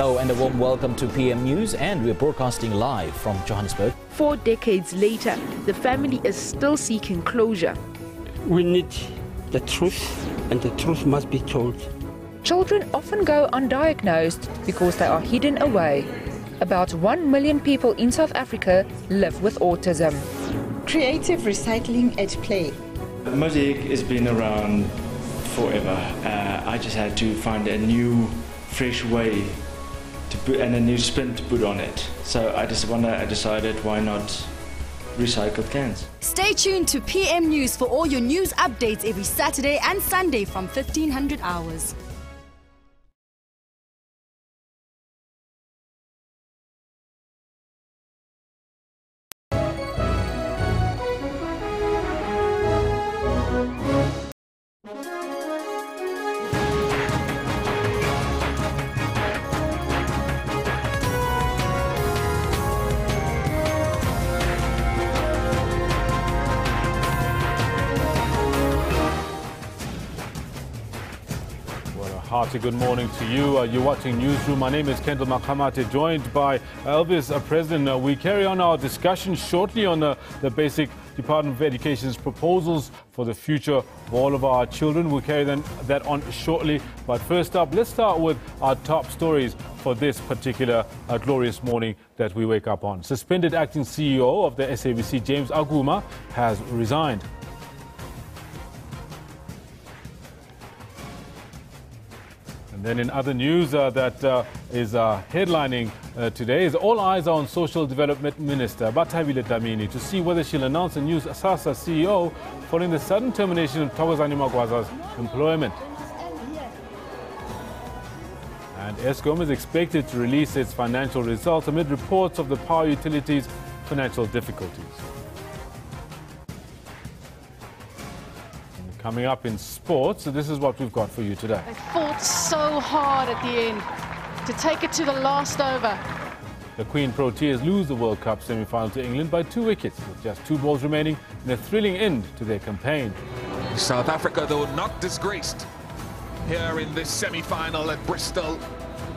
S3: Hello and a warm welcome to PM News, and we're broadcasting live from Johannesburg.
S12: 4 decades later, the family is still seeking closure.
S20: We need the truth, and the truth must be told.
S12: Children often go undiagnosed because they are hidden away. About 1 million people in South Africa live with autism.
S21: Creative recycling at play.
S22: Mosaic has been around forever. I just had to find a new, fresh way to put, and a new spin to put on it. So I decided, why not recycled cans?
S9: Stay tuned to PM News for all your news updates every Saturday and Sunday from 1500 hours.
S2: Hearty good morning to you. You're watching Newsroom. My name is Kendall Makamate, joined by Elvis President. We carry on our discussion shortly on the Basic Department of Education's proposals for the future of all of our children. We'll carry that on shortly. But first up, let's start with our top stories for this particular glorious morning that we wake up on. Suspended acting CEO of the SABC, James Aguma, has resigned. And then in other news that is headlining today is all eyes are on Social Development Minister Bathabile Dlamini to see whether she'll announce a new SASSA CEO following the sudden termination of Thokozani Magwaza's employment. And Eskom is expected to release its financial results amid reports of the power utilities' financial difficulties. Coming up in sports, so this is what we've got for you today.
S10: They fought so hard at the end to take it to the last over.
S2: The Queen Proteas lose the World Cup semi-final to England by 2 wickets, with just 2 balls remaining in a thrilling end to their campaign.
S11: South Africa, though not disgraced here in this semi-final at Bristol.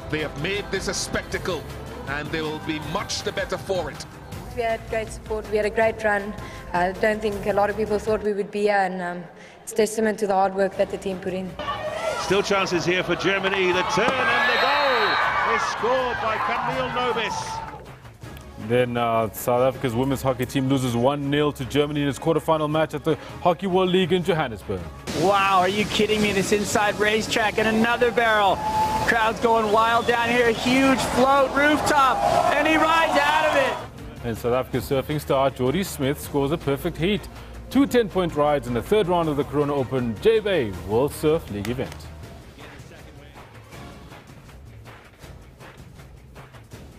S11: They have made this a spectacle, and they will be much the better for it.
S13: We had great support, we had a great run. I don't think a lot of people thought we would be here, and it's testament to the hard work that the team put in.
S15: Still chances here for Germany. The turn and the goal is scored by Camille Nobis.
S2: Then South Africa's women's hockey team loses 1-0 to Germany in its quarterfinal match at the Hockey World League in Johannesburg.
S16: Wow, are you kidding me? This inside racetrack and another barrel. Crowd's going wild down here. Huge float, rooftop, and he rides out of it.
S2: And South Africa's surfing star Jordie Smith scores a perfect heat. 2 10-point rides in the third round of the Corona Open J-Bay World Surf League event.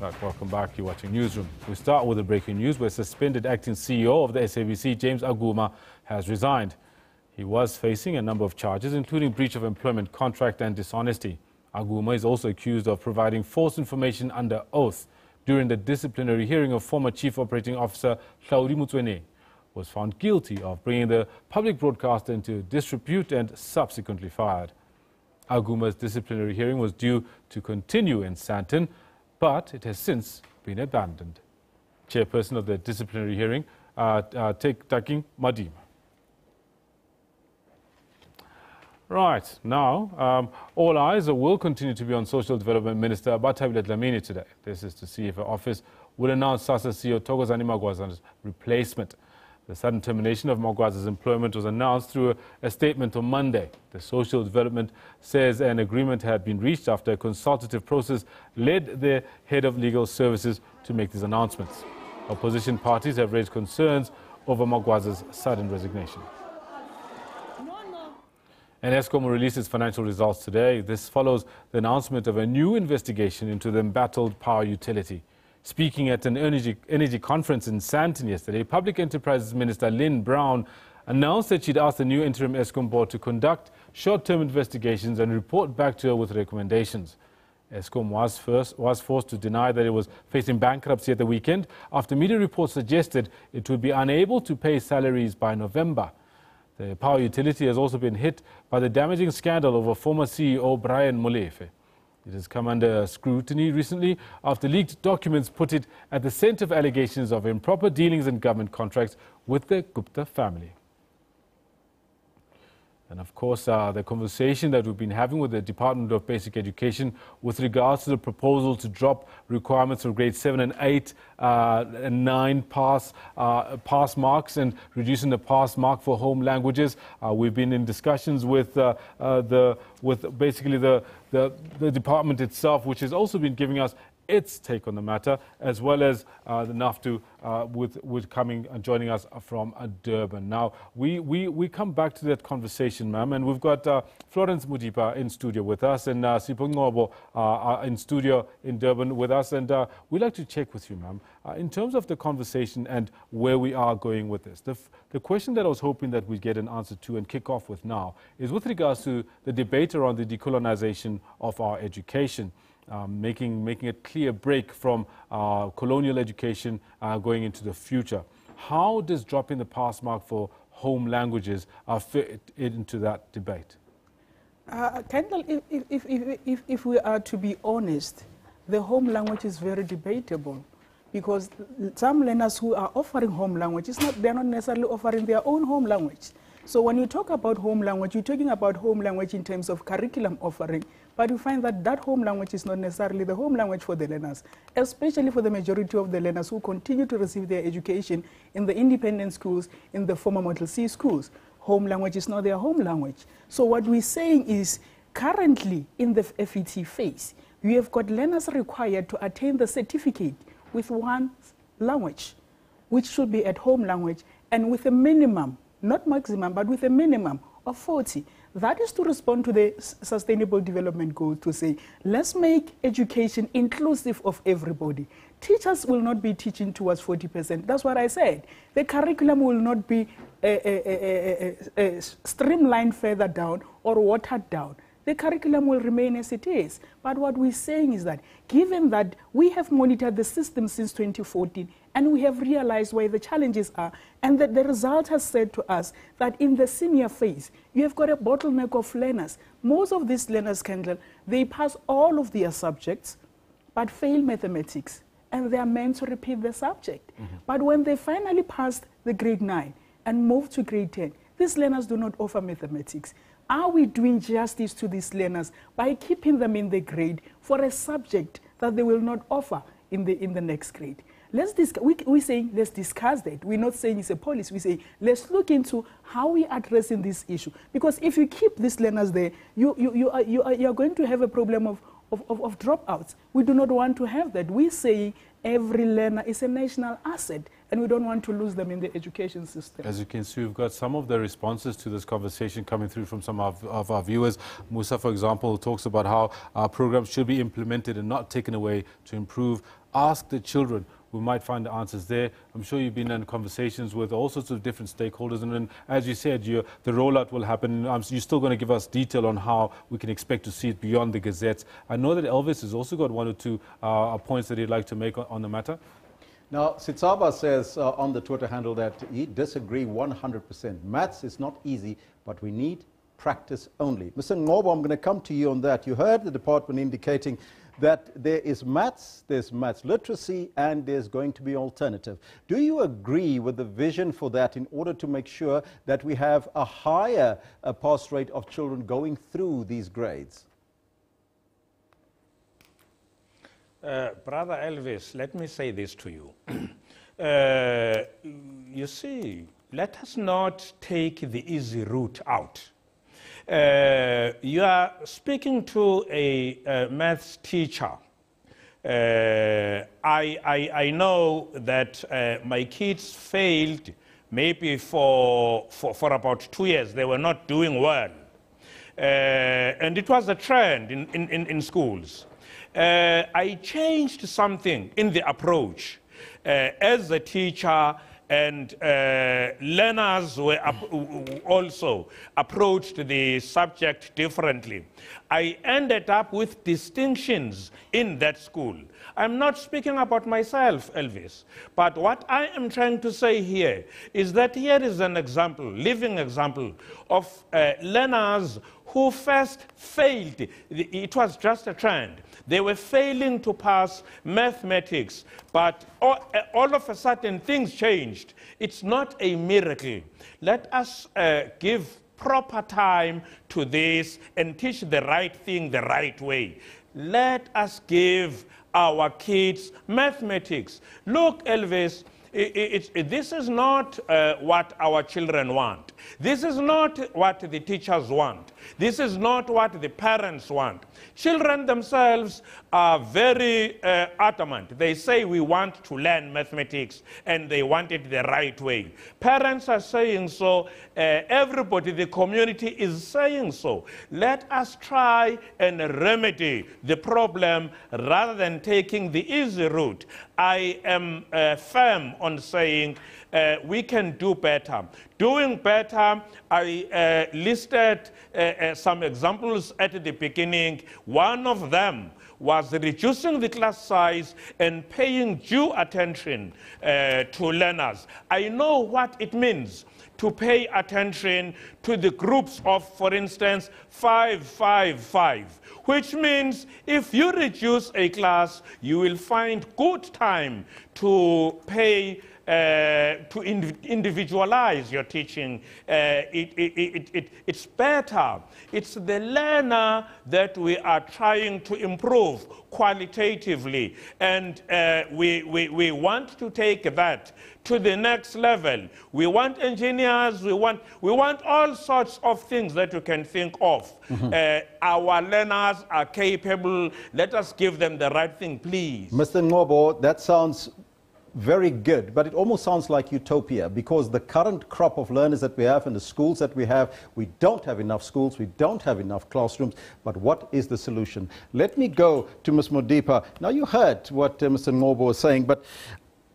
S2: Right, welcome back. You're watching Newsroom. We start with the breaking news where suspended acting CEO of the SABC, James Aguma, has resigned. He was facing a number of charges, including breach of employment contract and dishonesty. Aguma is also accused of providing false information under oath during the disciplinary hearing of former Chief Operating Officer Hlaudi Motswene, was found guilty of bringing the public broadcaster into disrepute and subsequently fired. Aguma's disciplinary hearing was due to continue in Sandton, but it has since been abandoned. Chairperson of the disciplinary hearing, Taking Madima. Right, now, all eyes will continue to be on Social Development Minister Bathabile Dlamini today. This is to see if her office will announce SASSA CEO Thokozani Magwaza's replacement. The sudden termination of Magwaza's employment was announced through a statement on Monday. The Social Development says an agreement had been reached after a consultative process led the head of legal services to make these announcements. Opposition parties have raised concerns over Magwaza's sudden resignation. And Eskom will release its financial results today. This follows the announcement of a new investigation into the embattled power utility. Speaking at an energy conference in Sandton yesterday, Public Enterprises Minister Lynn Brown announced that she'd asked the new interim Eskom board to conduct short-term investigations and report back to her with recommendations. Eskom was forced to deny that it was facing bankruptcy at the weekend after media reports suggested it would be unable to pay salaries by November. The power utility has also been hit by the damaging scandal over former CEO Brian Molefe. It has come under scrutiny recently after leaked documents put it at the center of allegations of improper dealings in government contracts with the Gupta family. And of course, the conversation that we've been having with the Department of Basic Education with regards to the proposal to drop requirements for grade 7 and 8 and 9 pass marks and reducing the pass mark for home languages. We've been in discussions with basically the department itself, which has also been giving us its take on the matter, as well as the NAFTU with coming and joining us from Durban. Now, we come back to that conversation, ma'am, and we've got Florence Mudipa in studio with us and Sipho Ngobo in studio in Durban with us, and we'd like to check with you, ma'am, in terms of the conversation and where we are going with this. The question that I was hoping that we'd get an answer to and kick off with now is with regards to the debate around the decolonization of our education. Making a clear break from colonial education going into the future. How does dropping the pass mark for home languages fit into that debate?
S17: Kendall, if we are to be honest, the home language is very debatable, because some learners who are offering home language, they're not necessarily offering their own home language. So when you talk about home language, you're talking about home language in terms of curriculum offering, but you find that that home language is not necessarily the home language for the learners, especially for the majority of the learners who continue to receive their education in the independent schools, in the former Model C schools. Home language is not their home language. So what we're saying is, currently in the FET phase, we have got learners required to attain the certificate with one language, which should be at home language, and with a minimum, not maximum, but with a minimum of 40. That is to respond to the Sustainable Development Goal, to say, let's make education inclusive of everybody. Teachers will not be teaching towards 40%. That's what I said. The curriculum will not be streamlined further down or watered down. The curriculum will remain as it is. But what we're saying is that, given that we have monitored the system since 2014, and we have realized where the challenges are, and that the result has said to us that in the senior phase, you have got a bottleneck of learners. Most of these learners, Kendall, they pass all of their subjects, but fail mathematics, and they are meant to repeat the subject. But when they finally pass the grade 9 and move to grade 10, these learners do not offer mathematics. Are we doing justice to these learners by keeping them in the grade for a subject that they will not offer in the next grade? We're saying let's discuss that. We're not saying it's a policy. We say let's look into how we are addressing this issue. Because if you keep these learners there, you are going to have a problem of dropouts. We do not want to have that. We say every learner is a national asset, and we don't want to lose them in the education system.
S2: As you can see, we've got some of the responses to this conversation coming through from some of our viewers. Musa, for example, talks about how our programs should be implemented and not taken away to improve. Ask the children. We might find the answers there. I'm sure you've been in conversations with all sorts of different stakeholders, and then, as you said, the rollout will happen. You're still going to give us detail on how we can expect to see it beyond the gazettes. I know that Elvis has also got one or two points that he'd like to make on the matter.
S1: Now, Sitsaba says on the Twitter handle that he disagrees 100%. Maths is not easy, but we need practice only. Mr. Ngobo, I'm going to come to you on that. You heard the department indicating that there is maths, there's maths literacy, and there's going to be alternative. Do you agree with the vision for that in order to make sure that we have a higher pass rate of children going through these grades?
S18: Brother Elvis, let me say this to you. You see, let us not take the easy route out. You are speaking to a maths teacher. I know that my kids failed maybe for about 2 years. They were not doing well. And it was a trend in schools. I changed something in the approach. As a teacher, and learners were also approached the subject differently. I ended up with distinctions in that school. I'm not speaking about myself, Elvis, but what I am trying to say here is that here is an example, living example, of learners who first failed. It was just a trend. They were failing to pass mathematics, but all of a sudden things changed. It's not a miracle. Let us give proper time to this and teach the right thing the right way. Let us give our kids mathematics. Look, Elvis, this is not what our children want. This is not what the teachers want. This is not what the parents want. Children themselves are very adamant. They say we want to learn mathematics and they want it the right way. Parents are saying so. Everybody, the community is saying so. Let us try and remedy the problem rather than taking the easy route. I am firm on saying we can do better. Doing better, I listed some examples at the beginning. One of them was reducing the class size and paying due attention to learners. I know what it means to pay attention to the groups of, for instance, 5, 5, 5, which means if you reduce a class, you will find good time to pay to individualize your teaching. It's better. It's the learner that we are trying to improve qualitatively. And we want to take that to the next level. We want engineers, we want all sorts of things that you can think of. Our learners are capable. Let us give them the right thing, please.
S1: Mr. Ngobo, that sounds very good, but it almost sounds like utopia, because the current crop of learners that we have and the schools that we don't have enough schools, we don't have enough classrooms. But what is the solution? Let me go to Ms. Modipa. Now, you heard what Mr. Ngobo was saying, but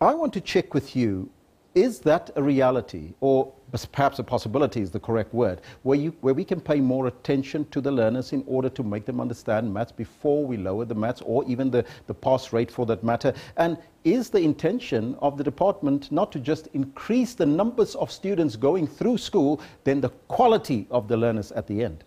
S1: I want to check with you, is that a reality, or perhaps a possibility is the correct word, where we can pay more attention to the learners in order to make them understand maths before we lower the maths, or even the pass rate for that matter? And is the intention of the department not to just increase the numbers of students going through school, then the quality of the learners at the end?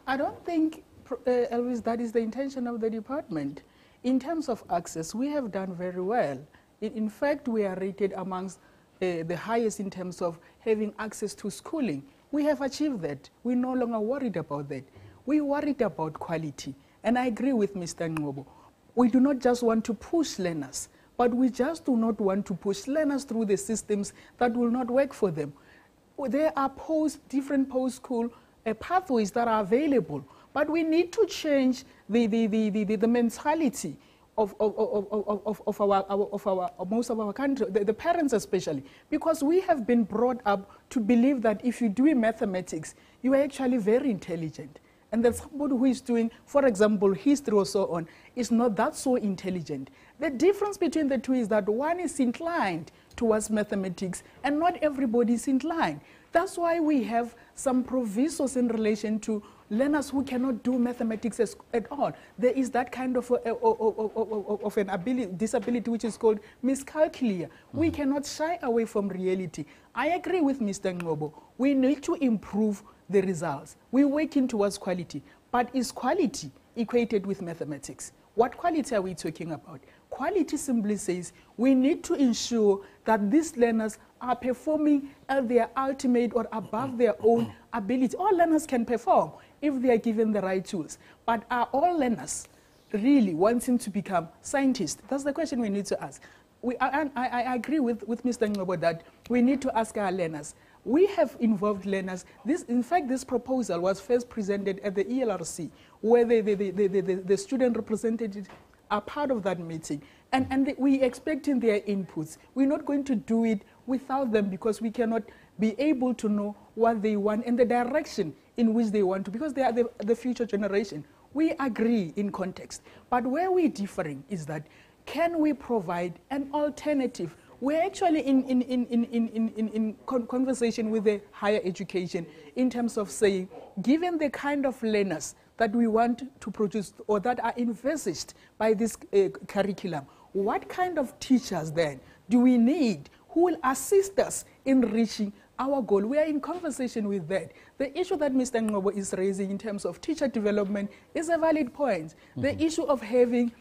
S17: I don't think, Elvis, that is the intention of the department. In terms of access, we have done very well. In fact, we are rated amongst the highest in terms of having access to schooling. We have achieved that. We're no longer worried about that. We're worried about quality. And I agree with Mr. Ngobo. We do not just want to push learners, but we just do not want to push learners through the systems that will not work for them. There are different post-school pathways that are available, but we need to change the mentality of most of our country, the parents especially, because we have been brought up to believe that if you do mathematics, you are actually very intelligent. And that somebody who is doing, for example, history or so on, is not that so intelligent. The difference between the two is that one is inclined towards mathematics and not everybody is inclined. That's why we have some provisos in relation to learners who cannot do mathematics at all. There is that kind of an disability which is called miscalculia. We cannot shy away from reality. I agree with Mr. Ngobo. We need to improve the results. We're working towards quality. But is quality equated with mathematics? What quality are we talking about? Quality simply says we need to ensure that these learners are performing at their ultimate or above their own ability. All learners can perform if they are given the right tools. But are all learners really wanting to become scientists? That's the question we need to ask. I agree with Mr. Ngobo that we need to ask our learners. We have involved learners. In fact, this proposal was first presented at the ELRC, where the student representatives are part of that meeting. And we're expecting their inputs. We're not going to do it without them, because we cannot be able to know what they want and the direction in which they want to, because they are the future generation. We agree in context. But where we're differing is that, can we provide an alternative? We're actually in conversation with the higher education in terms of saying, given the kind of learners that we want to produce or that are envisaged by this curriculum, what kind of teachers then do we need who will assist us in reaching our goal. We are in conversation with that. The issue that Mr. Ngobo is raising in terms of teacher development is a valid point. The issue of having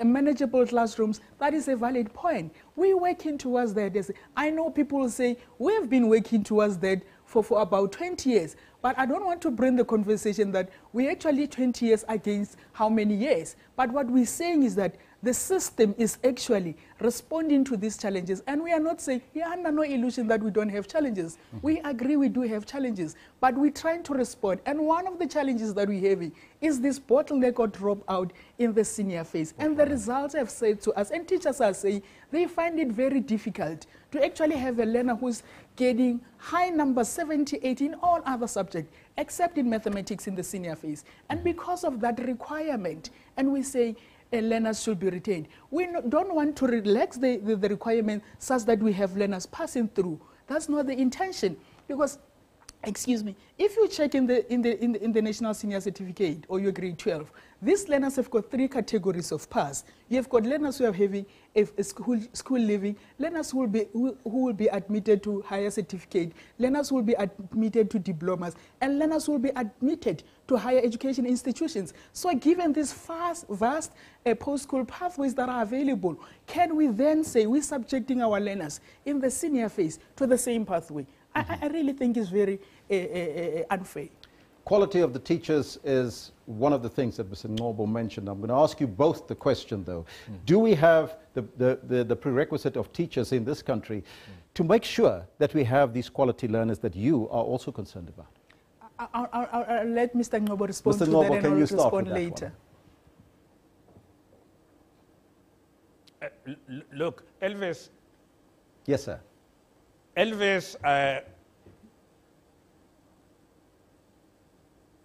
S17: manageable classrooms, that is a valid point. We're working towards that. I know people say we've been working towards that for about 20 years, but I don't want to bring the conversation that we're actually 20 years against how many years. But what we're saying is that the system is actually responding to these challenges. And we are not saying, under no illusion that we don't have challenges. We agree we do have challenges, but we're trying to respond. And one of the challenges that we're having is this bottleneck or dropout in the senior phase. And the results have said to us, and teachers are saying, they find it very difficult to actually have a learner who's getting high numbers, 70, 80 in all other subjects, except in mathematics in the senior phase. And because of that requirement, and we say, learners should be retained. We don't want to relax the requirement such that we have learners passing through. That's not the intention, because, excuse me, if you check in the National Senior Certificate or your grade 12, these learners have got 3 categories of pass. You have got learners who are having a school living, learners who will be admitted to higher certificate, learners who will be admitted to diplomas, and learners who will be admitted to higher education institutions. So given these vast post-school pathways that are available, can we then say we're subjecting our learners in the senior phase to the same pathway? I really think it's very unfair.
S1: Quality of the teachers is one of the things that Mr. Ngobo mentioned. I'm going to ask you both the question, though. Do we have the prerequisite of teachers in this country to make sure that we have these quality learners that you are also concerned about?
S17: I'll let Mr. Ngobo respond
S1: Mr.
S17: to
S1: Ngobo,
S17: that, and I'll respond later.
S18: Look, Elvis.
S1: Yes, sir.
S18: Elvis,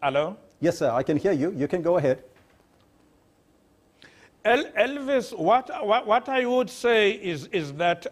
S18: hello?
S1: Yes, sir, I can hear you. You can go ahead.
S18: Elvis, what I would say is that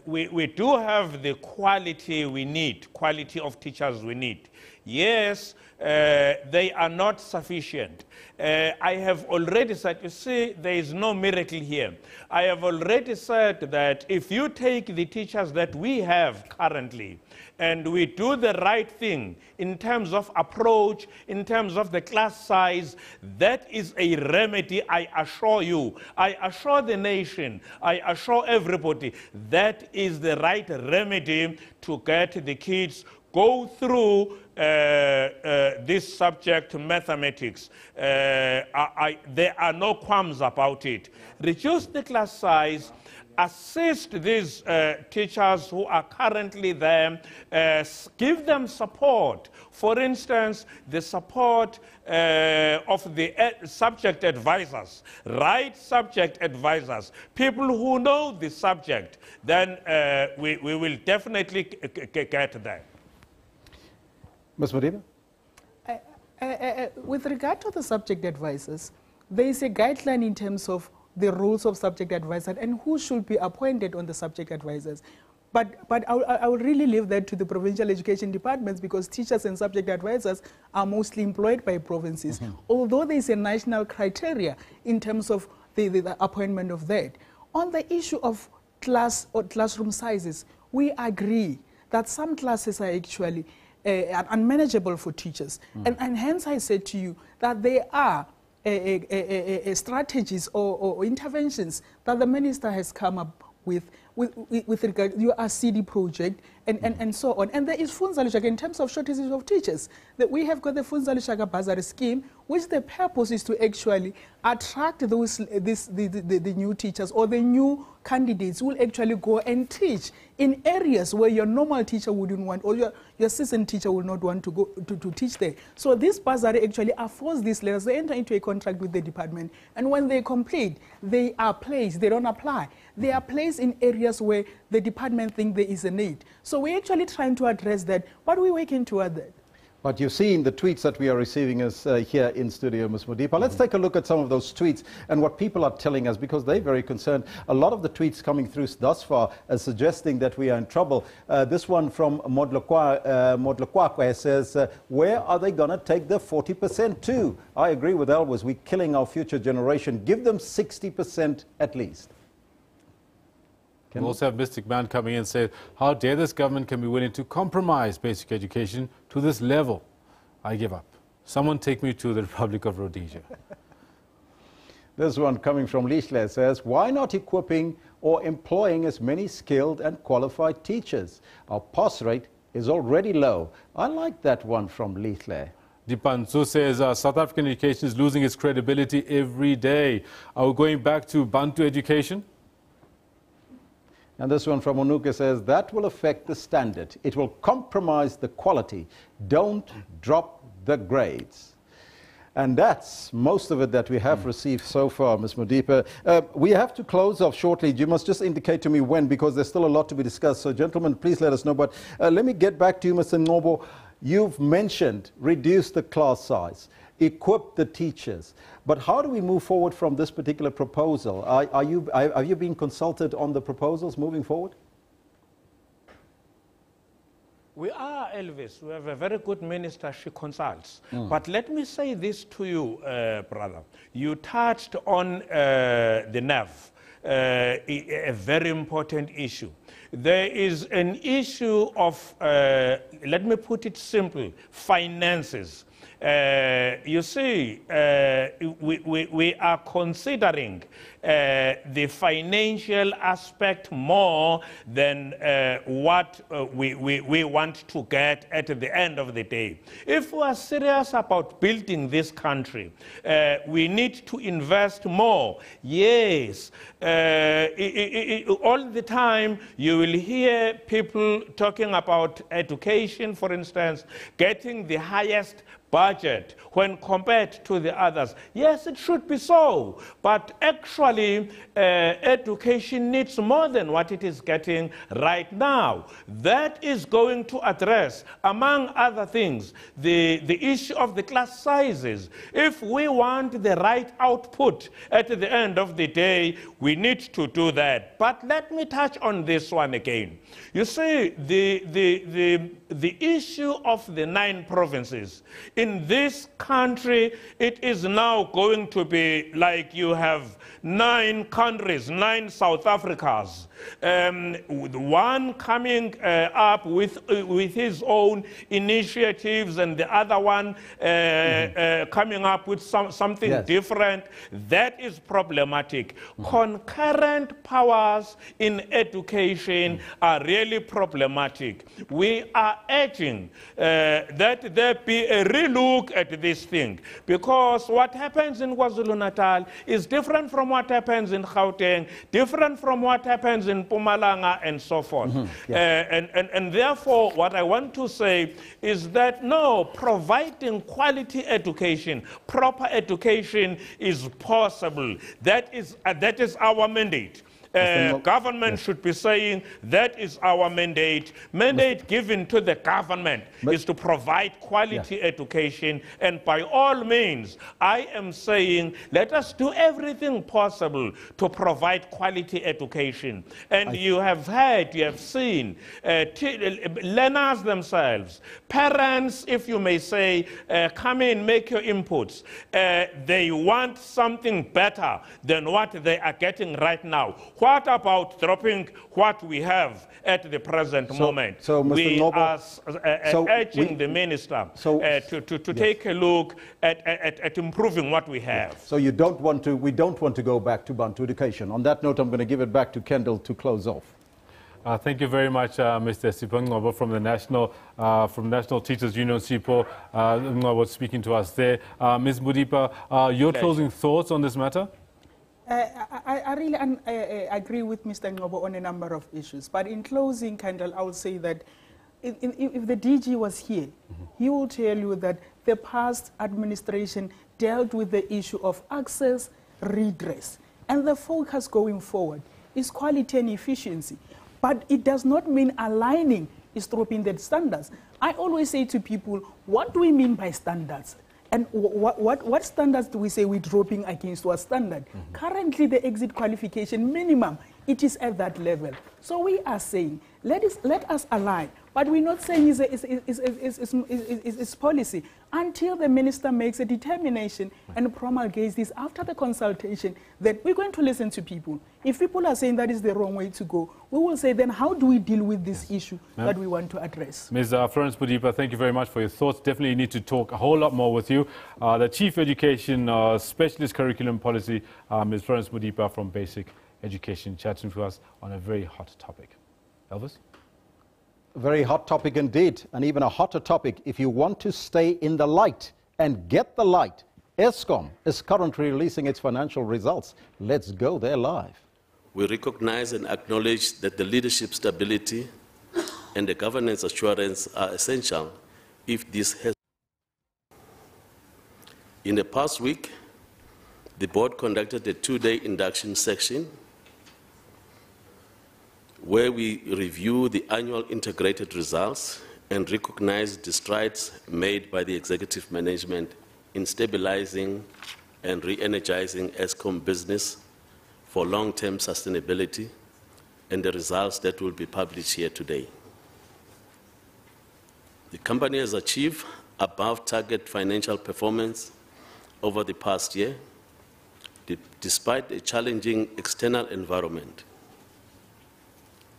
S18: we do have the quality we need, quality of teachers we need. Yes, they are not sufficient. I have already said, you see, there is no miracle here. I have already said that if you take the teachers that we have currently and we do the right thing in terms of approach, in terms of the class size, that is a remedy, I assure you. I assure the nation, I assure everybody, that is the right remedy to get the kids go through this subject, mathematics. There are no qualms about it. Reduce the class size, assist these teachers who are currently there, give them support. For instance, the support of the subject advisors, right subject advisors, people who know the subject, then we will definitely get there.
S1: Ms. Madiba?
S17: With regard to the subject advisors, there is a guideline in terms of the roles of subject advisors and who should be appointed on the subject advisors. But I will really leave that to the provincial education departments, because teachers and subject advisors are mostly employed by provinces, although there is a national criteria in terms of the appointment of that. On the issue of class or classroom sizes, we agree that some classes are actually unmanageable for teachers. And hence I said to you that there are strategies or interventions that the minister has come up with regard to your RCD project and so on. And there is Funza Lushaka in terms of shortages of teachers. That we have got the Funza Lushaka Bazar scheme, which the purpose is to actually attract those the new teachers or the new candidates who will actually go and teach in areas where your normal teacher wouldn't want, or your seasoned teacher will not want to go to teach there. So this Bazar actually affords these learners, they enter into a contract with the department, and when they complete, they are placed, they don't apply. They are placed in areas where the department think there is a need. So we're actually trying to address that, but we're working toward that.
S1: But you've seen the tweets that we are receiving us here in studio, Ms. Modipa. Let's take a look at some of those tweets and what people are telling us, because they're very concerned. A lot of the tweets coming through thus far are suggesting that we are in trouble. This one from Modlokwakwe says, where are they going to take the 40% to? I agree with Elvis. We're killing our future generation. Give them 60% at least.
S2: We also have Mystic Man coming in and say, how dare this government can be willing to compromise basic education to this level? I give up. Someone take me to the Republic of Rhodesia.
S1: This one coming from Liesle says, why not equipping or employing as many skilled and qualified teachers? Our pass rate is already low. I like that one from Liesle.
S2: Dipansu says, South African education is losing its credibility every day. Are we going back to Bantu education?
S1: And this one from Onuka says, that will affect the standard. It will compromise the quality. Don't drop the grades. And that's most of it that we have received so far, Ms. Modipa. We have to close off shortly. You must just indicate to me when, because there's still a lot to be discussed. So, gentlemen, please let us know. But let me get back to you, Mr. Ngobo. You've mentioned reduce the class size, equip the teachers. But how do we move forward from this particular proposal? Have you been consulted on the proposals moving forward?
S18: We are, Elvis. We have a very good minister. She consults. But let me say this to you, brother. You touched on the nerve, a very important issue. There is an issue of, let me put it simple, finances. You see, we are considering the financial aspect more than what we want to get at the end of the day. If we are serious about building this country, we need to invest more. Yes, all the time you will hear people talking about education, for instance, getting the highest budget when compared to the others. Yes, it should be so, but actually education needs more than what it is getting right now. That is going to address, among other things, the issue of the class sizes. If we want the right output at the end of the day, we need to do that. But let me touch on this one again. You see, the issue of the 9 provinces. In this country, it is now going to be like you have 9 countries, 9 South Africas. One coming up with his own initiatives and the other one coming up with something different. That is problematic. Concurrent powers in education are really problematic. We are urging that there be a relook at this thing, because what happens in KwaZulu-Natal is different from what happens in Gauteng, different from what happens in Mpumalanga, and so forth. And therefore, what I want to say is that, no, providing quality education, proper education is possible. That is our mandate. Government should be saying that is our mandate. Mandate given to the government is to provide quality education, and by all means, I am saying let us do everything possible to provide quality education. And you have heard, you have seen, learners themselves, parents, if you may say, come in, make your inputs. They want something better than what they are getting right now. What about dropping what we have at the present moment?
S1: So, Mr.
S18: We
S1: Ngobo,
S18: are urging the minister to take a look at improving what we have.
S1: So we don't want to go back to Bantu education. On that note, I'm going to give it back to Kendall to close off.
S2: Thank you very much, Mr. Sipho Ngobo from the National Teachers Union, SIPO. Ngobo speaking to us there. Ms. Modipa, your closing thoughts on this matter?
S17: I really agree with Mr. Ngobo on a number of issues. But in closing, Kendall, I will say that if the DG was here, he will tell you that the past administration dealt with the issue of access, redress. And the focus going forward is quality and efficiency. But it does not mean aligning is dropping the standards. I always say to people, what do we mean by standards? And what standards do we say we're dropping against what standard? Currently, the exit qualification minimum it is at that level. So we are saying, let us align. But we're not saying it's policy until the minister makes a determination and promulgates this after the consultation. That we're going to listen to people. If people are saying that is the wrong way to go, we will say then how do we deal with this issue that we want to address?
S2: Ms. Florence Modipa, thank you very much for your thoughts. Definitely need to talk a whole lot more with you. The Chief Education Specialist Curriculum Policy, Ms. Florence Modipa from Basic Education, chatting to us on a very hot topic. Elvis?
S1: A very hot topic indeed, and even a hotter topic if you want to stay in the light and get the light. Eskom is currently releasing its financial results. Let's go there live.
S4: We recognize and acknowledge that the leadership stability and the governance assurance are essential if this has. In the past week, the board conducted a two-day induction section where we review the annual integrated results and recognize the strides made by the executive management in stabilizing and re-energizing Eskom business for long-term sustainability and the results that will be published here today. The company has achieved above-target financial performance over the past year, despite a challenging external environment.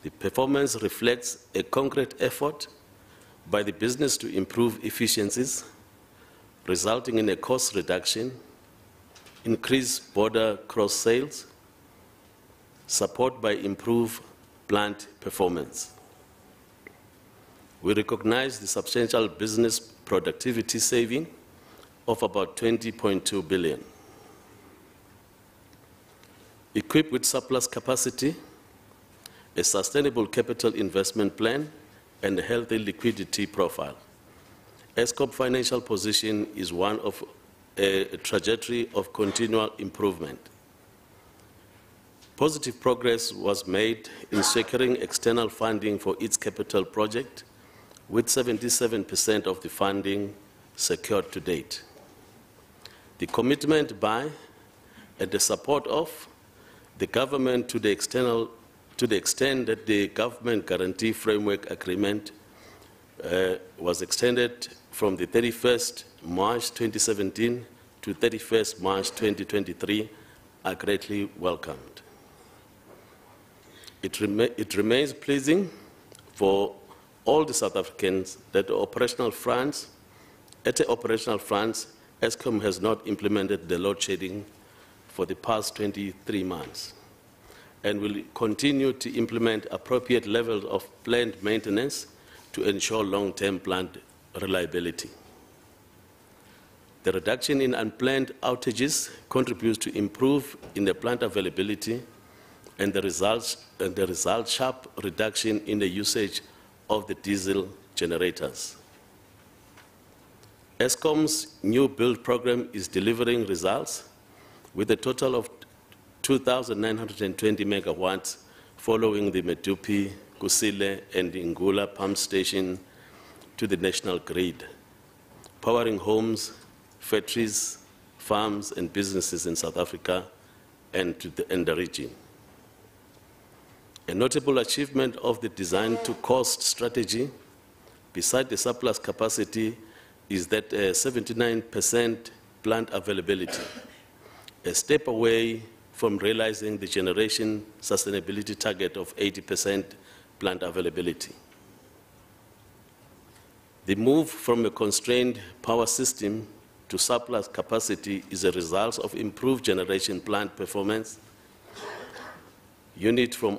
S4: The performance reflects a concrete effort by the business to improve efficiencies, resulting in a cost reduction, increased border cross-sales, support by improved plant performance. We recognize the substantial business productivity saving of about 20.2 billion. Equipped with surplus capacity, a sustainable capital investment plan, and a healthy liquidity profile, Eskom financial position is one of a trajectory of continual improvement. Positive progress was made in securing external funding for its capital project, with 77% of the funding secured to date. The commitment by and the support of the government to the extent that the Government Guarantee Framework Agreement was extended from the 31st March 2017 to 31st March 2023 are greatly welcomed. It remains pleasing for all the South Africans that at the operational fronts, Eskom has not implemented the load shedding for the past 23 months and will continue to implement appropriate levels of plant maintenance to ensure long-term plant reliability. The reduction in unplanned outages contributes to improve in the plant availability and the result sharp reduction in the usage of the diesel generators. Eskom's new build program is delivering results with a total of 2,920 megawatts following the Medupi, Kusile, and Ingula pump station to the national grid, powering homes, factories, farms, and businesses in South Africa and the region. A notable achievement of the design-to-cost strategy, beside the surplus capacity, is that 79% plant availability, a step away from realizing the generation sustainability target of 80% plant availability. The move from a constrained power system to surplus capacity is a result of improved generation plant performance, unit from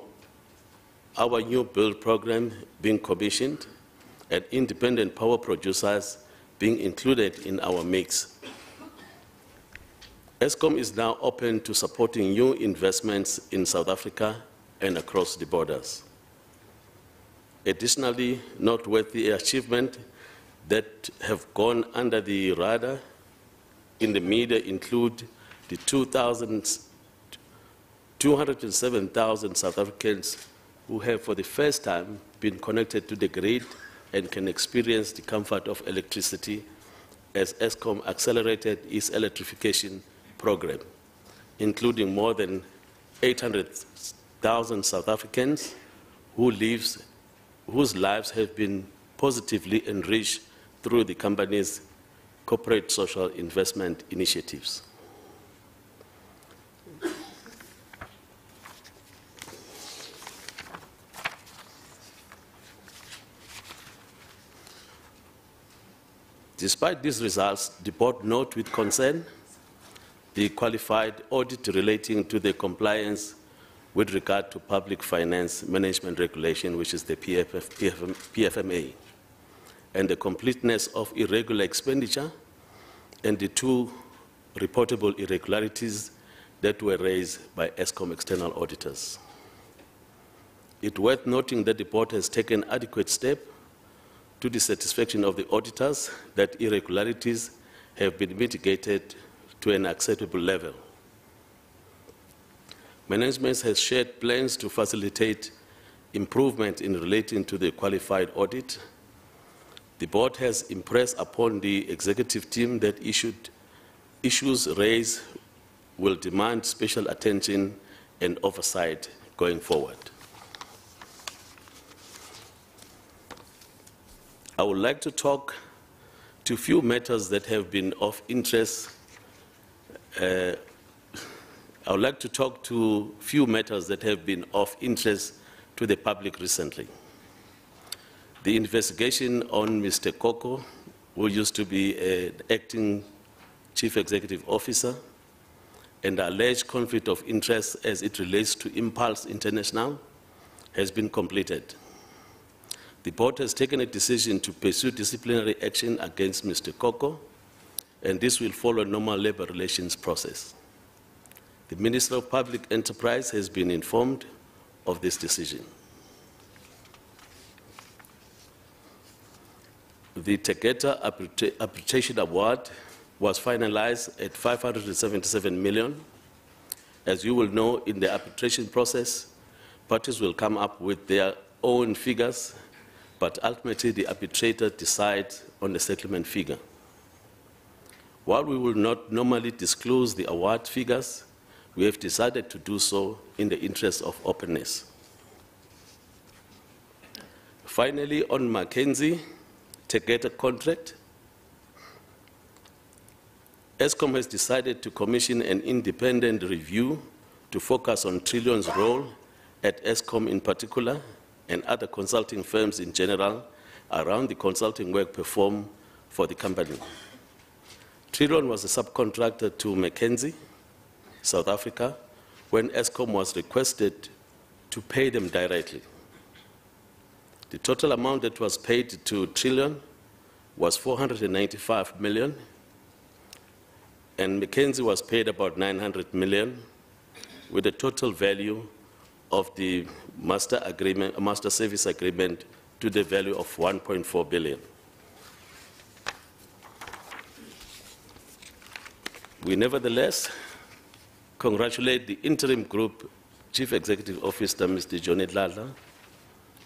S4: our new build program being commissioned, and independent power producers being included in our mix. Eskom is now open to supporting new investments in South Africa and across the borders. Additionally, noteworthy achievements that have gone under the radar in the media include the 207,000 South Africans who have for the first time been connected to the grid and can experience the comfort of electricity as Eskom accelerated its electrification program, including more than 100,000 South Africans whose lives have been positively enriched through the company's corporate social investment initiatives. Despite these results, the board note with concern the qualified audit relating to the compliance with regard to public finance management regulation, which is the PFMA, and the completeness of irregular expenditure, and the two reportable irregularities that were raised by Eskom external auditors. It's worth noting that the board has taken adequate steps to the satisfaction of the auditors that irregularities have been mitigated to an acceptable level. Management has shared plans to facilitate improvement in relating to the qualified audit. The board has impressed upon the executive team that issues raised will demand special attention and oversight going forward. I would like to talk to a few matters that have been of interest. I would like to talk to a few matters that have been of interest to the public recently. The investigation on Mr. Koko, who used to be an acting chief executive officer, and the alleged conflict of interest as it relates to Impulse International, has been completed. The board has taken a decision to pursue disciplinary action against Mr. Koko, and this will follow a normal labor relations process. The Minister of Public Enterprise has been informed of this decision. The Tegeta Arbitration Award was finalized at 577 million. As you will know, in the arbitration process, parties will come up with their own figures, but ultimately the arbitrator decides on the settlement figure. While we will not normally disclose the award figures, we have decided to do so in the interest of openness. Finally, on Mackenzie Tegeta contract, Eskom has decided to commission an independent review to focus on Trillion's role at Eskom in particular, and other consulting firms in general around the consulting work performed for the company. Trillion was a subcontractor to Mackenzie, South Africa, when Eskom was requested to pay them directly. The total amount that was paid to Trillion was 495 million, and Mackenzie was paid about 900 million, with a total value of the master service agreement to the value of 1.4 billion. We nevertheless congratulate the interim group chief executive officer, Mr. Johnny Dladla,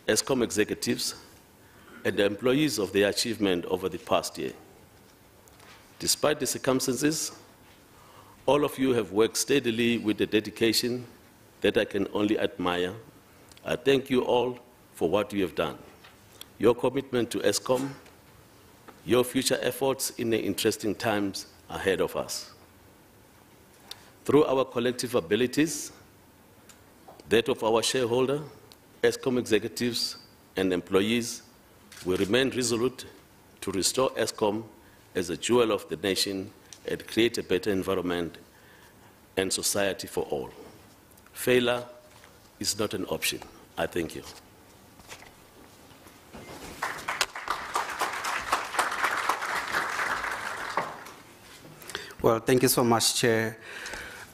S4: Eskom executives, and the employees of their achievement over the past year. Despite the circumstances, all of you have worked steadily with a dedication that I can only admire. I thank you all for what you have done. Your commitment to Eskom, your future efforts in the interesting times ahead of us. Through our collective abilities, that of our shareholder, Eskom executives and employees, we remain resolute to restore Eskom as a jewel of the nation and create a better environment and society for all. Failure is not an option. I thank you.
S6: Well, thank you so much, Chair.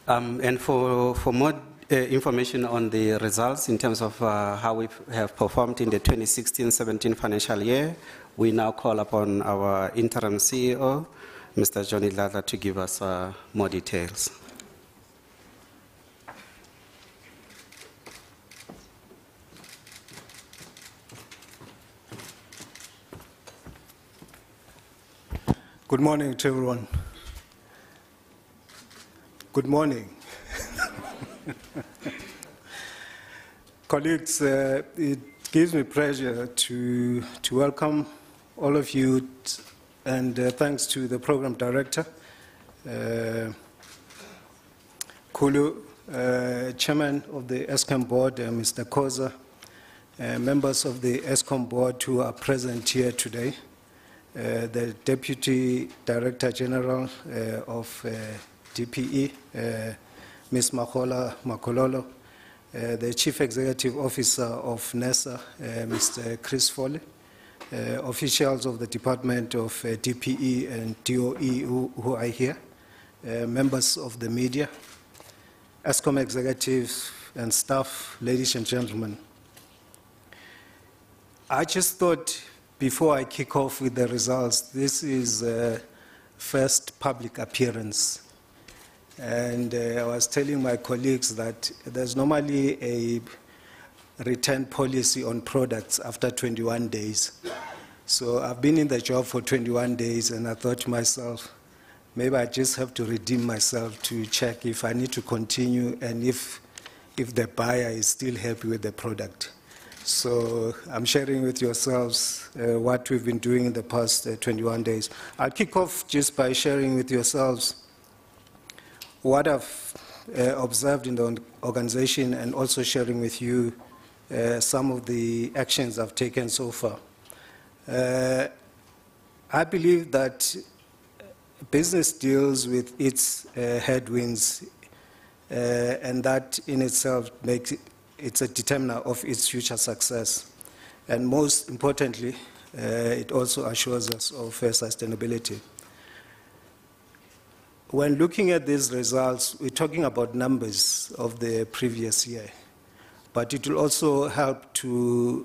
S6: And for more information on the results in terms of how we have performed in the 2016-17 financial year, we now call upon our interim CEO, Mr. Johnny Dladla, to give us more details.
S8: Good morning to everyone. Good morning. Colleagues, it gives me pleasure to welcome all of you, and thanks to the program director, Kulu, chairman of the Eskom board, Mr. Koza, members of the Eskom board who are present here today, the Deputy Director General of DPE, Ms. Makola Makololo, the Chief Executive Officer of NESA, Mr. Chris Foley, officials of the Department of DPE and DOE who are here, members of the media, Eskom executives and staff, ladies and gentlemen. I just thought, before I kick off with the results, this is first public appearance. And I was telling my colleagues that there's normally a return policy on products after 21 days. So I've been in the job for 21 days, and I thought to myself, maybe I just have to redeem myself to check if I need to continue and if the buyer is still happy with the product. So I'm sharing with yourselves what we've been doing in the past 21 days. I'll kick off just by sharing with yourselves what I've observed in the organization, and also sharing with you some of the actions I've taken so far. I believe that business deals with its headwinds, and that in itself makes it's a determiner of its future success. And most importantly, it also assures us of sustainability. When looking at these results, we're talking about numbers of the previous year, but it will also help to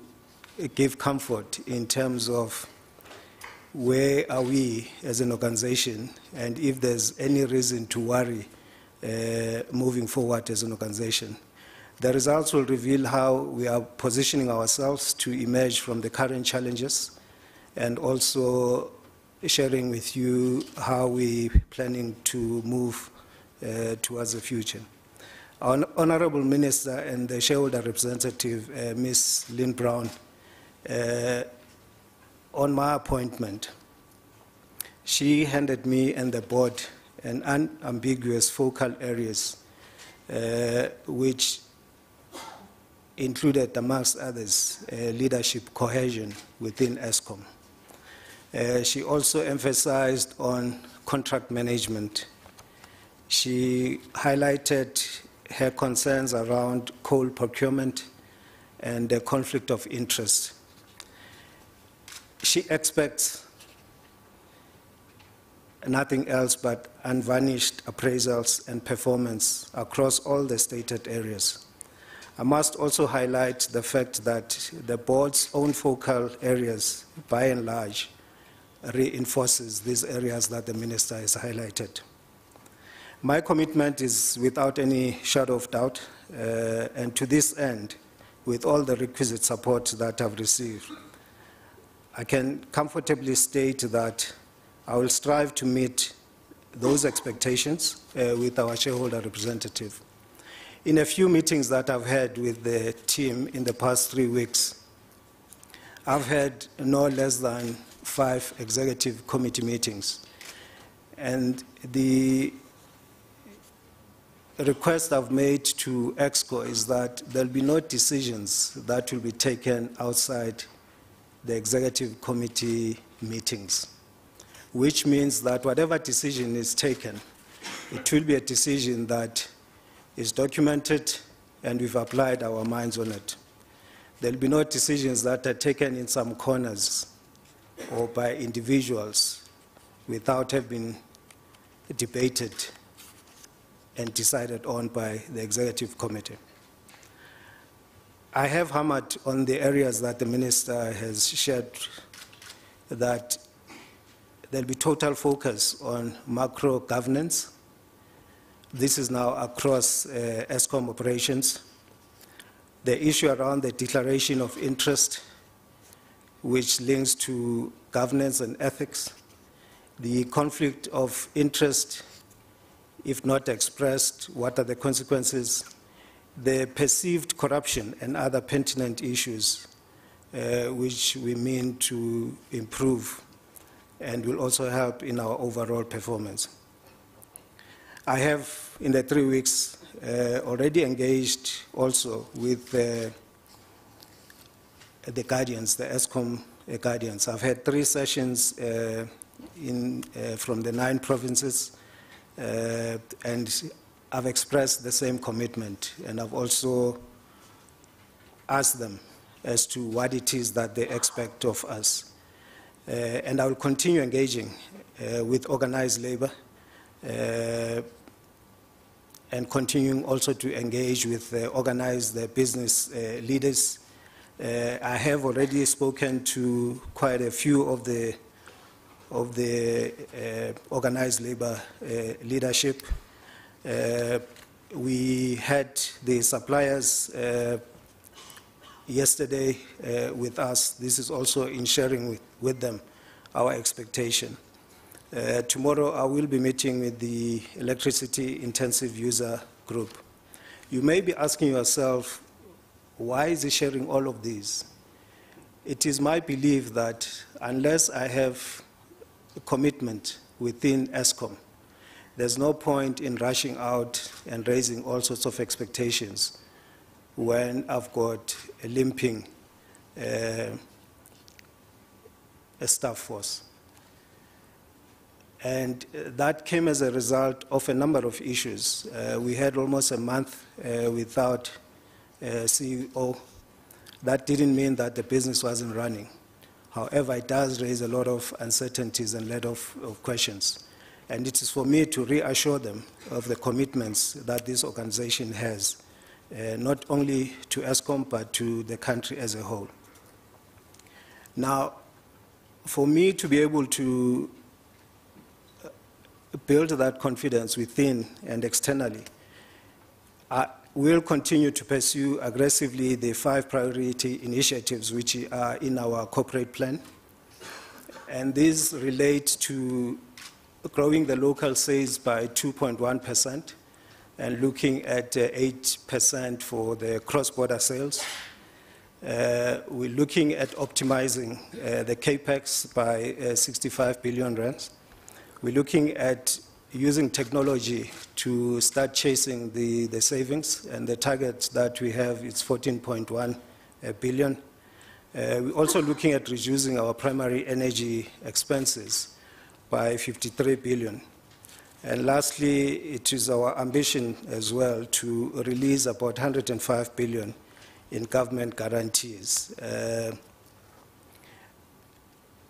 S8: give comfort in terms of where are we as an organization, and if there's any reason to worry moving forward as an organization. The results will reveal how we are positioning ourselves to emerge from the current challenges, and also sharing with you how we're planning to move towards the future. Our Honorable Minister and the shareholder representative, Ms. Lynn Brown, on my appointment, she handed me and the board an unambiguous focal areas, which included, amongst others, leadership cohesion within Eskom. She also emphasized on contract management. She highlighted her concerns around coal procurement and the conflict of interest. She expects nothing else but unvarnished appraisals and performance across all the stated areas. I must also highlight the fact that the board's own focal areas, by and large, reinforces these areas that the minister has highlighted. My commitment is without any shadow of doubt, and to this end, with all the requisite support that I've received, I can comfortably state that I will strive to meet those expectations with our shareholder representative. In a few meetings that I've had with the team in the past 3 weeks, I've had no less than 5 executive committee meetings. And the request I've made to EXCO is that there'll be no decisions that will be taken outside the executive committee meetings, which means that whatever decision is taken, it will be a decision that is documented and we've applied our minds on it. There'll be no decisions that are taken in some corners or by individuals without having been debated and decided on by the executive committee. I have hammered on the areas that the minister has shared, that there'll be total focus on macro governance. This is now across Eskom operations. The issue around the declaration of interest, which links to governance and ethics, the conflict of interest, if not expressed, what are the consequences, the perceived corruption and other pertinent issues which we mean to improve and will also help in our overall performance. I have, in the 3 weeks, already engaged also with the guardians, the Eskom guardians. I've had 3 sessions from the 9 provinces, and I've expressed the same commitment, and I've also asked them as to what it is that they expect of us. And I will continue engaging with organized labor and continuing also to engage with organized business leaders. I have already spoken to quite a few of the organized labor leadership. We had the suppliers yesterday with us. This is also in sharing with them our expectation. Tomorrow I will be meeting with the electricity intensive user group. You may be asking yourself, why is he sharing all of these? It is my belief that unless I have a commitment within Eskom, there's no point in rushing out and raising all sorts of expectations when I've got a limping staff force. And that came as a result of a number of issues. We had almost a month without CEO. That didn't mean that the business wasn't running. However, it does raise a lot of uncertainties and a lot of questions. And it is for me to reassure them of the commitments that this organization has, not only to Eskom, but to the country as a whole. Now, for me to be able to build that confidence within and externally, I will continue to pursue aggressively the 5 priority initiatives which are in our corporate plan. And these relate to growing the local sales by 2.1% and looking at 8% for the cross-border sales. We're looking at optimizing the CAPEX by 65 billion rands. We're looking at using technology to start chasing the savings, and the target that we have is 14.1 billion. We're also looking at reducing our primary energy expenses by 53 billion. And lastly, it is our ambition as well to release about 105 billion in government guarantees.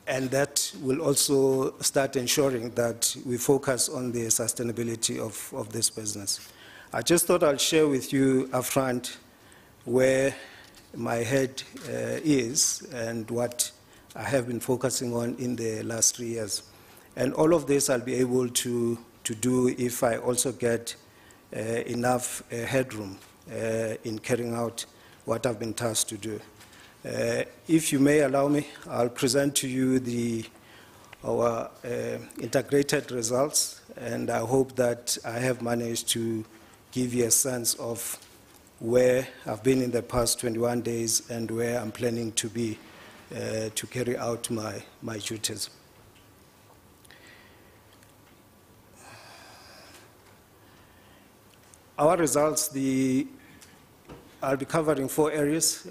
S8: And that will also start ensuring that we focus on the sustainability of this business. I just thought I'll share with you upfront where my head is and what I have been focusing on in the last 3 years. And all of this I'll be able to do if I also get enough headroom in carrying out what I've been tasked to do. If you may allow me, I'll present to you our integrated results, and I hope that I have managed to give you a sense of where I've been in the past 21 days and where I'm planning to be to carry out my duties. Our results, I'll be covering 4 areas,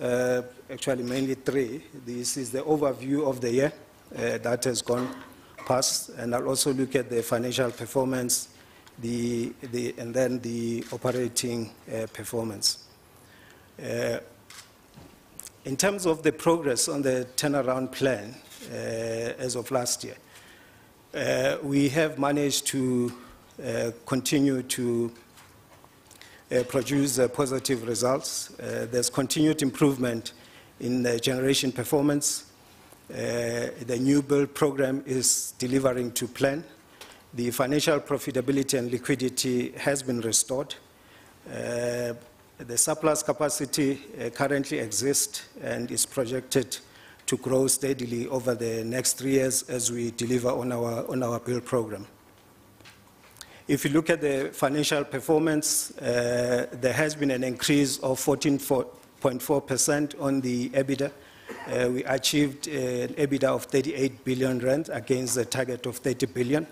S8: actually mainly 3. This is the overview of the year that has gone past, and I'll also look at the financial performance, and then the operating performance. In terms of the progress on the turnaround plan as of last year, we have managed to continue to produce positive results. There's continued improvement in the generation performance. The new build program is delivering to plan. The financial profitability and liquidity has been restored. The surplus capacity currently exists and is projected to grow steadily over the next 3 years as we deliver on our build program. If you look at the financial performance, there has been an increase of 14.4% on the EBITDA. We achieved an EBITDA of 38 billion rand against the target of 30 billion.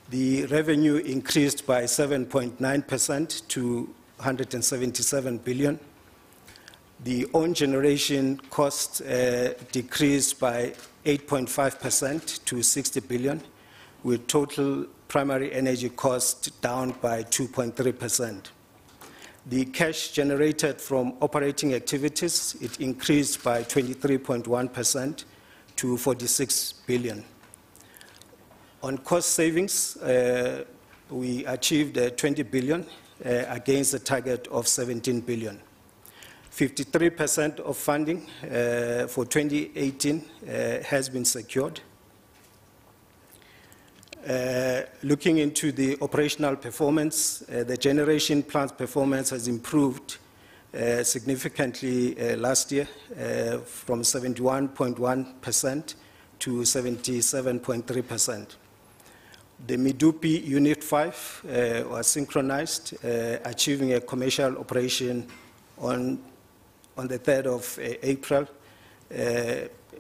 S8: The revenue increased by 7.9% to 177 billion. The own generation cost decreased by 8.5% to 60 billion, with total primary energy cost down by 2.3%. The cash generated from operating activities, it increased by 23.1% to 46 billion. On cost savings, we achieved 20 billion against a target of 17 billion. 53% of funding for 2018 has been secured. Looking into the operational performance, the generation plant performance has improved significantly last year from 71.1% to 77.3%. The Medupi Unit 5 was synchronized, achieving a commercial operation on the 3rd of April,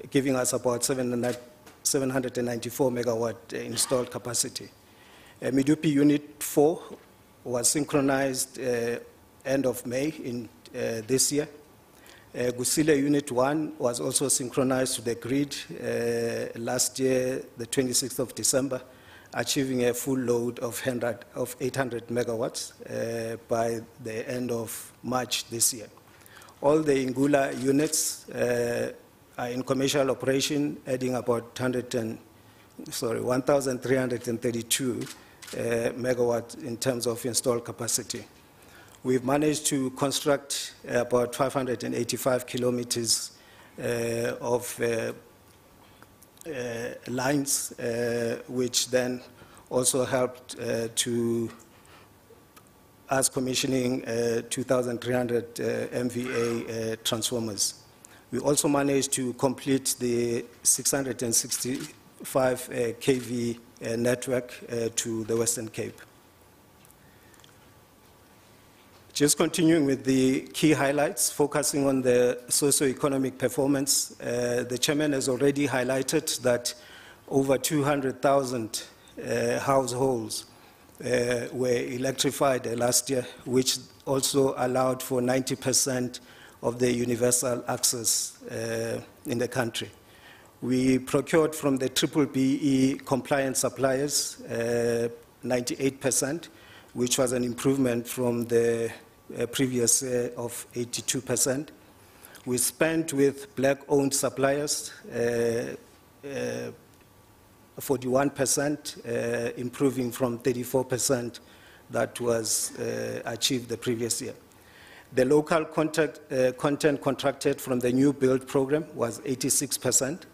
S8: giving us about 794 megawatt installed capacity. Medupi Unit 4 was synchronized end of May in this year. Kusile Unit 1 was also synchronized to the grid last year, the 26th of December, achieving a full load of 800 megawatts by the end of March this year. All the Ngula units are in commercial operation, adding about 1,332 megawatts in terms of installed capacity. We've managed to construct about 585 kilometers of lines, which then also helped to us commissioning 2,300 MVA transformers. We also managed to complete the 665 kV network to the Western Cape. Just continuing with the key highlights, focusing on the socio-economic performance, the chairman has already highlighted that over 200,000 households were electrified last year, which also allowed for 90% of the universal access in the country. We procured from the BBBE compliant suppliers 98%, which was an improvement from the previous year of 82%. We spent with black-owned suppliers 41%, improving from 34% that was achieved the previous year. The local content contracted from the new build program was 86%.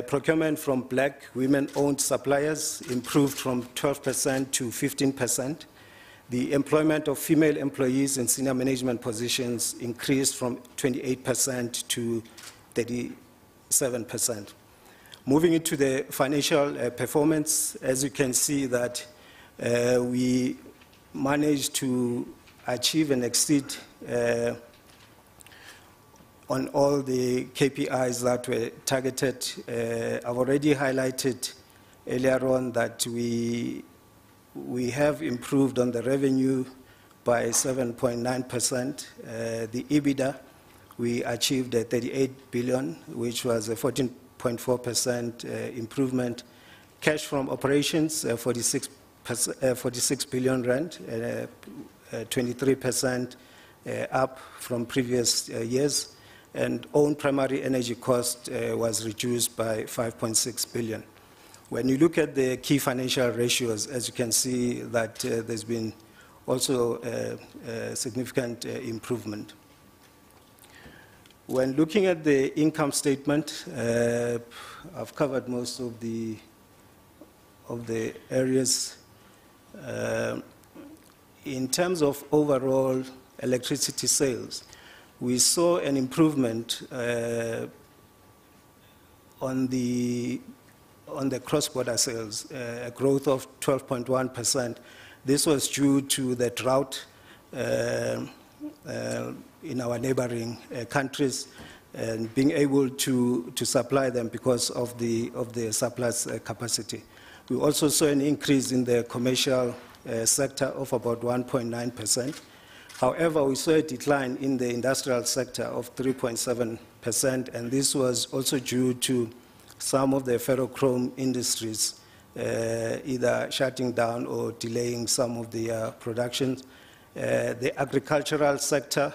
S8: Procurement from black women-owned suppliers improved from 12% to 15%. The employment of female employees in senior management positions increased from 28% to 37%. Moving into the financial performance, as you can see that we managed to achieve and exceed on all the KPIs that were targeted. I've already highlighted earlier on that we have improved on the revenue by 7.9%. The EBITDA, we achieved 38 billion, which was a 14.4% improvement. Cash from operations, 46 billion rand, 23% up from previous years. And own primary energy cost was reduced by 5.6 billion. When you look at the key financial ratios, as you can see that there's been also a significant improvement. When looking at the income statement, I've covered most of the areas. In terms of overall electricity sales, we saw an improvement on the on the cross-border sales, a growth of 12.1%. This was due to the drought in our neighboring countries and being able to supply them because of the surplus capacity. We also saw an increase in the commercial sector of about 1.9%. However, we saw a decline in the industrial sector of 3.7%, and this was also due to some of the ferrochrome industries either shutting down or delaying some of their productions. The agricultural sector,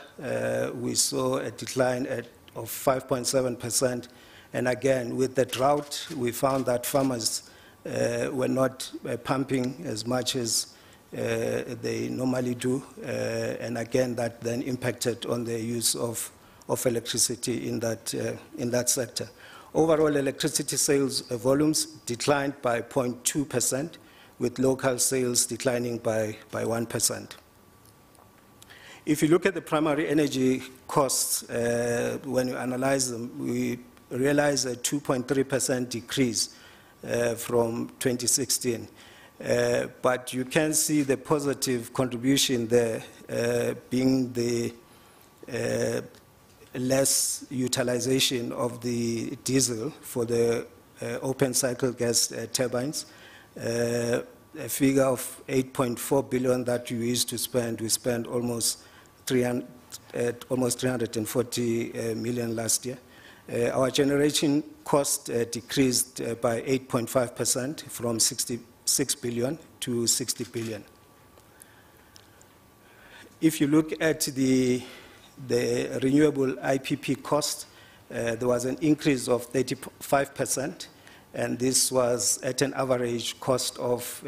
S8: we saw a decline of 5.7%, and again, with the drought, we found that farmers were not pumping as much as they normally do, and again, that then impacted on the use of electricity in that sector. Overall, electricity sales volumes declined by 0.2%, with local sales declining by 1%. If you look at the primary energy costs, when you analyze them, we realize a 2.3% decrease from 2016. But you can see the positive contribution there being the less utilization of the diesel for the open cycle gas turbines. A figure of 8.4 billion that we used to spend, we spent almost 340 million last year. Our generation cost decreased by 8.5% from 66 billion to 60 billion. If you look at the renewable IPP cost, there was an increase of 35%, and this was at an average cost of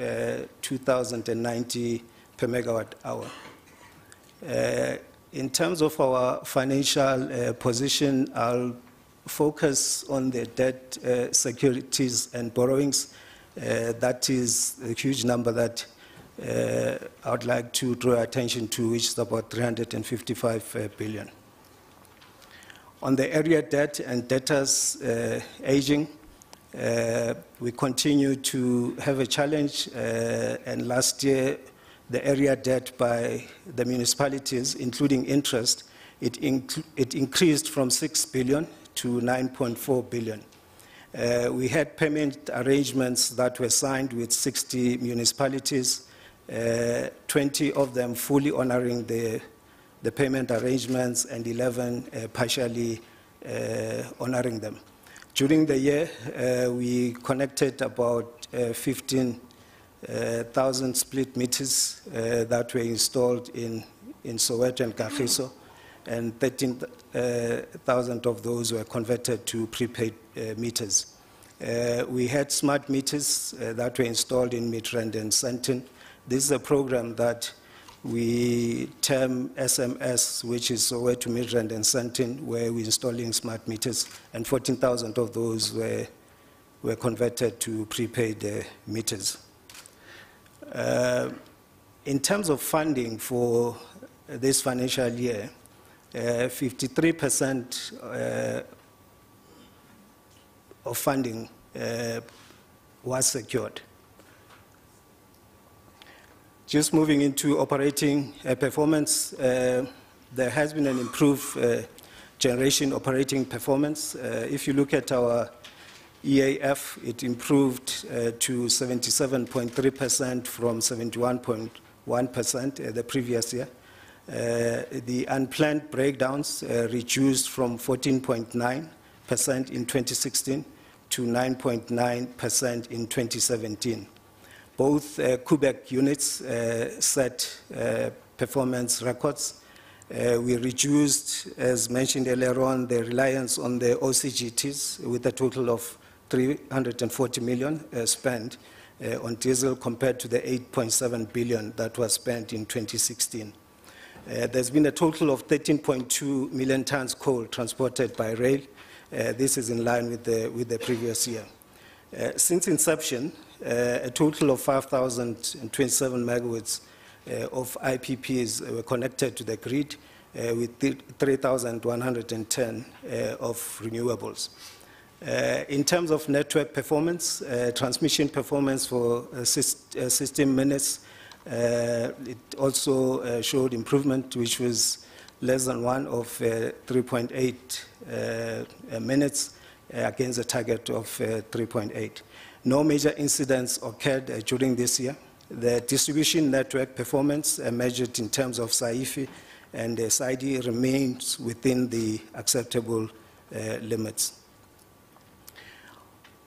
S8: 2,090 per megawatt hour. In terms of our financial position, I'll focus on the debt, securities, and borrowings. That is a huge number that I would like to draw attention to, which is about 355 billion. On the area debt and debtors aging, we continue to have a challenge, and last year the area debt by the municipalities, including interest, it increased from 6 billion to 9.4 billion. We had payment arrangements that were signed with 60 municipalities, 20 of them fully honoring the payment arrangements and 11 partially honoring them. During the year, we connected about 15,000 split meters that were installed in Soweto and Kagiso, and 13,000 of those were converted to prepaid meters. We had smart meters that were installed in Midrand and Sandton. This is a program that we term SMS, which is Soweto, Midrand, and Sandton, where we're installing smart meters, and 14,000 of those were converted to prepaid meters. In terms of funding for this financial year, 53% of funding was secured. Just moving into operating performance, there has been an improved generation operating performance. If you look at our EAF, it improved to 77.3% from 71.1% the previous year. The unplanned breakdowns reduced from 14.9% in 2016 to 9.9% in 2017. Both Quebec units set performance records. We reduced, as mentioned earlier on, the reliance on the OCGTs with a total of 340 million spent on diesel compared to the 8.7 billion that was spent in 2016. There's been a total of 13.2 million tons coal transported by rail. This is in line with the previous year. Since inception, a total of 5,027 megawatts of IPPs were connected to the grid, with 3,110 of renewables. In terms of network performance, transmission performance for system minutes, it also showed improvement, which was less than one of 3.8 minutes against a target of 3.8. No major incidents occurred during this year. The distribution network performance measured in terms of SAIFI and SID remains within the acceptable limits.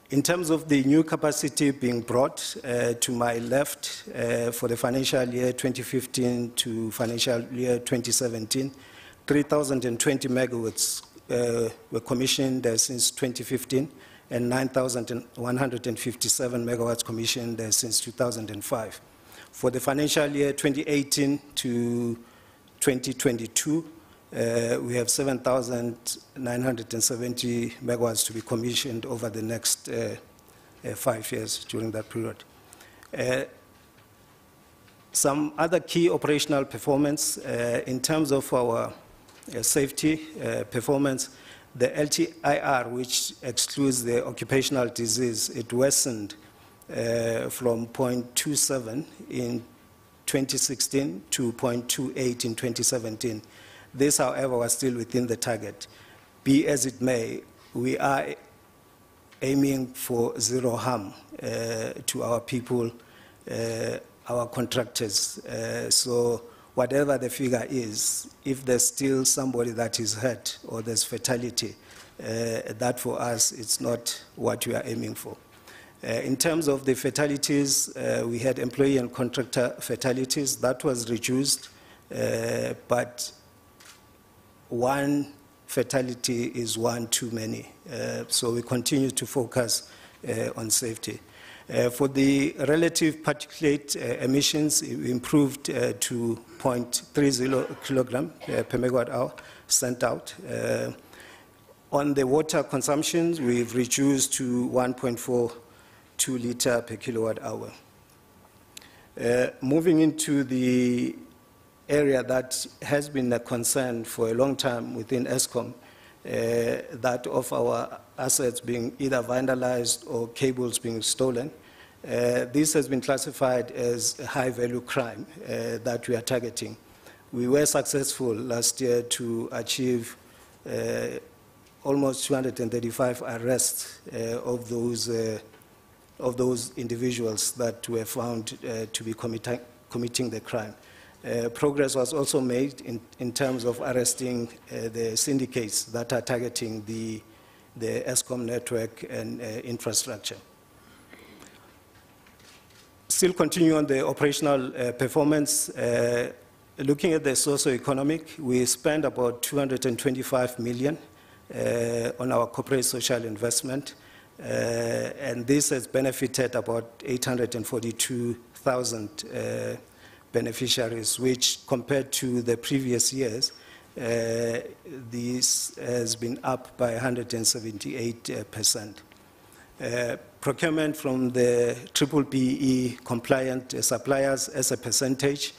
S8: In terms of the new capacity being brought to my left for the financial year 2015 to financial year 2017, 3,020 megawatts were commissioned since 2015 and 9,157 megawatts commissioned since 2005. For the financial year 2018 to 2022, we have 7,970 megawatts to be commissioned over the next 5 years during that period. Some other key operational performance in terms of our safety performance, the LTIR, which excludes the occupational disease, it worsened from 0.27 in 2016 to 0.28 in 2017. This, however, was still within the target. Be as it may, we are aiming for zero harm to our people, our contractors. So whatever the figure is, if there's still somebody that is hurt or there's fatality, that for us, it's not what we are aiming for. In terms of the fatalities, we had employee and contractor fatalities. That was reduced, but one fatality is one too many. So we continue to focus on safety. For the relative particulate emissions, we improved to 0.30 kilogram per megawatt hour sent out. On the water consumption, we've reduced to 1.42 liter per kilowatt hour. Moving into the area that has been a concern for a long time within Eskom, that of our assets being either vandalized or cables being stolen. This has been classified as a high-value crime that we are targeting. We were successful last year to achieve almost 235 arrests of those individuals that were found to be committing the crime. Progress was also made in terms of arresting the syndicates that are targeting the Eskom network and infrastructure. Still continue on the operational performance. Looking at the socio-economic, we spent about 225 million on our corporate social investment, and this has benefited about 842,000 beneficiaries, which compared to the previous years, this has been up by 178%. Procurement from the BBBE compliant suppliers as a percentage,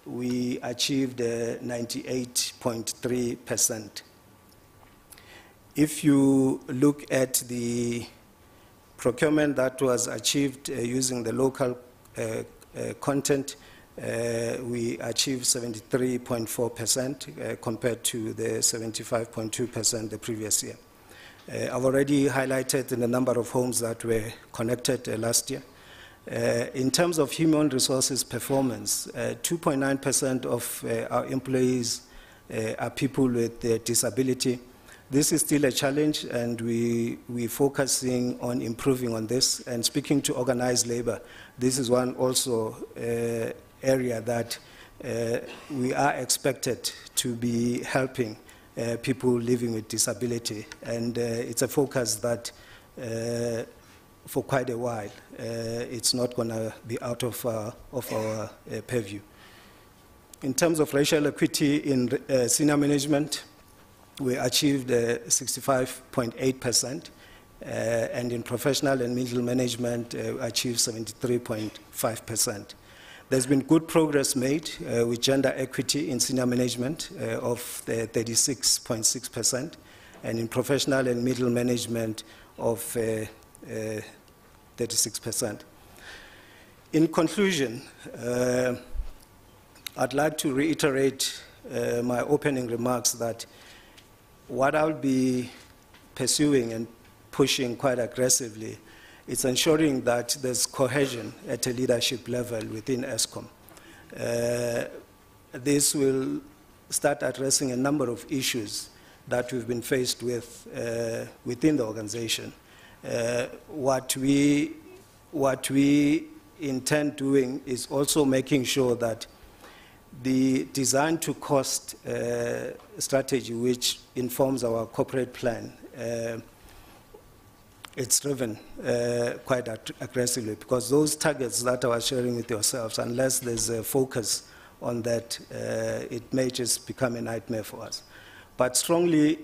S8: we achieved 98.3%. If you look at the procurement that was achieved using the local content, we achieved 73.4% compared to the 75.2% the previous year. I've already highlighted the number of homes that were connected last year. In terms of human resources performance, 2.9% of our employees are people with disability. This is still a challenge, and we're focusing on improving on this. And speaking to organized labor, this is one also area that we are expected to be helping people living with disability. And it's a focus that for quite a while, it's not going to be out of our purview. In terms of racial equity in senior management, we achieved 65.8%, and in professional and middle management, achieved 73.5%. There's been good progress made with gender equity in senior management of 36.6%, and in professional and middle management of 36%. In conclusion, I'd like to reiterate my opening remarks that what I'll be pursuing and pushing quite aggressively is ensuring that there's cohesion at a leadership level within Eskom. This will start addressing a number of issues that we've been faced with within the organization. What we intend doing is also making sure that the design to cost strategy, which informs our corporate plan, it's driven quite aggressively, because those targets that I was sharing with yourselves, unless there's a focus on that, it may just become a nightmare for us. But strongly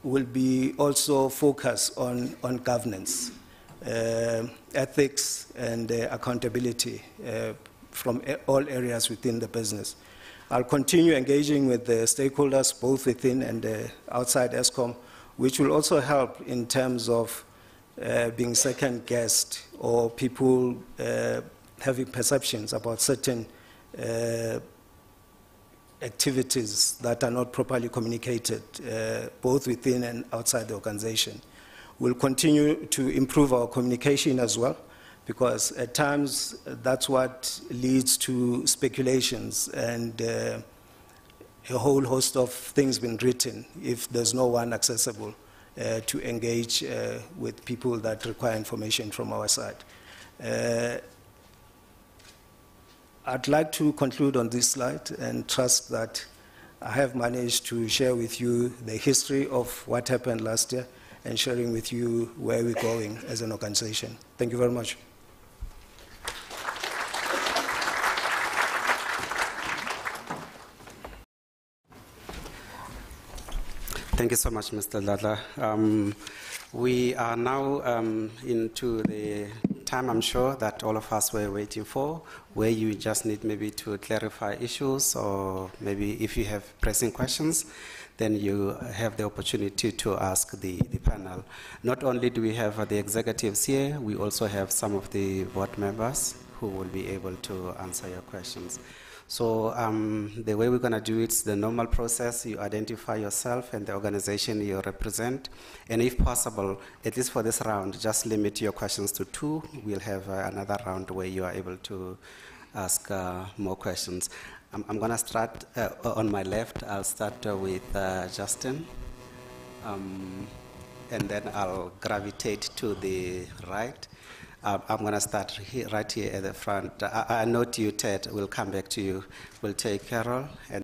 S8: will be also focused on governance, ethics, and accountability from all areas within the business. I'll continue engaging with the stakeholders, both within and outside Eskom, which will also help in terms of being second-guessed or people having perceptions about certain activities that are not properly communicated, both within and outside the organization. We'll continue to improve our communication as well, because at times that's what leads to speculations and a whole host of things being written if there's no one accessible to engage with people that require information from our side. I'd like to conclude on this slide and trust that I have managed to share with you the history of what happened last year and sharing with you where we're going as an organization. Thank you very much.
S6: Thank you so much, Mr. Ladla. We are now into the time, I'm sure, that all of us were waiting for, where you just need maybe to clarify issues, or maybe if you have pressing questions, then you have the opportunity to ask the panel. Not only do we have the executives here, we also have some of the board members who will be able to answer your questions. So the way we're going to do it is the normal process. You identify yourself and the organization you represent. And if possible, at least for this round, just limit your questions to 2. We'll have another round where you are able to ask more questions. I'm going to start on my left. I'll start with Justin. And then I'll gravitate to the right. I'm going to start right here at the front. I note you, Ted. We'll come back to you. We'll take Carol. And